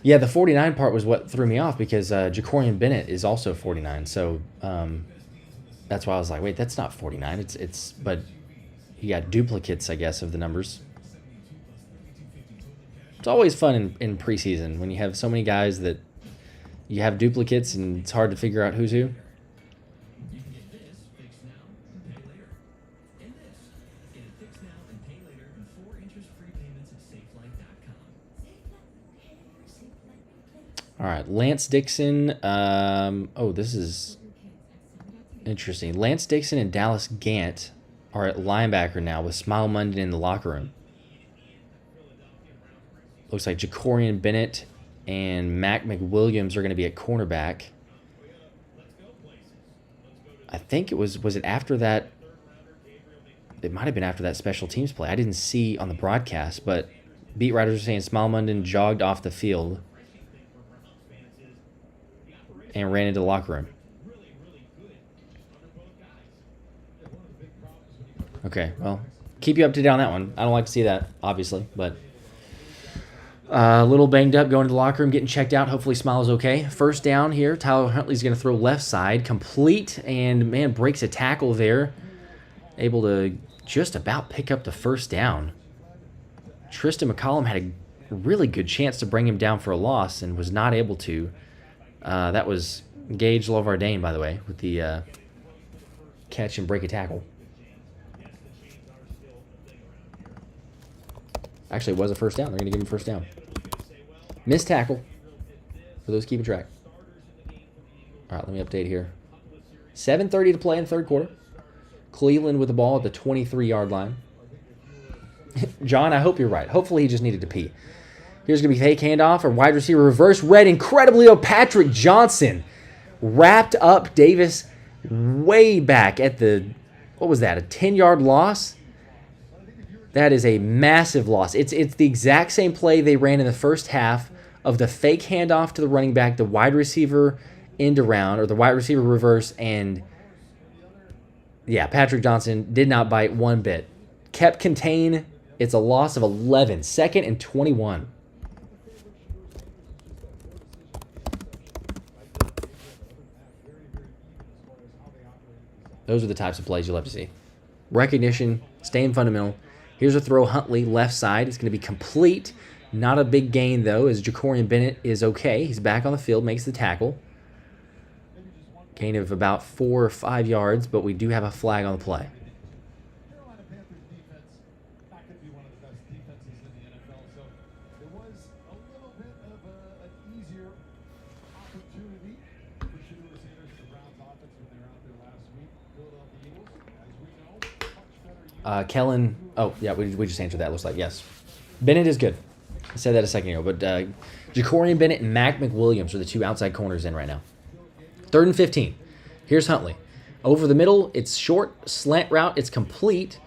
Yeah, the 49 part was what threw me off because Jakorian Bennett is also 49. So that's why I was like, wait, that's not 49. But you got duplicates, I guess, of the numbers. It's always fun in preseason when you have so many guys that you have duplicates and it's hard to figure out who's who. All right, Lance Dixon. Oh, this is interesting. Lance Dixon and Dallas Gant are at linebacker now with Smile Munden in the locker room. Looks like Jakorian Bennett and Mac McWilliams are going to be at cornerback. I think it was it after that? It might have been after that special teams play. I didn't see on the broadcast, but beat writers are saying Smile Munden jogged off the field and ran into the locker room. Okay, well, keep you up to date on that one. I don't like to see that, obviously, but a little banged up going to the locker room, getting checked out. Hopefully Smile is okay. First down here. Tyler Huntley's going to throw left side. Complete, and, man, breaks a tackle there. Able to just about pick up the first down. Tristan McCollum had a really good chance to bring him down for a loss and was not able to. That was Gage Lovardane, by the way, with the catch and break a tackle. Actually, it was a first down. They're going to give him first down. Missed tackle for those keeping track. All right, let me update here. 7:30 to play in the third quarter. Cleveland with the ball at the 23-yard line. John, I hope you're right. Hopefully he just needed to pee. Here's going to be fake handoff or wide receiver reverse. Read incredibly. Patrick Johnson wrapped up Davis way back at the, what was that, a 10-yard loss? That is a massive loss. It's the exact same play they ran in the first half of the fake handoff to the running back, the wide receiver end around, or the wide receiver reverse, and yeah, Patrick Johnson did not bite one bit. Kept contained. It's a loss of 11. 2nd and 21. Those are the types of plays you love to see. Recognition, staying fundamental. Here's a throw, Huntley, left side. It's going to be complete. Not a big gain, though, as Jakorian Bennett is okay. He's back on the field, makes the tackle. Gain of about 4 or 5 yards, but we do have a flag on the play. Kellen, oh, yeah, we just answered that, looks like, yes. Bennett is good. I said that a second ago, but Jakorian Bennett and Mac McWilliams are the two outside corners in right now. 3rd and 15. Here's Huntley. Over the middle, it's short, slant route, it's complete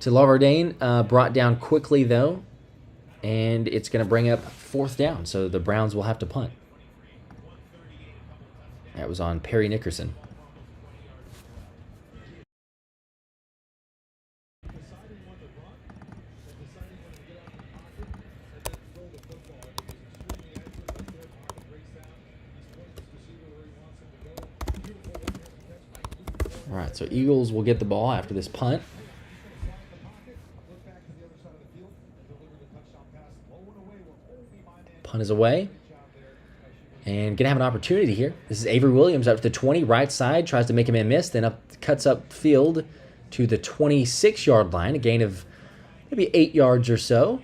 to Lavardane. Brought down quickly, though, and it's going to bring up 4th down, so the Browns will have to punt. That was on Perry Nickerson. All right, so Eagles will get the ball after this punt. Punt is away. And going to have an opportunity here. This is Avery Williams up to the 20, right side, tries to make a man miss, then cuts up field to the 26-yard line, a gain of maybe 8 yards or so.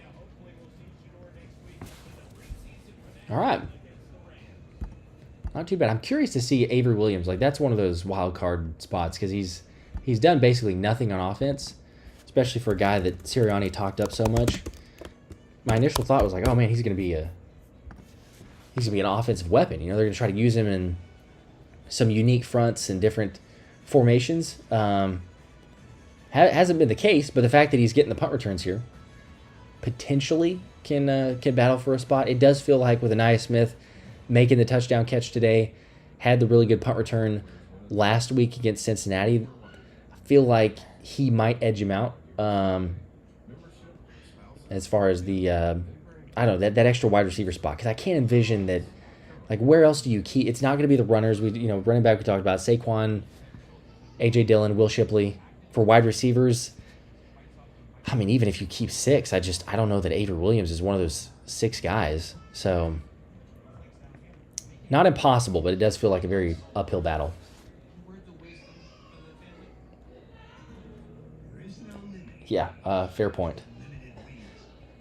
All right. Not too bad. I'm curious to see Avery Williams. Like, that's one of those wild card spots because he's done basically nothing on offense, especially for a guy that Sirianni talked up so much. My initial thought was like, oh man, he's gonna be an offensive weapon. You know, they're gonna try to use him in some unique fronts and different formations. Hasn't been the case, but the fact that he's getting the punt returns here potentially can battle for a spot. It does feel like with Anaya Smith making the touchdown catch today, had the really good punt return last week against Cincinnati. I feel like he might edge him out as far as the, I don't know, that extra wide receiver spot. Because I can't envision that, like, where else do you keep? It's not going to be the runners. Running back we talked about, Saquon, A.J. Dillon, Will Shipley. For wide receivers, I mean, even if you keep 6, I don't know that Avery Williams is one of those 6 guys. So, not impossible, but it does feel like a very uphill battle. Yeah, fair point.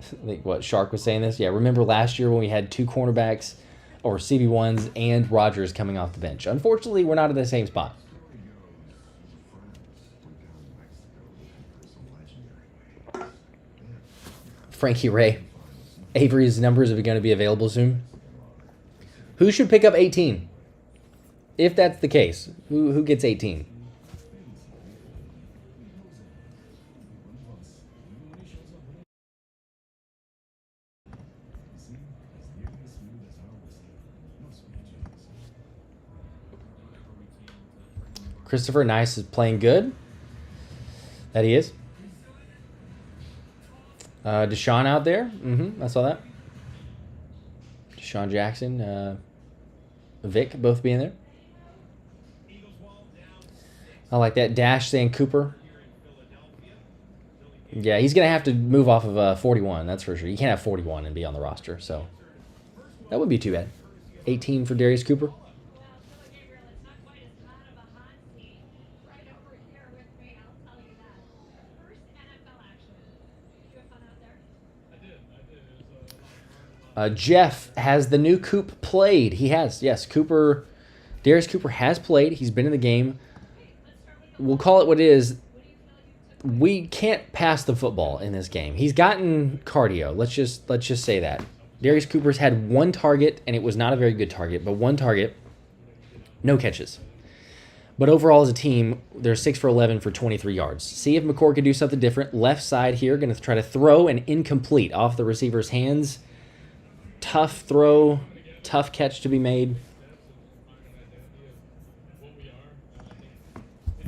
I think what Shark was saying this. Yeah, remember last year when we had 2 cornerbacks or CB1s and Rodgers coming off the bench. Unfortunately, we're not in the same spot. Frankie Ray. Avery's numbers are going to be available soon. Who should pick up 18? If that's the case, who gets 18? Christopher Nice is playing good. That he is. DeJean out there. I saw that. DeJean Jackson, Vic both being there. I like that. Dash saying Cooper. Yeah, he's going to have to move off of 41, that's for sure. You can't have 41 and be on the roster, so that wouldn't be too bad. 18 for Darius Cooper. Jeff, has the new Coop played? He has, yes. Cooper Darius Cooper has played. He's been in the game. We'll call it what it is. We can't pass the football in this game. He's gotten cardio. Let's just say that. Darius Cooper's had one target, and it was not a very good target, but one target, no catches. But overall, as a team, they're 6 for 11 for 23 yards. See if McCord can do something different. Left side here, going to try to throw an incomplete off the receiver's hands. Tough throw, tough catch to be made.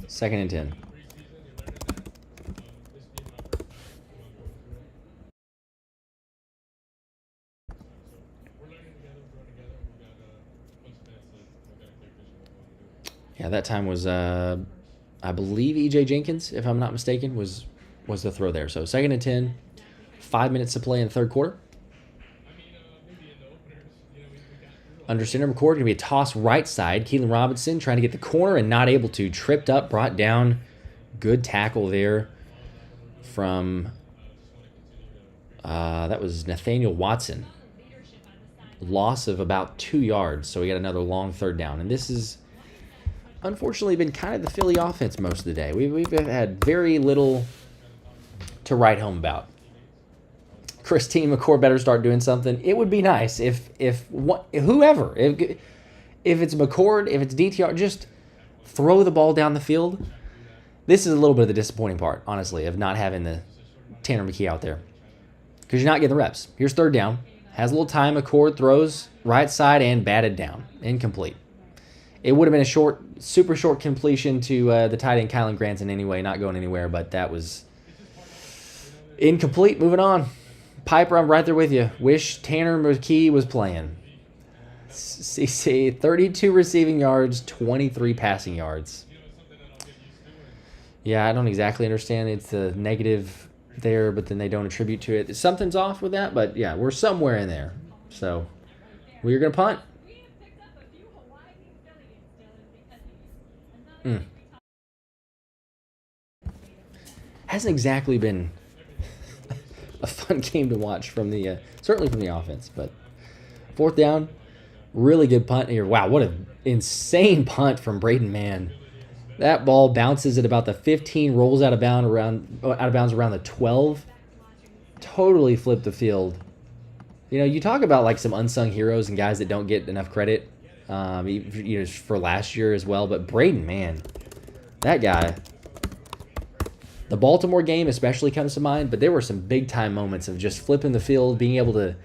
2nd and 10. Yeah, that time was, I believe, E.J. Jenkins, if I'm not mistaken, was the throw there. So 2nd and 10, 5 minutes to play in the third quarter. Under center, McCord going to be a toss right side. Keelan Robinson trying to get the corner and not able to. Tripped up, brought down. Good tackle there from, that was Nathaniel Watson. Loss of about 2 yards, so we got another long 3rd down. And this is unfortunately been kind of the Philly offense most of the day. We've had very little to write home about. Christine McCord better start doing something. It would be nice if whoever, if it's McCord, if it's DTR, just throw the ball down the field. This is a little bit of the disappointing part, honestly, of not having the Tanner McKee out there. Because you're not getting the reps. Here's 3rd down. Has a little time. McCord throws right side and batted down. Incomplete. It would have been a super short completion to the tight end Kylan Granson anyway, not going anywhere, but that was incomplete. Moving on. Piper, I'm right there with you. Wish Tanner McKee was playing. CC, 32 receiving yards, 23 passing yards. Yeah, I don't exactly understand. It's a negative there, but then they don't attribute to it. Something's off with that, but yeah, we're somewhere in there. So we're going to punt. Hasn't exactly been a fun game to watch from the certainly from the offense, but 4th down, really good punt here. Wow, what an insane punt from Braden Mann. That ball bounces at about the 15, rolls out of bounds around the 12. Totally flipped the field. You know, you talk about like some unsung heroes and guys that don't get enough credit, for last year as well. But Braden Mann, that guy. The Baltimore game especially comes to mind, but there were some big-time moments of just flipping the field, being able to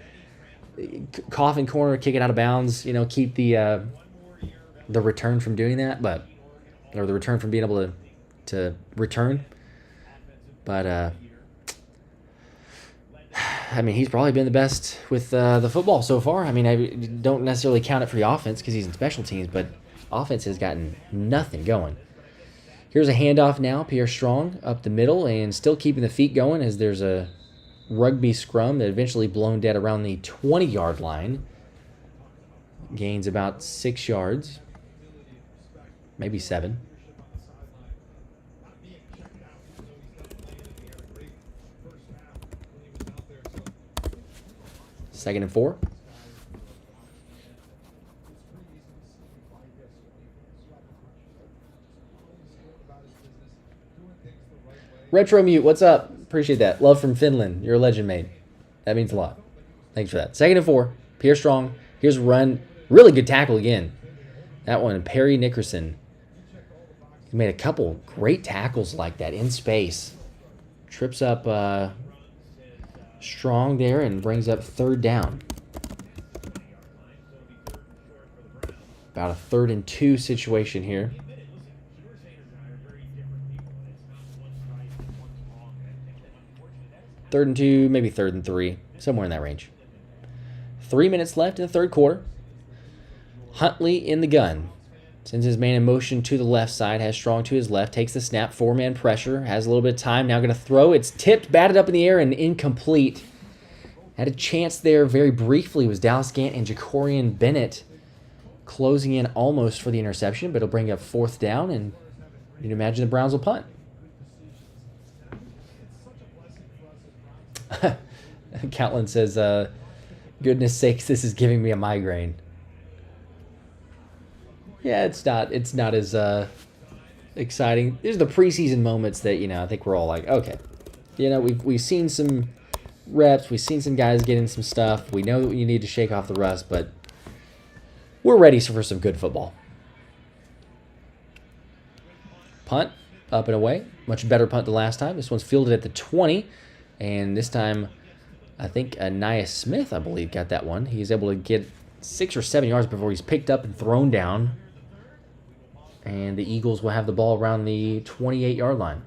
cough in corner, kick it out of bounds, keep the return from doing that, or the return from being able to return. But, I mean, he's probably been the best with the football so far. I mean, I don't necessarily count it for the offense because he's in special teams, but offense has gotten nothing going. Here's a handoff now. Pierre Strong up the middle and still keeping the feet going as there's a rugby scrum that eventually blown dead around the 20-yard line. Gains about 6 yards, maybe 7. Second and 4. Retro Mute, what's up? Appreciate that. Love from Finland. You're a legend, mate. That means a lot. Thanks for that. 2nd and 4. Pierre Strong. Here's a run. Really good tackle again. That one, Perry Nickerson. He made a couple great tackles like that in space. Trips up Strong there and brings up 3rd down. About a 3rd and 2 situation here. 3rd and 2, maybe 3rd and 3, somewhere in that range. 3 minutes left in the third quarter. Huntley in the gun. Sends his man in motion to the left side, has Strong to his left, takes the snap, 4-man pressure, has a little bit of time, now going to throw. It's tipped, batted up in the air, and incomplete. Had a chance there very briefly was Dallas Gant and Jakorian Bennett closing in almost for the interception, but it'll bring up 4th down, and you'd imagine the Browns will punt. Catlin says, goodness sakes, this is giving me a migraine. Yeah, it's not as exciting. These are the preseason moments that, I think we're all like, okay. We've seen some reps, we've seen some guys getting some stuff. We know that you need to shake off the rust, but we're ready for some good football. Punt, up and away. Much better punt than last time. This one's fielded at the 20, and this time I think Nia Smith, I believe, got that one. He's able to get 6 or 7 yards before he's picked up and thrown down. And the Eagles will have the ball around the 28-yard line.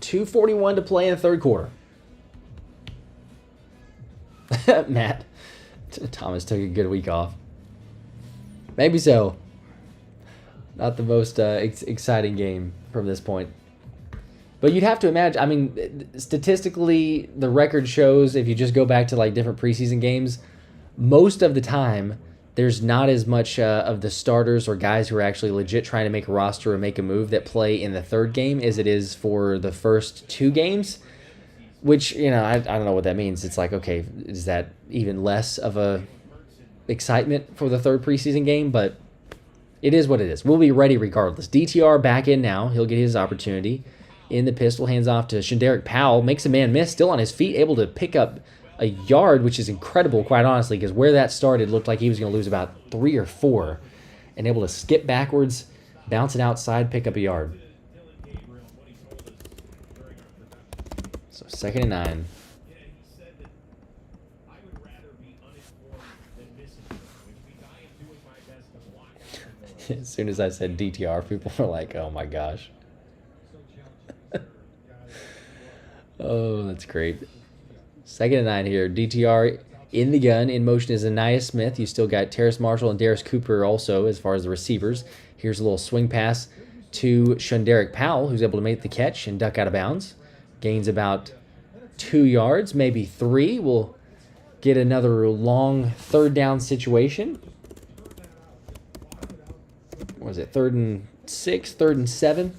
2:41 to play in the third quarter. Matt, Thomas took a good week off. Maybe so. Not the most exciting game from this point. But you'd have to imagine, I mean, statistically, the record shows, if you just go back to like different preseason games, most of the time, there's not as much of the starters or guys who are actually legit trying to make a roster or make a move that play in the third game as it is for the first 2 games. Which, I don't know what that means. It's like, okay, is that even less of a excitement for the third preseason game? But it is what it is. We'll be ready regardless. DTR back in now. He'll get his opportunity. In the pistol, hands off to Shandarick Powell. Makes a man miss. Still on his feet. Able to pick up a yard, which is incredible, quite honestly, because where that started looked like he was going to lose about 3 or 4. And able to skip backwards, bounce it outside, pick up a yard. So 2nd and 9. As soon as I said DTR, people were like, oh my gosh. Oh, that's great. 2nd and 9 here. DTR in the gun. In motion is Ania Smith. You still got Terrace Marshall and Darius Cooper also as far as the receivers. Here's a little swing pass to Shandarick Powell, who's able to make the catch and duck out of bounds. Gains about 2 yards, maybe 3. We'll get another long 3rd down situation. What was it? 3rd and 6, 3rd and 7.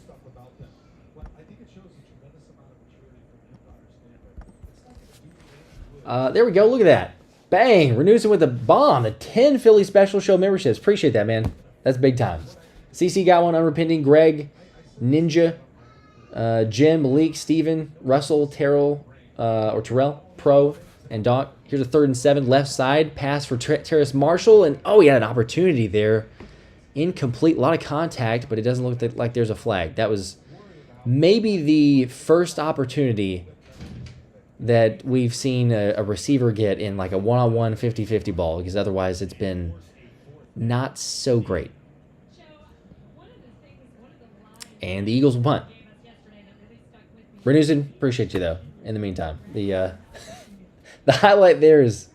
There we go. Look at that. Bang. Renewson with a bomb. The 10 Philly Special Show memberships. Appreciate that, man. That's big time. CC got one. Unrepenting. Greg. Ninja. Jim. Malik. Steven. Russell. Terrell. Terrell. Pro. And Doc. Here's a 3rd and 7. Left side. Pass for Terrace Marshall. And, oh, he had an opportunity there. Incomplete. A lot of contact, but it doesn't look like there's a flag. That was maybe the first opportunity that we've seen a receiver get in like a one-on-one 50-50 ball, because otherwise it's been not so great. And the Eagles will punt. Renewson, appreciate you though. In the meantime, the highlight there is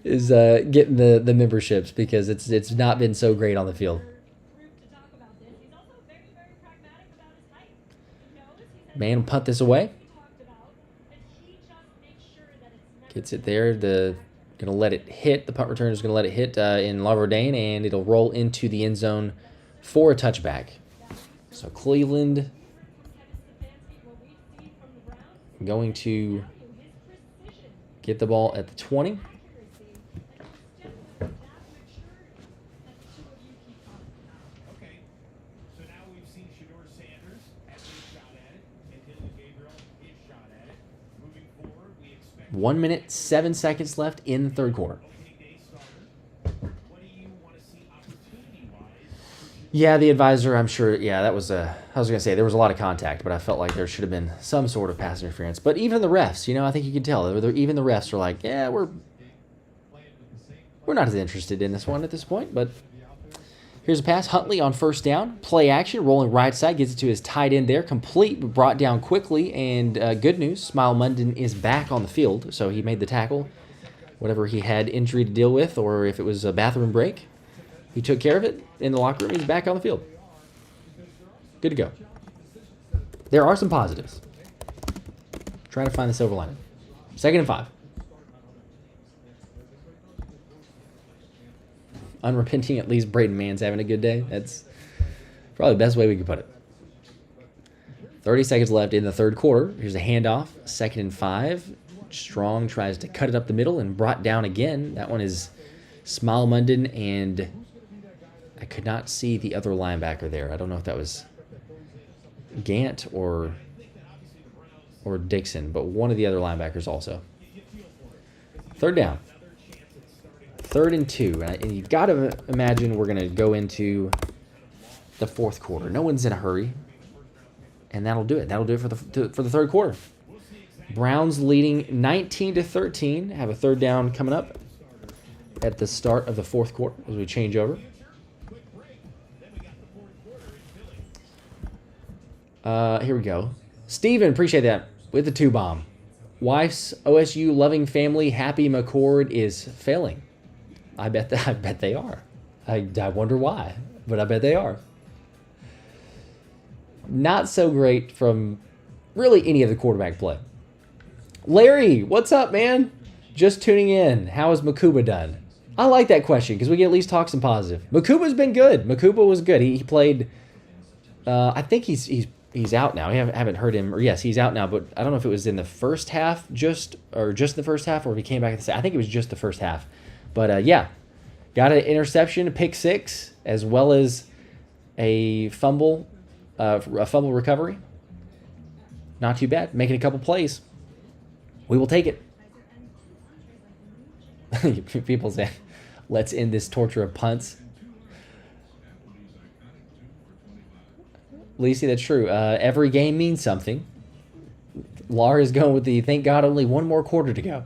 getting the memberships, because it's not been so great on the field. Man will punt this away. Gets it there. Going to let it hit. The punt returner is going to let it hit in Laverdane, and it'll roll into the end zone for a touchback. So Cleveland going to get the ball at the 20. Okay, so now we've seen Shador Sanders has his shot at it, and Dylan Gabriel his shot at it. Moving forward, we expect 1 minute, 7 seconds left in the third quarter. opening day starter. What do you want to see opportunity-wise? Yeah, the advisor, I'm sure, yeah, that was I was going to say, there was a lot of contact, but I felt like there should have been some sort of pass interference. But even the refs, I think you can tell. Even the refs are like, yeah, we're not as interested in this one at this point. But here's a pass. Huntley on 1st down. Play action, rolling right side, gets it to his tight end there. Complete, brought down quickly, and good news, Smile Munden is back on the field, so he made the tackle. Whatever he had injury to deal with, or if it was a bathroom break, he took care of it in the locker room. He's back on the field. Good to go. There are some positives. Trying to find the silver lining. 2nd and 5. Unrepenting, at least Braden Mann's having a good day. That's probably the best way we could put it. 30 seconds left in the third quarter. Here's a handoff. 2nd and 5. Strong tries to cut it up the middle and brought down again. That one is Smile Munden, and I could not see the other linebacker there. I don't know if that was Gant or Dixon, but one of the other linebackers also. Third down. 3rd and 2. And you've got to imagine we're going to go into the 4th quarter. No one's in a hurry. And that'll do it. That'll do it for the 3rd quarter. Browns leading 19-13. Have a 3rd down coming up at the start of the 4th quarter as we change over. Here we go. Steven, appreciate that. With the 2-bomb. Wife's OSU loving family, happy McCord is failing. I bet they are. I wonder why, but I bet they are. Not so great from really any of the quarterback play. Larry, what's up, man? Just tuning in. How has Mukuba done? I like that question because we can at least talk some positive. Mukuba's been good. Mukuba was good. He played. I think he's out now. I haven't heard him. Or yes, he's out now. But I don't know if it was in the first half, just the first half, or if he came back at the second. I think it was just the first half. But yeah, got an interception, a pick 6, as well as a fumble recovery. Not too bad. Making a couple plays. We will take it. People say, let's end this torture of punts. Lacey, that's true. Every game means something. Laura is going with the thank God only one more quarter to go.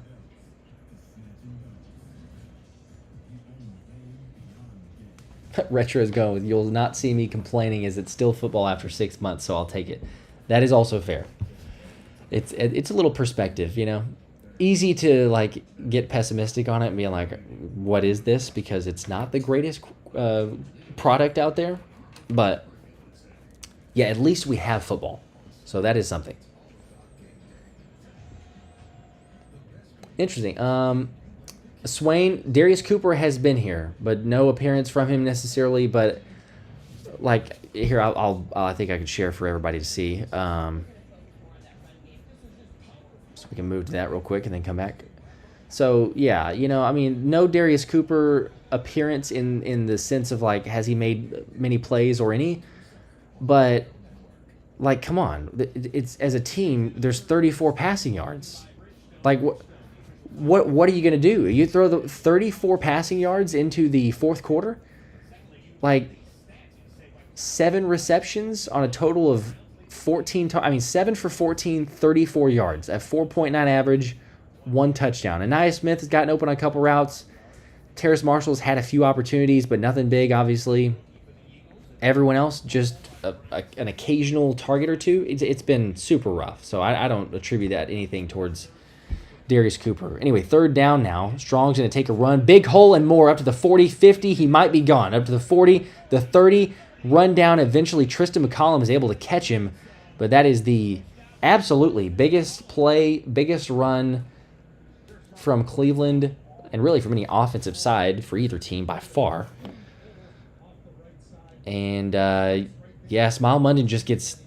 Retro is going with you'll not see me complaining as it's still football after 6 months, so I'll take it. That is also fair. It's a little perspective, you know. Easy to like get pessimistic on it and be like, what is this? Because it's not the greatest product out there. But yeah, at least we have football. So that is something. Interesting. Swain, Darius Cooper has been here, but no appearance from him necessarily. But like here, I think I could share for everybody to see. So we can move to that real quick and then come back. So yeah, you know, I mean, no Darius Cooper appearance in the sense of like has he made many plays or any, but like come on, it's as a team there's 34 passing yards. Like what are you gonna do? You throw the 34 passing yards into the 4th quarter? Like 7 receptions on a total of 7 for 14, 34 yards at 4.9 average, 1 touchdown. Anaya Smith has gotten open on a couple routes. Terrace Marshall's had a few opportunities, but nothing big, obviously. Everyone else, just an occasional target or two. It's been super rough, so I don't attribute that anything towards Darius Cooper. Anyway, 3rd down now. Strong's going to take a run. Big hole and more up to the 40, 50. He might be gone. Up to the 40, the 30. Run down. Eventually, Tristan McCollum is able to catch him. But that is the absolutely biggest play, biggest run from Cleveland, and really from any offensive side for either team by far. And, yeah, Smile Munden just gets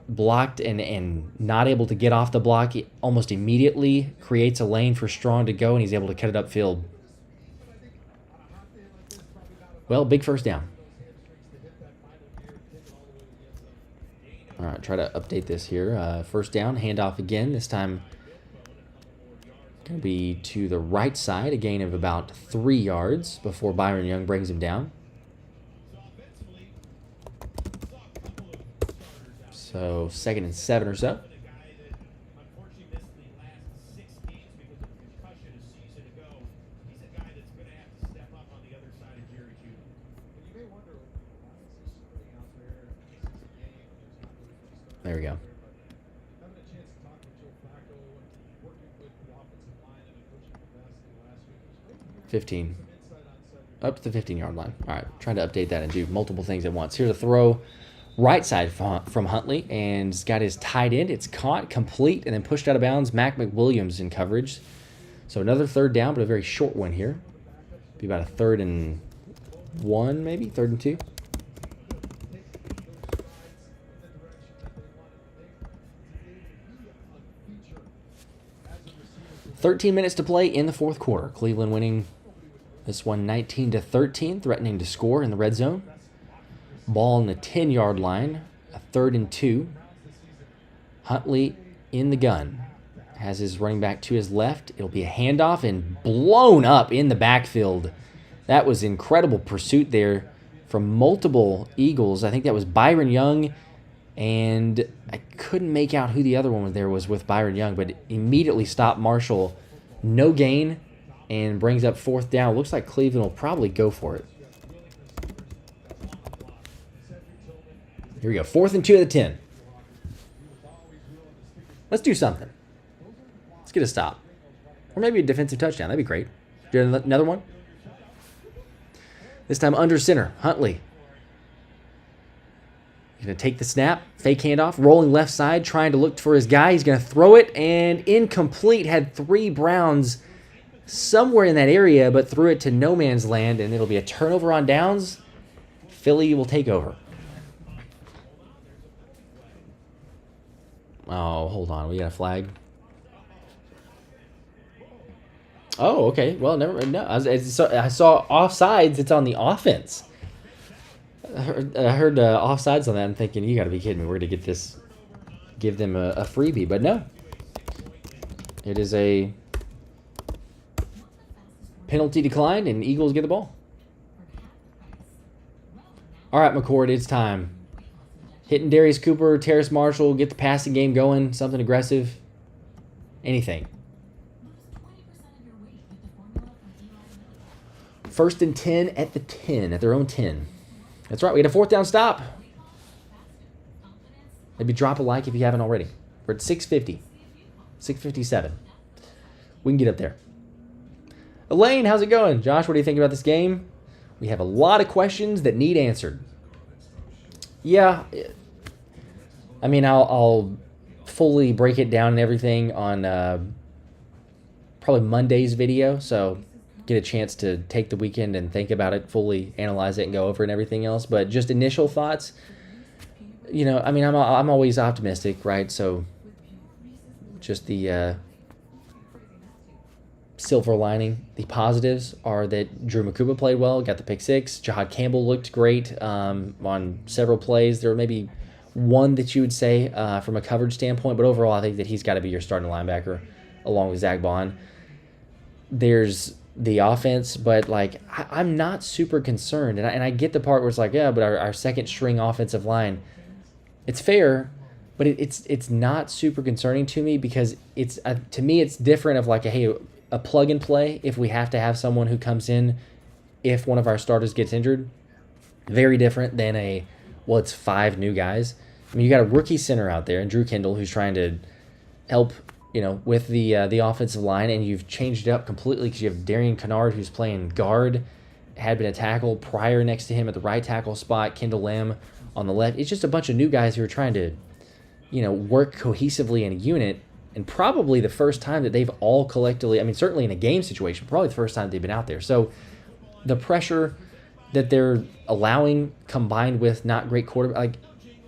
blocked and not able to get off the block. He almost immediately creates a lane for Strong to go, and he's able to cut it upfield. Well, big 1st down. All right, try to update this here. 1st down, handoff again. This time going to be to the right side, a gain of about 3 yards before Byron Young brings him down. So 2nd and 7 or so. There we go. 15. Up to the 15-yard line. All right, trying to update that and do multiple things at once. Here's a throw right side from Huntley, and he's got his tight end. It's caught, complete, and then pushed out of bounds. Mac McWilliams in coverage. So another 3rd down, but a very short one here. Be about a 3rd and 1, maybe 3rd and 2. 13 minutes to play in the fourth quarter. Cleveland winning this one 19-13, threatening to score in the red zone. Ball on the 10-yard line, a 3rd and 2. Huntley in the gun. Has his running back to his left. It'll be a handoff and blown up in the backfield. That was incredible pursuit there from multiple Eagles. I think that was Byron Young, and I couldn't make out who the other one was with Byron Young, but immediately stopped Marshall. No gain, and brings up 4th down. Looks like Cleveland will probably go for it. Here we go. 4th and 2 at the 10. Let's do something. Let's get a stop. Or maybe a defensive touchdown. That'd be great. Do another one. This time under center. Huntley. He's going to take the snap. Fake handoff. Rolling left side. Trying to look for his guy. He's going to throw it. And incomplete. Had 3 Browns somewhere in that area, but threw it to no man's land. And it'll be a turnover on downs. Philly will take over. Oh, hold on. We got a flag. Oh, okay. Well, never. No, I saw offsides. It's on the offense. I heard offsides on that. I'm thinking, you got to be kidding me. We're going to get this, give them a freebie. But no. It is a penalty declined, and Eagles get the ball. All right, McCord, it's time. Hitting Darius Cooper, Terrace Marshall, get the passing game going, something aggressive. Anything. 1st and 10 at the 10, at their own 10. That's right, we had a 4th down stop. Maybe drop a like if you haven't already. We're at 650. 657. We can get up there. Elaine, how's it going? Josh, what do you think about this game? We have a lot of questions that need answered. Yeah, I mean, I'll fully break it down and everything on probably Monday's video, so get a chance to take the weekend and think about it, fully analyze it and go over it and everything else. But just initial thoughts, you know, I mean, I'm always optimistic, right? So just the silver lining, the positives are that Drew Mukuba played well, got the pick 6. Jihaad Campbell looked great on several plays. There were maybe one that you would say from a coverage standpoint, but overall I think that he's got to be your starting linebacker along with Zach Bond. There's the offense, but like I'm not super concerned, and I get the part where it's like, yeah, but our second string offensive line, it's fair, but it's not super concerning to me, because it's to me it's different of like a plug and play if we have to have someone who comes in if one of our starters gets injured. Very different than it's 5 new guys. I mean, you got a rookie center out there and Drew Kendall who's trying to help, you know, with the offensive line, and you've changed it up completely because you have Darian Kennard who's playing guard, had been a tackle prior next to him at the right tackle spot, Kendall Lamb on the left. It's just a bunch of new guys who are trying to, you know, work cohesively in a unit. And probably the first time that they've all collectively, I mean, certainly in a game situation, probably the first time they've been out there. So the pressure that they're allowing combined with not great quarterback, like,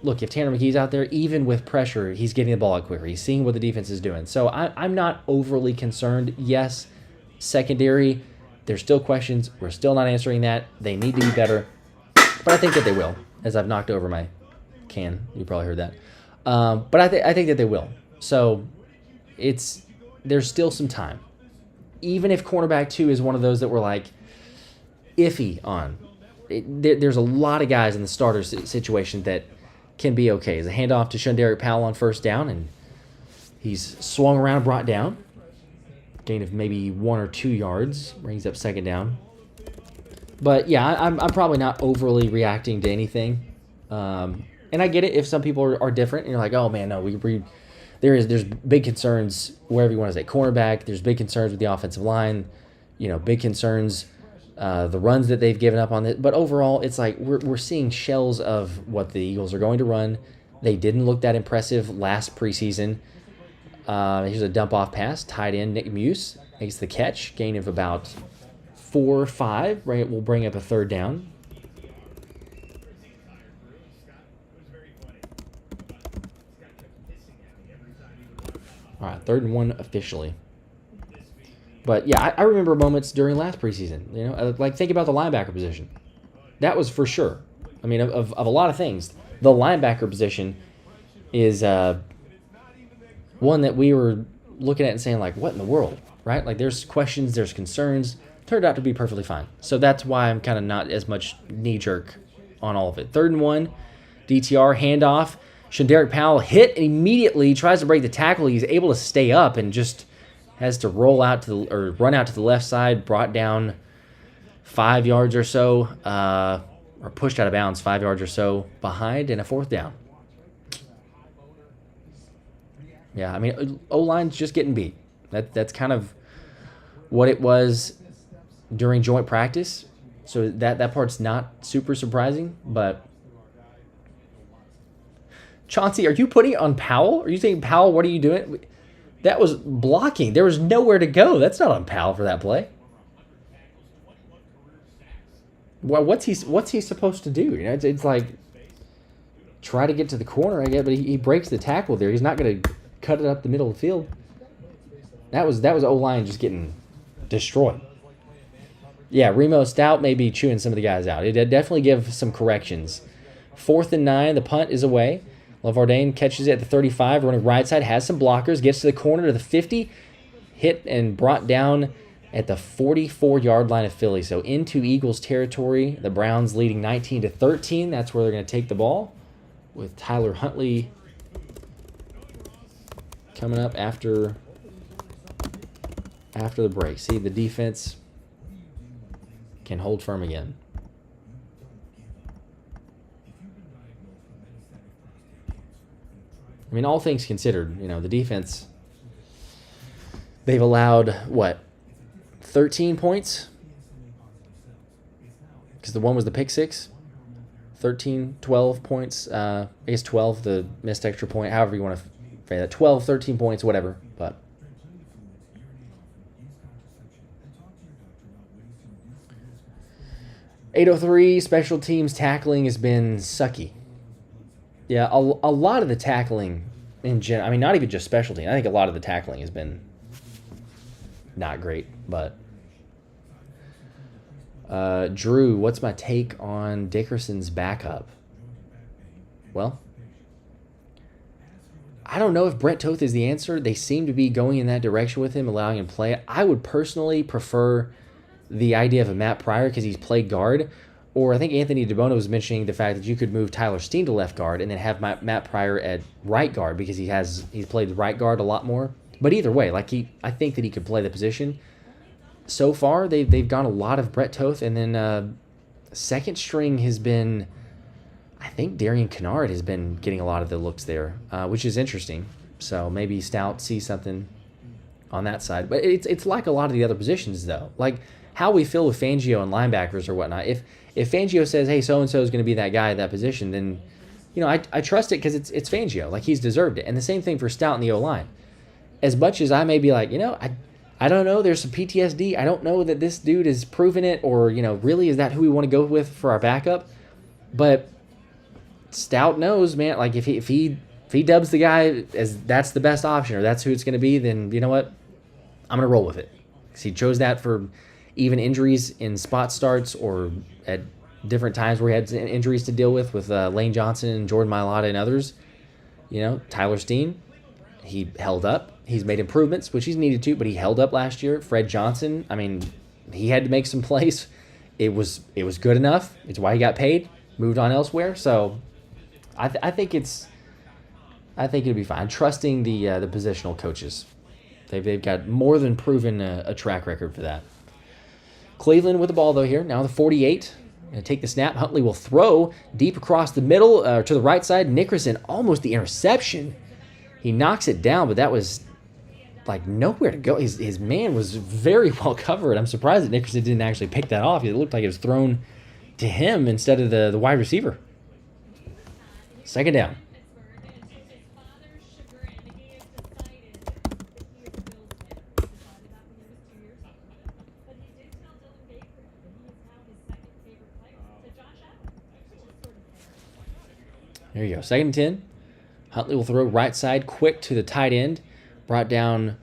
look, if Tanner McKee's out there, even with pressure, he's getting the ball out quicker. He's seeing what the defense is doing. So I'm not overly concerned. Yes, secondary, there's still questions. We're still not answering that. They need to be better. But I think that they will, as I've knocked over my can. You probably heard that. But I think that they will. So there's still some time. Even if cornerback 2 is one of those that we're like iffy on, there's a lot of guys in the starter situation that can be okay. There's a handoff to Shunderick Powell on 1st down, and he's swung around and brought down. Gain of maybe 1 or 2 yards, brings up 2nd down. But yeah, I'm probably not overly reacting to anything. And I get it if some people are different, and you're like, oh man, no, there's big concerns wherever you want to say cornerback. There's big concerns with the offensive line, you know, big concerns, the runs that they've given up on it. But overall, it's like we're seeing shells of what the Eagles are going to run. They didn't look that impressive last preseason. Here's a dump-off pass. Tight end Nick Muse makes the catch. Gain of about 4 or 5. Right, we'll bring up a 3rd down. All right, 3rd and 1 officially. But yeah, I remember moments during last preseason. You know, like think about the linebacker position. That was for sure. I mean, of a lot of things, the linebacker position is one that we were looking at and saying like, what in the world, right? Like there's questions, there's concerns. Turned out to be perfectly fine. So that's why I'm kind of not as much knee jerk on all of it. 3rd and 1, DTR handoff. Shonderick Powell hit immediately, tries to break the tackle. He's able to stay up and just has to roll out to the, or run out to the left side, brought down 5 yards or so, or pushed out of bounds 5 yards or so behind, and a 4th down. Yeah, I mean, O-line's just getting beat. That's kind of what it was during joint practice. So that part's not super surprising, but Chauncey, are you putting it on Powell? Are you saying, Powell, what are you doing? That was blocking. There was nowhere to go. That's not on Powell for that play. Well, what's he supposed to do? You know, it's like try to get to the corner, I guess, but he breaks the tackle there. He's not going to cut it up the middle of the field. That was O-line just getting destroyed. Yeah, Remo Stout may be chewing some of the guys out. It definitely give some corrections. 4th and 9, the punt is away. LaVardane catches it at the 35, running right side, has some blockers, gets to the corner to the 50, hit and brought down at the 44-yard line of Philly. So into Eagles territory, the Browns leading 19-13. That's where they're going to take the ball with Tyler Huntley coming up after the break. See, the defense can hold firm again. I mean, all things considered, you know, the defense, they've allowed, what, 13 points? Because the one was the pick six. 13, 12 points. I guess 12, the missed extra point, however you want to say that. 12, 13 points, whatever. But 803 special teams tackling has been sucky. Yeah, a lot of the tackling in general, I mean, not even just special team. I think a lot of the tackling has been not great. But Drew, what's my take on Dickerson's backup? Well, I don't know if Brett Toth is the answer. They seem to be going in that direction with him, allowing him to play. I would personally prefer the idea of a Matt Pryor because he's played guard. Or I think Anthony DeBono was mentioning the fact that you could move Tyler Steen to left guard and then have Matt Pryor at right guard because he's played right guard a lot more. But either way, I think that he could play the position. So far, they've gone a lot of Brett Toth, and then second string has been, I think Darian Kennard has been getting a lot of the looks there, which is interesting. So maybe Stout sees something on that side. But it's like a lot of the other positions, though. Like how we feel with Fangio and linebackers or whatnot. If Fangio says, hey, so-and-so is going to be that guy at that position, then, you know, I trust it because it's Fangio. Like, he's deserved it. And the same thing for Stout in the O-line. As much as I may be like, you know, I don't know, there's some PTSD. I don't know that this dude has proven it or, you know, really is that who we want to go with for our backup? But Stout knows, man, like if he dubs the guy as that's the best option or that's who it's going to be, then you know what? I'm going to roll with it. Because he chose that for even injuries in spot starts or at different times where he had injuries to deal with Lane Johnson and Jordan Mailata and others. You know, Tyler Steen, he held up. He's made improvements, which he's needed to, but he held up last year. Fred Johnson, I mean, he had to make some plays. It was good enough. It's why he got paid, moved on elsewhere. So I think it'll be fine. Trusting the positional coaches. They've got more than proven a track record for that. Cleveland with the ball, though, here. Now the 48. Going to take the snap. Huntley will throw deep across the middle to the right side. Nickerson, almost the interception. He knocks it down, but that was like nowhere to go. His man was very well covered. I'm surprised that Nickerson didn't actually pick that off. It looked like it was thrown to him instead of the wide receiver. Second down. There you go. 2nd and 10. Huntley will throw right side quick to the tight end. Brought down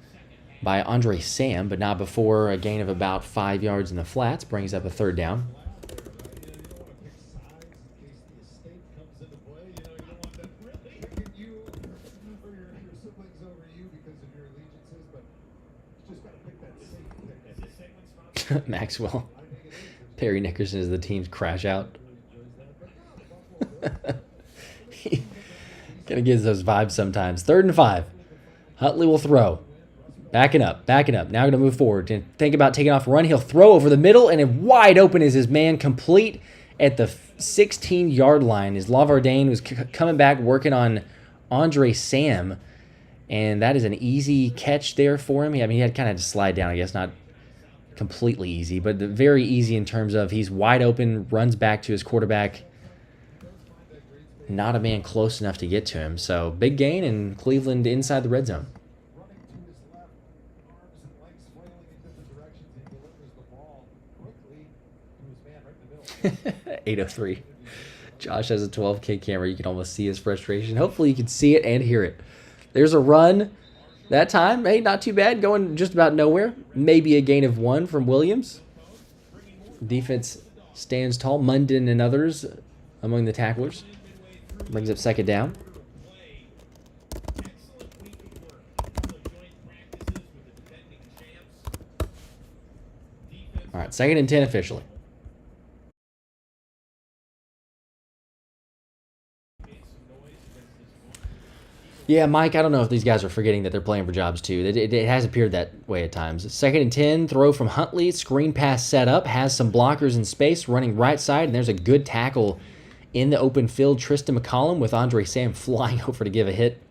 by Adoree Sam, but not before a gain of about 5 yards in the flats. Brings up a third down. Maxwell. Perry Nickerson is the team's crash out. Gonna give those vibes sometimes. 3rd and 5. Huntley will throw. Backing up. Now going to move forward. And think about taking off run. He'll throw over the middle, and wide open is his man, complete at the 16-yard line. As Lavardane was coming back, working on Adoree Sam. And that is an easy catch there for him. I mean, he had kind of to slide down, I guess, not completely easy, but very easy in terms of he's wide open, runs back to his quarterback. Not a man close enough to get to him. So big gain, and Cleveland inside the red zone. 8:03. Josh has a 12K camera. You can almost see his frustration. Hopefully you can see it and hear it. There's a run that time. Hey, not too bad. Going just about nowhere. Maybe a gain of 1 from Williams. Defense stands tall. Munden and others among the tacklers. Brings up 2nd down. All right, 2nd and 10 officially. Yeah, Mike, I don't know if these guys are forgetting that they're playing for jobs too. It has appeared that way at times. 2nd and 10, throw from Huntley. Screen pass set up. Has some blockers in space, running right side. And there's a good tackle in the open field. Tristan McCollum with Adoree Sam flying over to give a hit.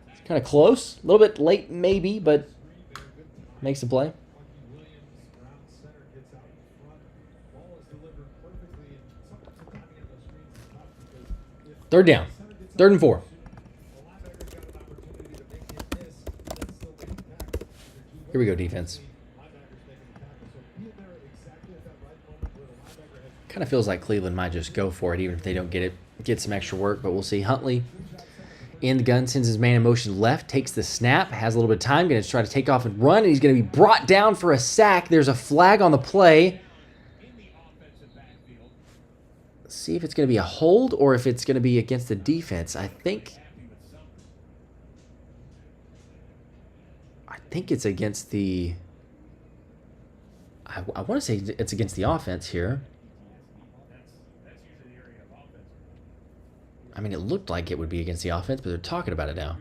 It's kind of close. A little bit late maybe, but makes the play. 3rd down. 3rd and 4. Here we go, defense. Kind of feels like Cleveland might just go for it, even if they don't get some extra work, but we'll see. Huntley in the gun, sends his man in motion left, takes the snap, has a little bit of time, going to try to take off and run, and he's going to be brought down for a sack. There's a flag on the play. Let's see if it's going to be a hold or if it's going to be against the defense. I think it's against the... I want to say it's against the offense here. I mean, it looked like it would be against the offense, but they're talking about it now.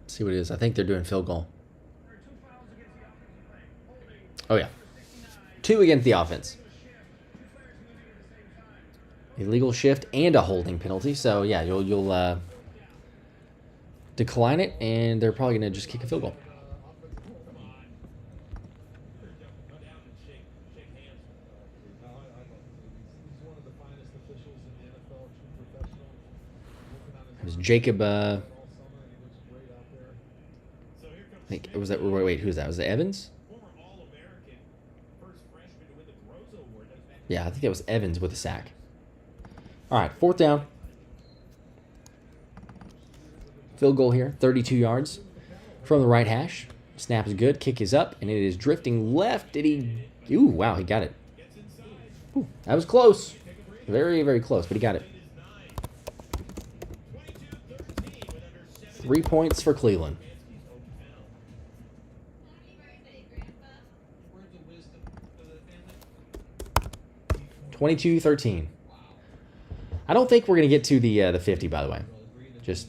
Let's see what it is. I think they're doing field goal. Oh, yeah. 2 against the offense. Illegal shift and a holding penalty. So, yeah, you'll decline it, and they're probably going to just kick a field goal. It was Jacob... I think it was that... Wait, who's that? Was it Evans? Yeah, I think that was Evans with a sack. All right, 4th down. Field goal here, 32 yards from the right hash. Snap is good, kick is up, and it is drifting left. Did he... Ooh, wow, he got it. Ooh, that was close. Very, very close, but he got it. 3 points for Cleveland. (22-13). I don't think we're gonna get to the 50. By the way, just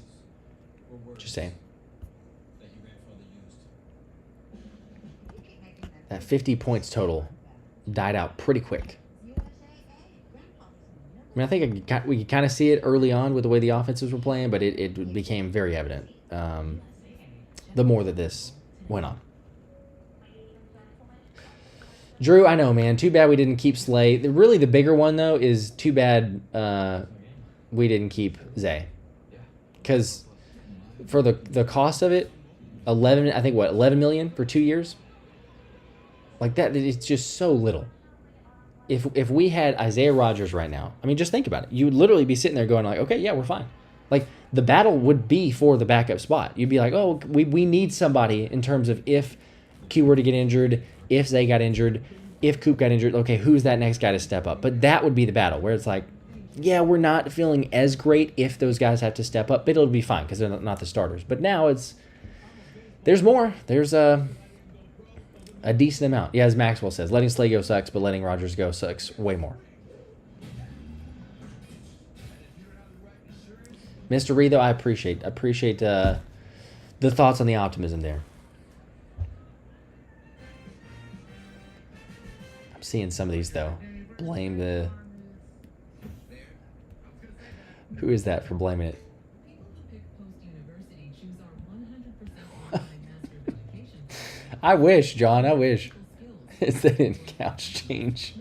saying. That 50 points total died out pretty quick. I mean, I think we could kind of see it early on with the way the offenses were playing, but it became very evident the more that this went on. Drew, I know, man. Too bad we didn't keep Slay. Really, the bigger one, though, is too bad we didn't keep Zay. Because for the cost of it, 11 million for 2 years? Like that, it's just so little. if we had Isaiah Rodgers right now, I mean, just think about it. You would literally be sitting there going like, okay, yeah, we're fine. Like, the battle would be for the backup spot. You'd be like, oh, we need somebody in terms of if Q were to get injured, if Zay got injured, if Coop got injured, okay, who's that next guy to step up? But that would be the battle where it's like, yeah, we're not feeling as great if those guys have to step up, but it'll be fine because they're not the starters. But now there's more. There's a decent amount. Yeah, as Maxwell says, letting Slay go sucks, but letting Rodgers go sucks way more. Mr. Ree, though, I appreciate the thoughts on the optimism there. I'm seeing some of these, though. Blame the... Who is that for blaming it? I wish, John, I wish. It's that in couch change.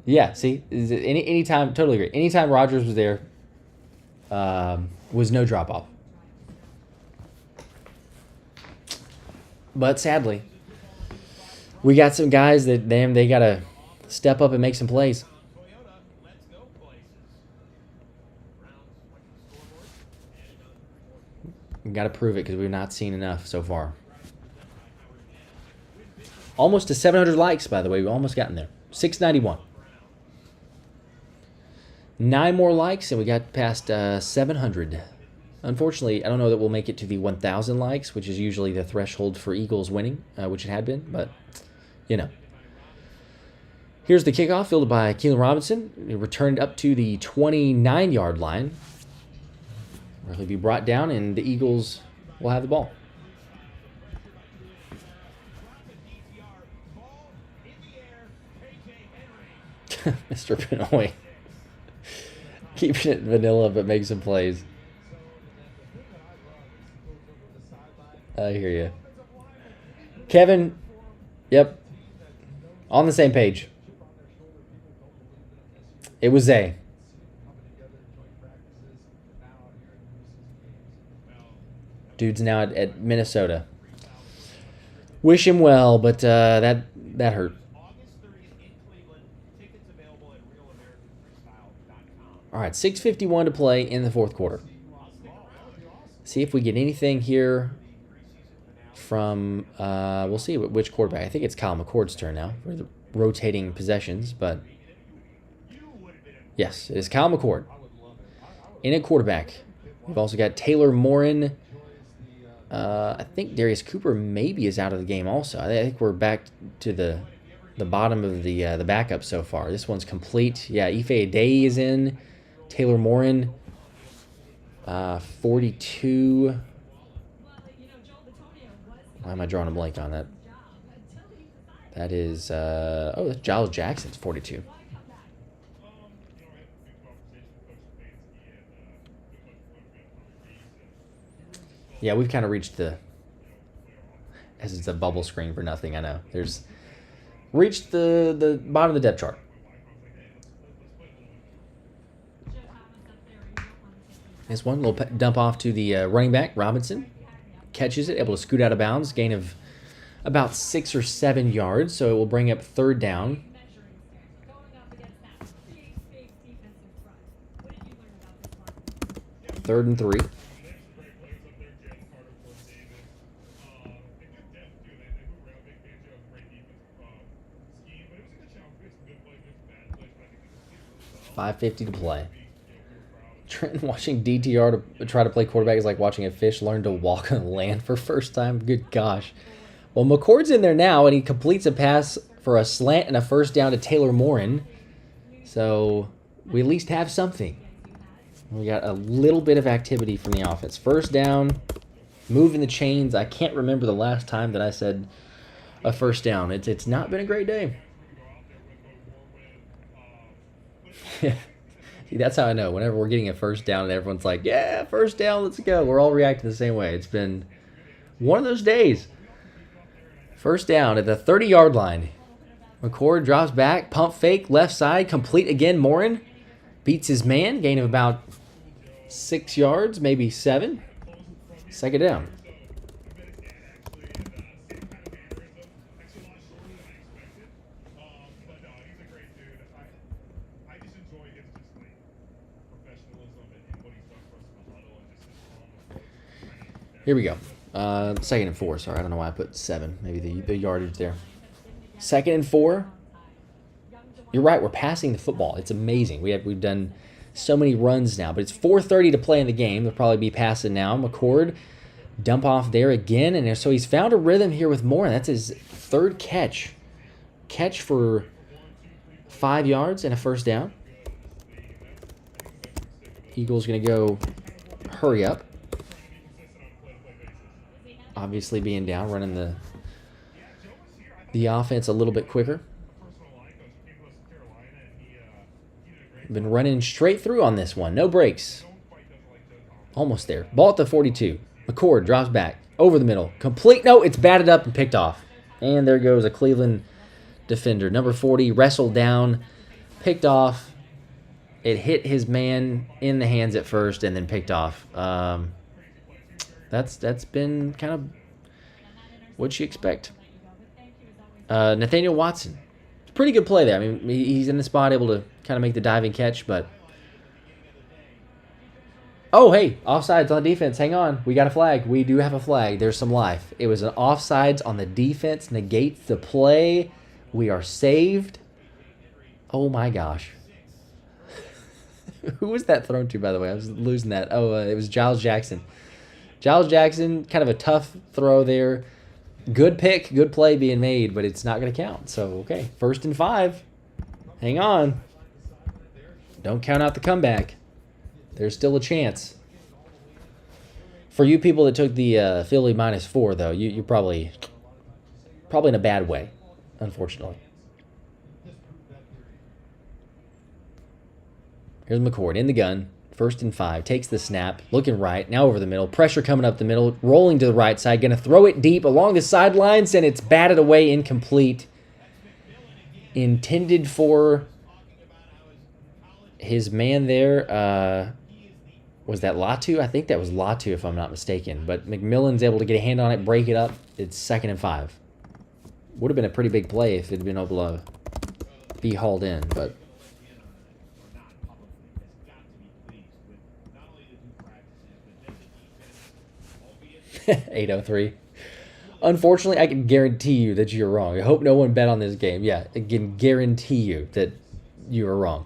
Yeah, see, anytime, totally agree. Anytime Rodgers was there, was no drop off. But sadly, we got some guys that they gotta step up and make some plays. We got to prove it because we've not seen enough so far. Almost to 700 likes, by the way. We've almost gotten there. 691. 9 more likes, and we got past 700. Unfortunately, I don't know that we'll make it to the 1,000 likes, which is usually the threshold for Eagles winning, which it had been, but, you know. Here's the kickoff, fielded by Keelan Robinson. It returned up to the 29-yard line. Where he'll be brought down, and the Eagles will have the ball. Mr. Pinoy. Keeping it vanilla, but make some plays. I hear you. Kevin, yep. On the same page. It was Zay. Dude's now at Minnesota. Wish him well, but that hurt. All right, 6:51 to play in the fourth quarter. See if we get anything here from, we'll see which quarterback. I think it's Kyle McCord's turn now for the rotating possessions, but yes, it is Kyle McCord in at quarterback. We've also got Taylor Morin. I think Darius Cooper maybe is out of the game also. I think we're back to the bottom of the backup so far. This one's complete. Yeah, Ife Adey is in. Taylor Morin, 42. Why am I drawing a blank on that? That is, that's Jalyx Jackson's 42. Yeah, we've kind of reached as it's a bubble screen for nothing, I know. Reached the bottom of the depth chart. This one, little dump off to the running back, Robinson. Catches it, able to scoot out of bounds. Gain of about 6 or 7 yards, so it will bring up third down. Third and 3. $5.50 to play. Trenton watching DTR to try to play quarterback is like watching a fish learn to walk on land for first time. Good gosh. Well, McCord's in there now, and he completes a pass for a slant and a first down to Taylor Morin. So we at least have something. We got a little bit of activity from the offense. First down, moving the chains. I can't remember the last time that I said a first down. It's not been a great day. See, that's how I know. Whenever we're getting a first down and everyone's like, yeah, first down, let's go. We're all reacting the same way. It's been one of those days. First down at the 30-yard line. McCord drops back, pump fake, left side, complete again. Morin beats his man, gain of about 6 yards, maybe 7. Second down. Here we go. 2nd and 4. Sorry, I don't know why I put 7. Maybe the yardage there. 2nd and 4. You're right. We're passing the football. It's amazing. We've done so many runs now, but it's 4:30 to play in the game. They'll probably be passing now. McCord dump off there again, and so he's found a rhythm here with Moore. That's his 3rd catch. Catch for 5 yards and a first down. Eagles going to go hurry up. Obviously being down, running the offense a little bit quicker. Been running straight through on this one. No breaks. Almost there. Ball at the 42. McCord drops back. Over the middle. Complete. No, it's batted up and picked off. And there goes a Cleveland defender. Number 40 wrestled down. Picked off. It hit his man in the hands at first and then picked off. That's been kind of what you expect. Nathaniel Watson. Pretty good play there. I mean, he's in the spot, able to kind of make the diving catch, but... Oh, hey, offsides on the defense. Hang on. We got a flag. We do have a flag. There's some life. It was an offsides on the defense. Negates the play. We are saved. Oh, my gosh. Who was that thrown to, by the way? I was losing that. Oh, it was Jalyx Jackson. Jalyx Jackson, kind of a tough throw there. Good pick, good play being made, but it's not going to count. So, okay, 1st and 5. Hang on. Don't count out the comeback. There's still a chance. For you people that took the Philly -4, though, you're probably in a bad way, unfortunately. Here's McCord in the gun. 1st and 5. Takes the snap. Looking right. Now over the middle. Pressure coming up the middle. Rolling to the right side. Going to throw it deep along the sidelines, and it's batted away, incomplete. Intended for his man there. Was that Latu? I think that was Latu, if I'm not mistaken. But McMillan's able to get a hand on it, break it up. It's 2nd and 5. Would have been a pretty big play if it had been able to be hauled in, but... 803. Unfortunately, I can guarantee you that you're wrong. I hope no one bet on this game. Yeah, I can guarantee you that you are wrong.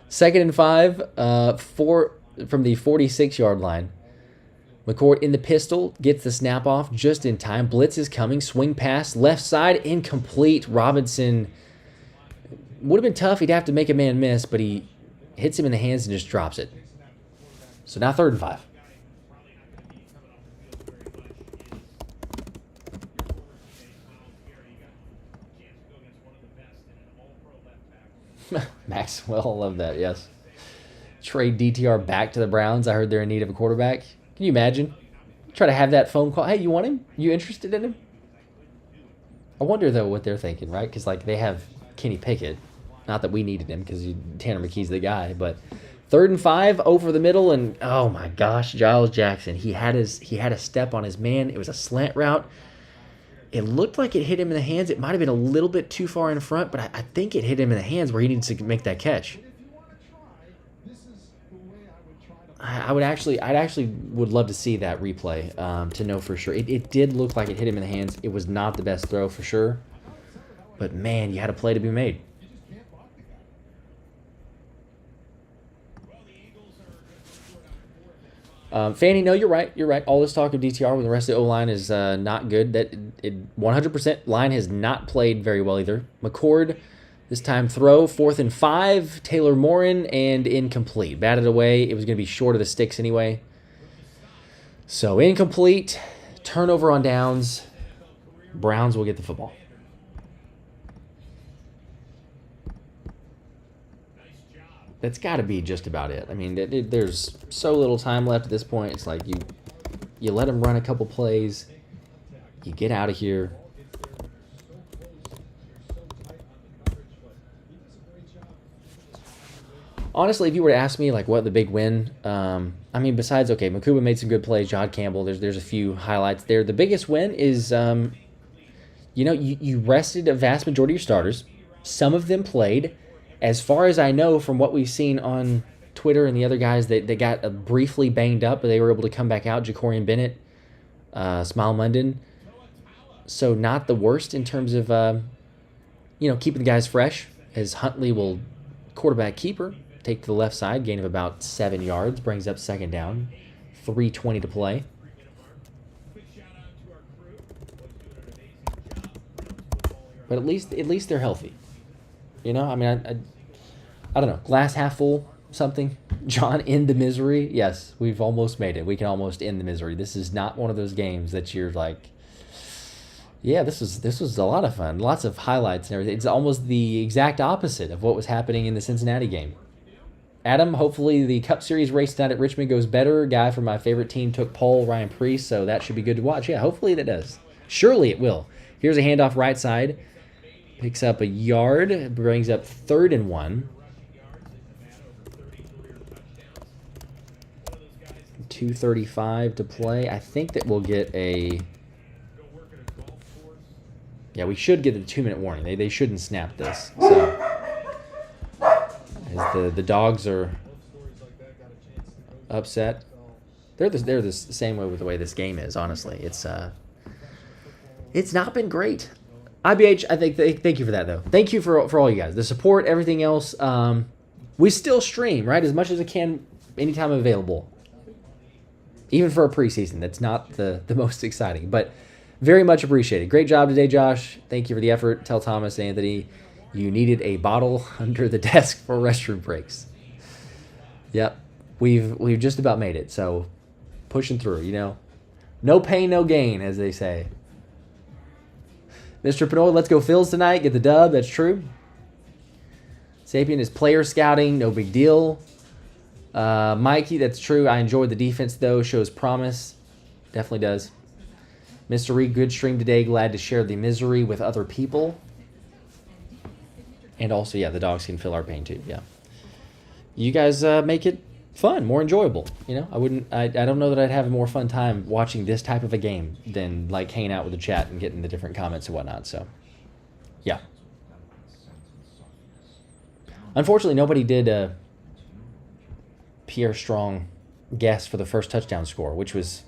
2nd and 5, 4 from the 46-yard line. McCord in the pistol, gets the snap off just in time. Blitz is coming, swing pass, left side, incomplete. Robinson would have been tough. He'd have to make a man miss, but he hits him in the hands and just drops it. So now 3rd and 5. Maxwell, love that, yes. Trade DTR back to the Browns. I heard they're in need of a quarterback. Can you imagine? Try to have that phone call. Hey, you want him? You interested in him? I wonder, though, what they're thinking, right? Because, like, they have Kenny Pickett. Not that we needed him because Tanner McKee's the guy. But 3rd and 5, over the middle. And, oh, my gosh, Jalyx Jackson. He had a step on his man. It was a slant route. It looked like it hit him in the hands. It might have been a little bit too far in front, but I think it hit him in the hands where he needs to make that catch. I'd actually would love to see that replay to know for sure. It did look like it hit him in the hands. It was not the best throw for sure, but man, you had a play to be made. Fanny, no, you're right. You're right. All this talk of DTR when the rest of the O-line is not good. That 100% line has not played very well either. McCord, this time throw, 4th and 5. Taylor Morin, and incomplete. Batted away. It was going to be short of the sticks anyway. So incomplete. Turnover on downs. Browns will get the football. That's got to be just about it. I mean, there's so little time left at this point. It's like you let him run a couple plays, you get out of here. Honestly, if you were to ask me, like, what the big win, I mean, besides, okay, Mukuba made some good plays, Jihaad Campbell, there's a few highlights there. The biggest win is, you rested a vast majority of your starters. Some of them played. As far as I know, from what we've seen on Twitter and the other guys, they got briefly banged up, but they were able to come back out. Jakorian Bennett Smile London. So not the worst in terms of, keeping the guys fresh, as Huntley will quarterback keeper, take to the left side, gain of about 7 yards, brings up second down, 3:20 to play. But at least they're healthy. I don't know. Glass half full, something. John, end the misery. Yes, we've almost made it. We can almost end the misery. This is not one of those games that you're like, yeah, this was a lot of fun. Lots of highlights and everything. It's almost the exact opposite of what was happening in the Cincinnati game. Adam, hopefully the Cup Series race tonight at Richmond goes better. Guy from my favorite team took pole, Ryan Priest, so that should be good to watch. Yeah, hopefully that does. Surely it will. Here's a handoff right side. Picks up a yard, brings up 3rd and 1. 2:35 to play. I think that we'll get a... Yeah, we should get a 2-minute warning. They shouldn't snap this. So, as the dogs are upset. They're the same way with the way this game is, honestly. It's not been great. IBH, I think, thank you for that, though. Thank you for all you guys. The support, everything else. We still stream, right, as much as I can anytime available. Even for a preseason. That's not the most exciting. But very much appreciated. Great job today, Josh. Thank you for the effort. Tell Thomas and Anthony you needed a bottle under the desk for restroom breaks. Yep. We've just about made it. So, pushing through, No pain, no gain, as they say. Mr. Pinoy, let's go Phils tonight. Get the dub. That's true. Sapien is player scouting. No big deal. Mikey, that's true. I enjoyed the defense, though. Shows promise. Definitely does. Mr. Reed, good stream today. Glad to share the misery with other people. And also, yeah, the dogs can feel our pain, too. Yeah. You guys make it fun, more enjoyable. I don't know that I'd have a more fun time watching this type of a game than like hanging out with the chat and getting the different comments and whatnot. So, yeah. Unfortunately, nobody did Pierre Strong guess for the first touchdown score, which was...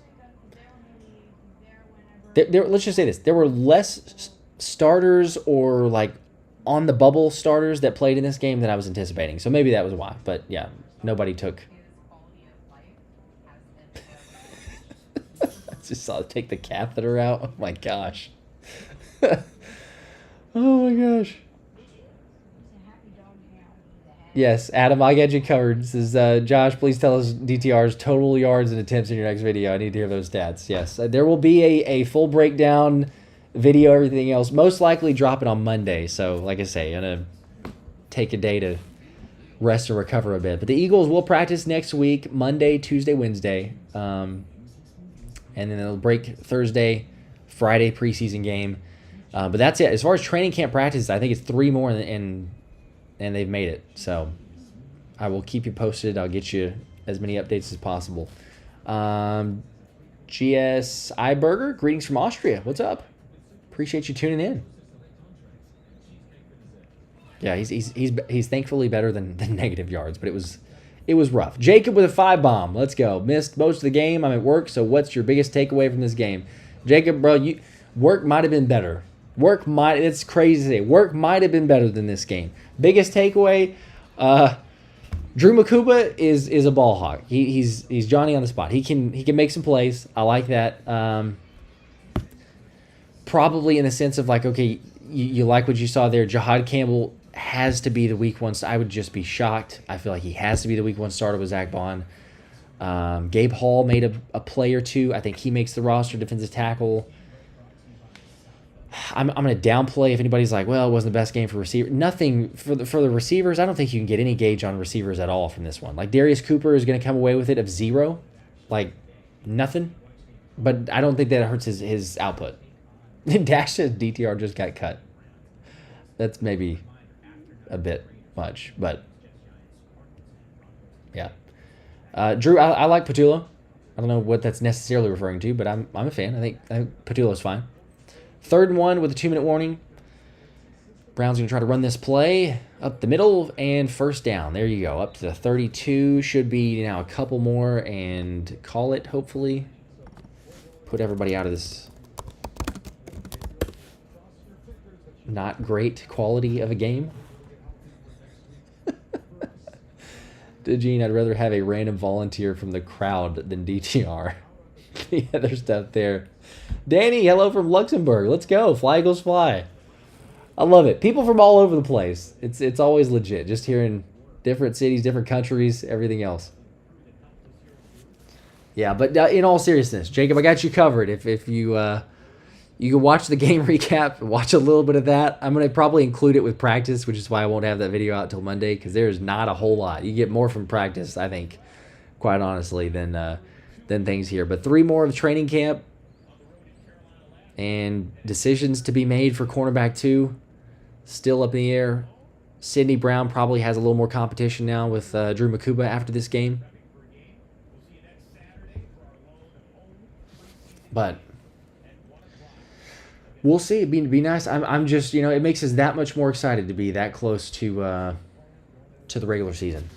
let's just say this. There were less starters or like on the bubble starters that played in this game than I was anticipating. So maybe that was why. But yeah, nobody took... I just saw take the catheter out. Oh my gosh. Oh my gosh. Yes, Adam, I got you covered. This is Josh. Please tell us DTR's total yards and attempts in your next video. I need to hear those stats. Yes, there will be a full breakdown video, everything else. Most likely drop it on Monday. So, like I say, I'm gonna take a day to rest and recover a bit. But the Eagles will practice next week, Monday, Tuesday, Wednesday, and then they'll break Thursday, Friday preseason game. But that's it. As far as training camp practice, I think it's 3 more and they've made it. So I will keep you posted. I'll get you as many updates as possible. GS Iberger, greetings from Austria. What's up? Appreciate you tuning in. Yeah, he's thankfully better than negative yards, but it was rough. Jacob with a 5 bomb. Let's go. Missed most of the game. I'm at work, so what's your biggest takeaway from this game? Jacob, bro, work might have been better. It's crazy to say. Work might have been better than this game. Biggest takeaway, Drew Mukuba is a ball hawk. He's Johnny on the spot. He can make some plays. I like that. Probably in the sense of like, okay, you like what you saw there. Jihaad Campbell has to be the week 1. I would just be shocked. I feel like he has to be the week 1 starter with Zach Bond. Gabe Hall made a play or two. I think he makes the roster, defensive tackle. I'm going to downplay if anybody's like, well, it wasn't the best game for receiver. Nothing for the receivers. I don't think you can get any gauge on receivers at all from this one. Like Darius Cooper is going to come away with it of 0, like nothing. But I don't think that hurts his output. Dash says DTR just got cut. That's maybe a bit much, but yeah. Drew, I like Patullo. I don't know what that's necessarily referring to, but I'm a fan. I think Patullo's fine. 3rd and 1 with a 2-minute warning. Brown's going to try to run this play up the middle and first down. There you go. Up to the 32. Should be now a couple more and call it, hopefully. put everybody out of this not great quality of a game. DeJean, I'd rather have a random volunteer from the crowd than DTR. The other stuff there. Danny, hello from Luxembourg. Let's go. Fly Eagles fly. I love it. People from all over the place. It's always legit. Just hearing different cities, different countries, everything else. Yeah, but in all seriousness, Jacob, I got you covered. If you you can watch the game recap, watch a little bit of that. I'm going to probably include it with practice, which is why I won't have that video out till Monday, because there's not a whole lot. You get more from practice, I think, quite honestly, than things here. But 3 more of training camp and decisions to be made for cornerback 2. Still up in the air. Sidney Brown probably has a little more competition now with Drew Mukuba after this game. But we'll see. It'd be nice. I'm just, it makes us that much more excited to be that close to the regular season.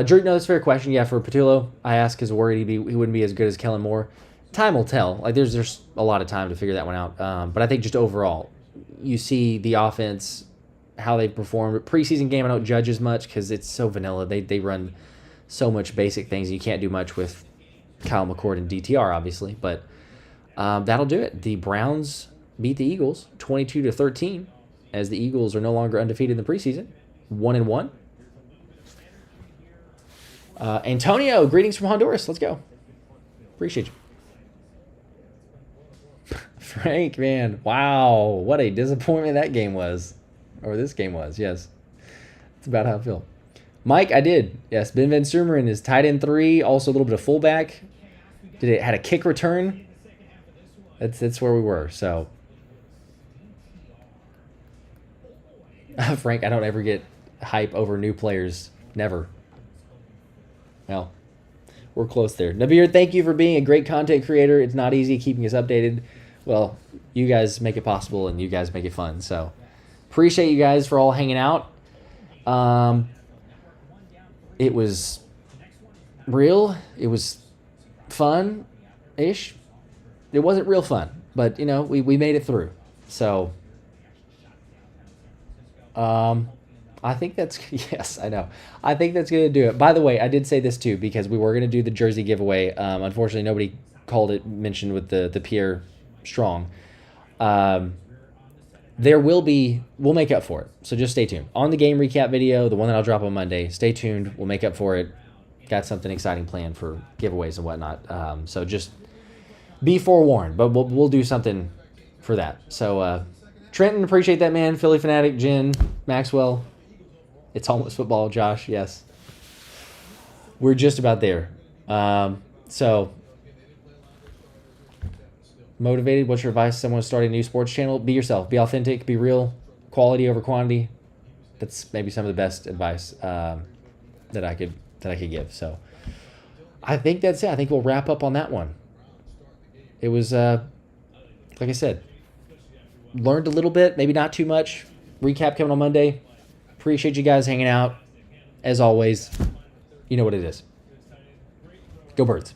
Drew, no, that's a fair question. Yeah, for Patullo, I asked because worried he wouldn't be as good as Kellen Moore. Time will tell. Like there's a lot of time to figure that one out. But I think just overall, you see the offense, how they perform. Preseason game, I don't judge as much because it's so vanilla. They run so much basic things. You can't do much with Kyle McCord and DTR, obviously, but that'll do it. The Browns beat the Eagles 22-13, as the Eagles are no longer undefeated in the preseason, 1-1. Antonio, greetings from Honduras. Let's go. Appreciate you. Frank, man, wow, what a disappointment that game was, or this game was. Yes, it's about how I feel. Mike, I did. Yes, Ben Van Sumeren is tight end 3, also a little bit of fullback. Had a kick return. That's where we were. So, Frank, I don't ever get hype over new players. Never. Well, we're close there. Nabir, thank you for being a great content creator. It's not easy keeping us updated. Well, you guys make it possible and you guys make it fun. So, appreciate you guys for all hanging out. It was real. It was fun-ish. It wasn't real fun, but, we made it through. So, I think that's, yes, I know. I think that's going to do it. By the way, I did say this too, because we were going to do the jersey giveaway. Unfortunately, nobody mentioned with the Pierre Strong. We'll make up for it. So just stay tuned. On the game recap video, the one that I'll drop on Monday, stay tuned. We'll make up for it. Got something exciting planned for giveaways and whatnot. So just be forewarned, but we'll do something for that. So, Trenton, appreciate that, man. Philly Fanatic, Jen, Maxwell. It's almost football, Josh. Yes. We're just about there. So, motivated. What's your advice to someone starting a new sports channel? Be yourself. Be authentic. Be real. Quality over quantity. That's maybe some of the best advice that I could give. So, I think that's it. I think we'll wrap up on that one. It was, like I said, learned a little bit, maybe not too much. Recap coming on Monday. Appreciate you guys hanging out. As always, you know what it is. Go Birds.